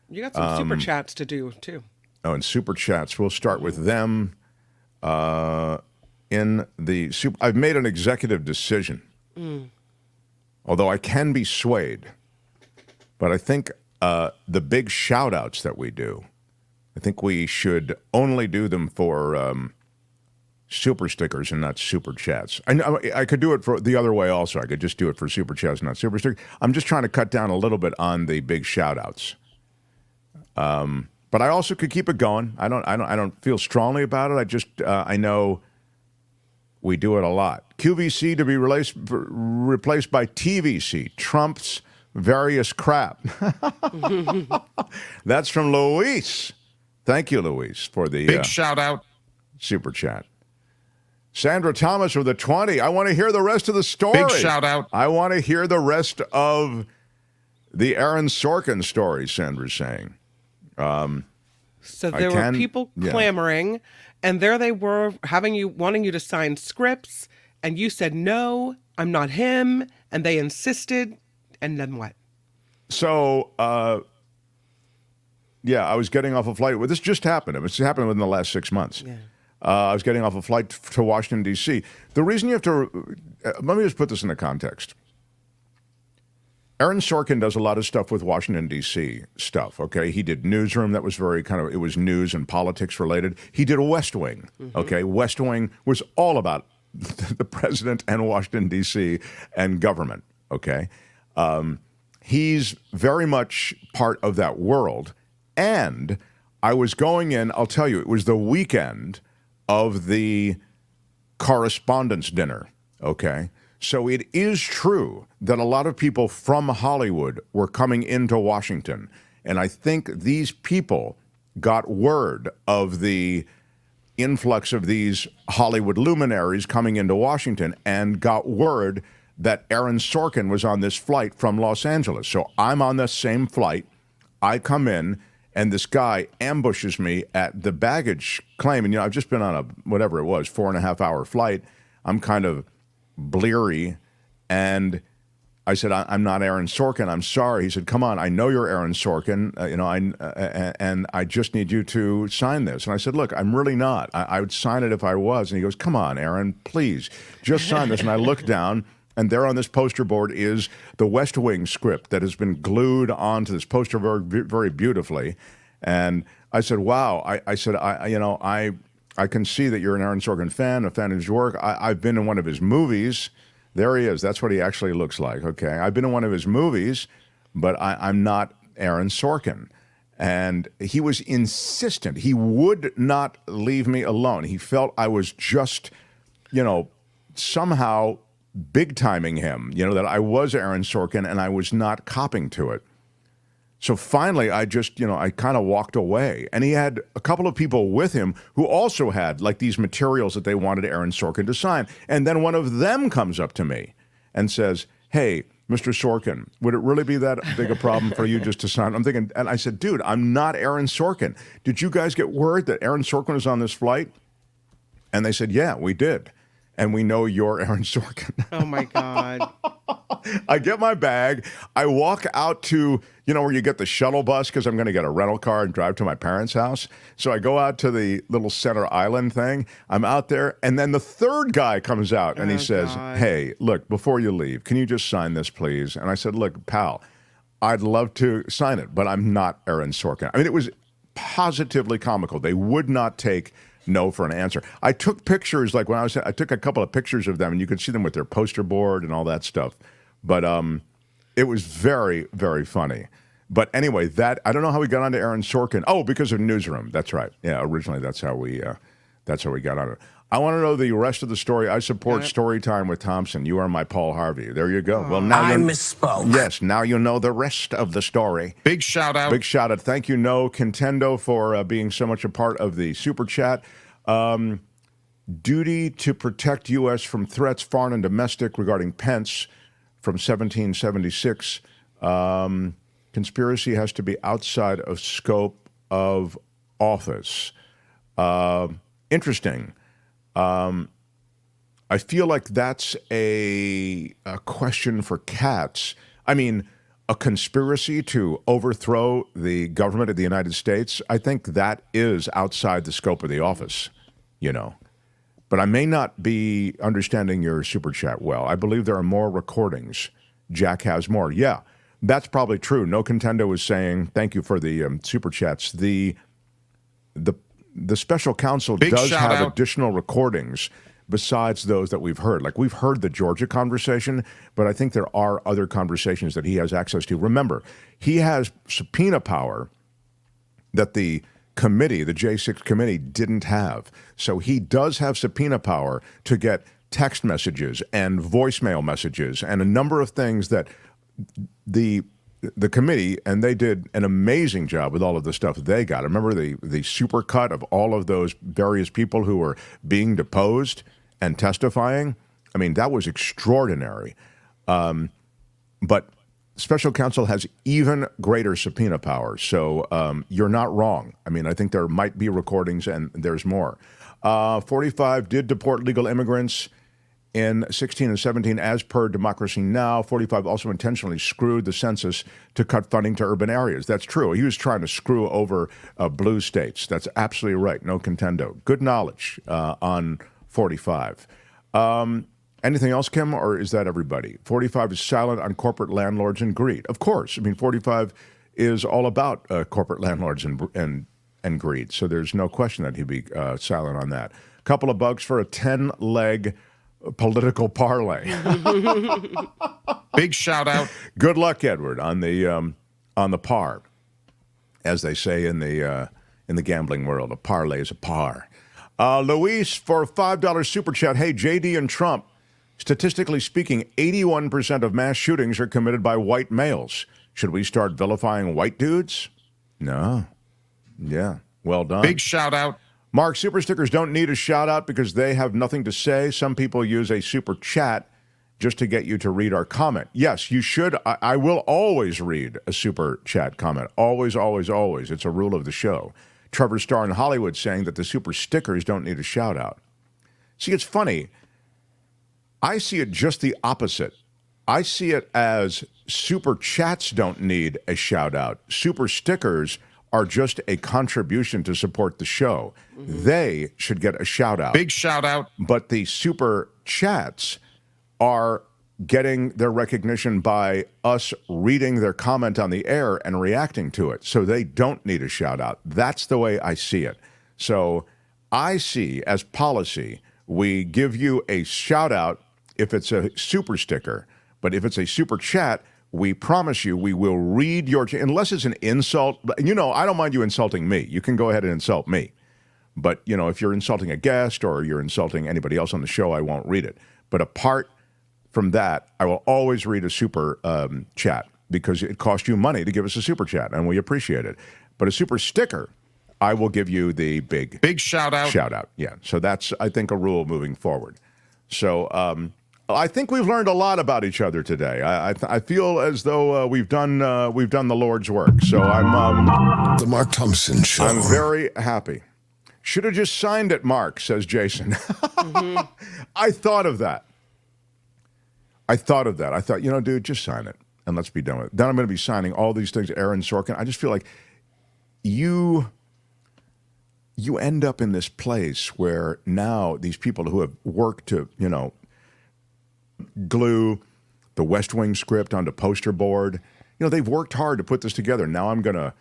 G: You got some super chats to do, too.
B: Oh, and super chats. We'll start with them. I've made an executive decision, although I can be swayed. But I think the big shout-outs that we do, I think we should only do them for super stickers and not super chats. I could do it for the other way also. I could just do it for super chats, not super stickers. I'm just trying to cut down a little bit on the big shout-outs. But I also could keep it going. I don't feel strongly about it. I know we do it a lot. QVC to be replaced by TVC. Trump's various crap. That's from Luis. Thank you, Luis, for the
D: big shout out.
B: Super chat. Sandra Thomas with the 20. I want to hear the rest of the story.
D: Big shout out.
B: I want to hear the rest of the Aaron Sorkin story, Sandra's saying.
G: So there were people clamoring, and there they were wanting you to sign scripts, and you said, no, I'm not him, and they insisted, and then what?
B: So, I was getting off a flight. Well, this just happened. It's happened within the last 6 months. Yeah. I was getting off a flight to Washington, D.C. The reason you have to, let me just put this into context. Aaron Sorkin does a lot of stuff with Washington, D.C. stuff, okay? He did Newsroom. That was very it was news and politics related. He did West Wing, okay? West Wing was all about the president and Washington, D.C. and government, okay? He's very much part of that world. And I was going in, I'll tell you, it was the weekend of the correspondence dinner, okay? So it is true that a lot of people from Hollywood were coming into Washington. And I think these people got word of the influx of these Hollywood luminaries coming into Washington and got word that Aaron Sorkin was on this flight from Los Angeles. So I'm on the same flight. I come in, and this guy ambushes me at the baggage claim. And, I've just been on a, 4.5 hour flight. I'm kind of bleary, and I said, I'm not Aaron Sorkin. I'm sorry. He said, come on. I know you're Aaron Sorkin. And I just need you to sign this. And I said, look, I'm really not. I would sign it if I was. And he goes, come on, Aaron, please, just sign this. And I look down, and there on this poster board is the West Wing script that has been glued onto this poster very, very beautifully. And I said, wow. I said, I can see that you're an Aaron Sorkin fan, a fan of his work. I've been in one of his movies. There he is. That's what he actually looks like. Okay. I've been in one of his movies, but I'm not Aaron Sorkin. And he was insistent. He would not leave me alone. He felt I was just, somehow big timing him, that I was Aaron Sorkin and I was not copping to it. So finally, I just, I kind of walked away. And he had a couple of people with him who also had like these materials that they wanted Aaron Sorkin to sign. And then one of them comes up to me and says, hey, Mr. Sorkin, would it really be that big a problem for you just to sign? I'm thinking, and I said, dude, I'm not Aaron Sorkin. Did you guys get word that Aaron Sorkin was on this flight? And they said, yeah, we did. And we know you're Aaron Sorkin.
G: Oh, my God.
B: I get my bag. I walk out to, where you get the shuttle bus because I'm going to get a rental car and drive to my parents' house. So I go out to the little center island thing. I'm out there. And then the third guy comes out and he says, God. Hey, look, before you leave, can you just sign this, please? And I said, look, pal, I'd love to sign it, but I'm not Aaron Sorkin. I mean, it was positively comical. They would not take no for an answer. I took pictures, like when I took a couple of pictures of them, and you could see them with their poster board and all that stuff. But it was very, very funny. But anyway, I don't know how we got onto Aaron Sorkin. Oh, because of Newsroom. That's right. Yeah, originally that's how we got on it. I want to know the rest of the story. I support story time with Thompson. You are my Paul Harvey. There you go. Well, now
T: I misspoke.
B: Yes, now you know the rest of the story.
D: Big shout out.
B: Big shout out. Thank you, No Contendo, for being so much a part of the super chat. Duty to protect U.S. from threats, foreign and domestic, regarding Pence from 1776. Conspiracy has to be outside of scope of office. Interesting. I feel like that's a question for Katz. I mean, a conspiracy to overthrow the government of the United States, I think that is outside the scope of the office, But I may not be understanding your super chat well. I believe there are more recordings. Jack has more. Yeah, that's probably true. No Contendo is saying, thank you for the super chats. The special counsel does have additional recordings besides those that we've heard. Like, we've heard the Georgia conversation, but I think there are other conversations that he has access to. Remember, he has subpoena power that the committee, the J6 committee, didn't have. So he does have subpoena power to get text messages and voicemail messages and a number of things that the committee, and they did an amazing job with all of the stuff they got. Remember the super cut of all of those various people who were being deposed and testifying? I mean, that was extraordinary. But special counsel has even greater subpoena power. So you're not wrong. I mean, I think there might be recordings, and there's more. 45 did deport legal immigrants in 16 and 17 as per Democracy Now! 45 also intentionally screwed the census to cut funding to urban areas. That's true. He was trying to screw over blue states. That's absolutely right. No contendo. Good knowledge on 45. Anything else, Kim, or is that everybody? 45 is silent on corporate landlords and greed. Of course. I mean, 45 is all about corporate landlords and greed. So there's no question that he'd be silent on that. Couple of bucks for a 10-leg political parlay.
D: Big shout out.
B: Good luck, Edward, on the par, as they say in the gambling world. A parlay is a par. Luis for a $5 super chat. Hey, JD and Trump. Statistically speaking, 81% of mass shootings are committed by white males. Should we start vilifying white dudes? No. Yeah. Well done.
D: Big shout out.
B: Mark, super stickers don't need a shout out because they have nothing to say. Some people use a super chat just to get you to read our comment. Yes, you should. I will always read a super chat comment. Always, always, always. It's a rule of the show. Trevor Starr in Hollywood saying that the super stickers don't need a shout out. See, it's funny. I see it just the opposite. I see it as super chats don't need a shout out. Super stickers are just a contribution to support the show. They should get a shout out.
D: Big shout out.
B: But the super chats are getting their recognition by us reading their comment on the air and reacting to it. So they don't need a shout out. That's the way I see it. So I see as policy, we give you a shout out if it's a super sticker, but if it's a super chat, we promise you we will read your, unless it's an insult. You know, I don't mind you insulting me. You can go ahead and insult me. But, you know, if you're insulting a guest or you're insulting anybody else on the show, I won't read it. But apart from that, I will always read a super chat because it costs you money to give us a super chat, and we appreciate it. But a super sticker, I will give you the big
D: shout out.
B: Shout out, yeah. So that's, I think, a rule moving forward. So I think we've learned a lot about each other today. I feel as though we've done the Lord's work. So I'm
E: the Mark Thompson Show.
B: I'm very happy. Should have just signed it, Mark, says Jason. I thought of that. I thought, you know, dude, just sign it and let's be done with it. Then I'm going to be signing all these things, Aaron Sorkin. I just feel like you end up in this place where now these people who have worked to, you know, glue the West Wing script onto poster board, you know, they've worked hard to put this together. Now I'm going to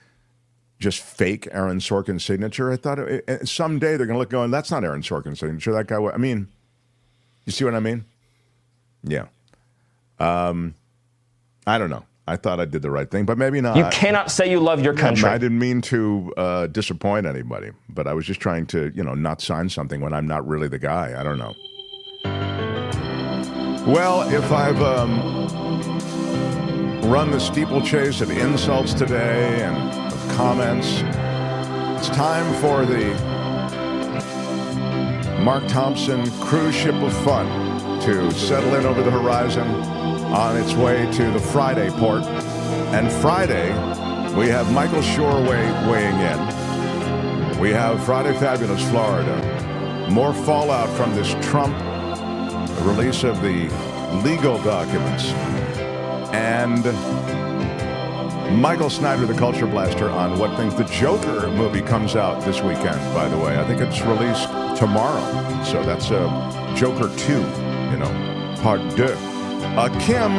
B: just fake Aaron Sorkin's signature. I thought someday they're going to look going, that's not Aaron Sorkin's signature. That guy, I mean, you see what I mean? Yeah. I don't know. I thought I did the right thing, but maybe not.
O: You cannot say you love your country.
B: I didn't mean to disappoint anybody, but I was just trying to, you know, not sign something when I'm not really the guy. I don't know. Well, if I've run the steeplechase of insults today and of comments, it's time for the Mark Thompson cruise ship of fun to settle in over the horizon on its way to the Friday port. And Friday, we have Michael Shore weighing in. We have Friday Fabulous Florida. More fallout from this Trump release of the legal documents. And Michael Snyder, the Culture Blaster, on what things. The Joker movie comes out this weekend, by the way. I think it's released tomorrow. So that's Joker 2, you know, part 2. Kim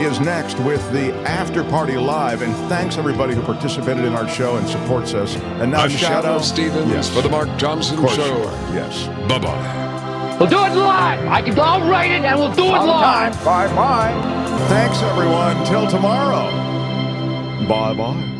B: is next with the After Party Live, and thanks everybody who participated in our show and supports us. And now
E: I'm
B: shout out
E: Stevens for the Mark Thompson Show.
B: Yes.
E: Bye-bye.
J: We'll do it live. I'll write it and we'll do it live.
B: Bye-bye. Thanks everyone. Till tomorrow. Bye-bye.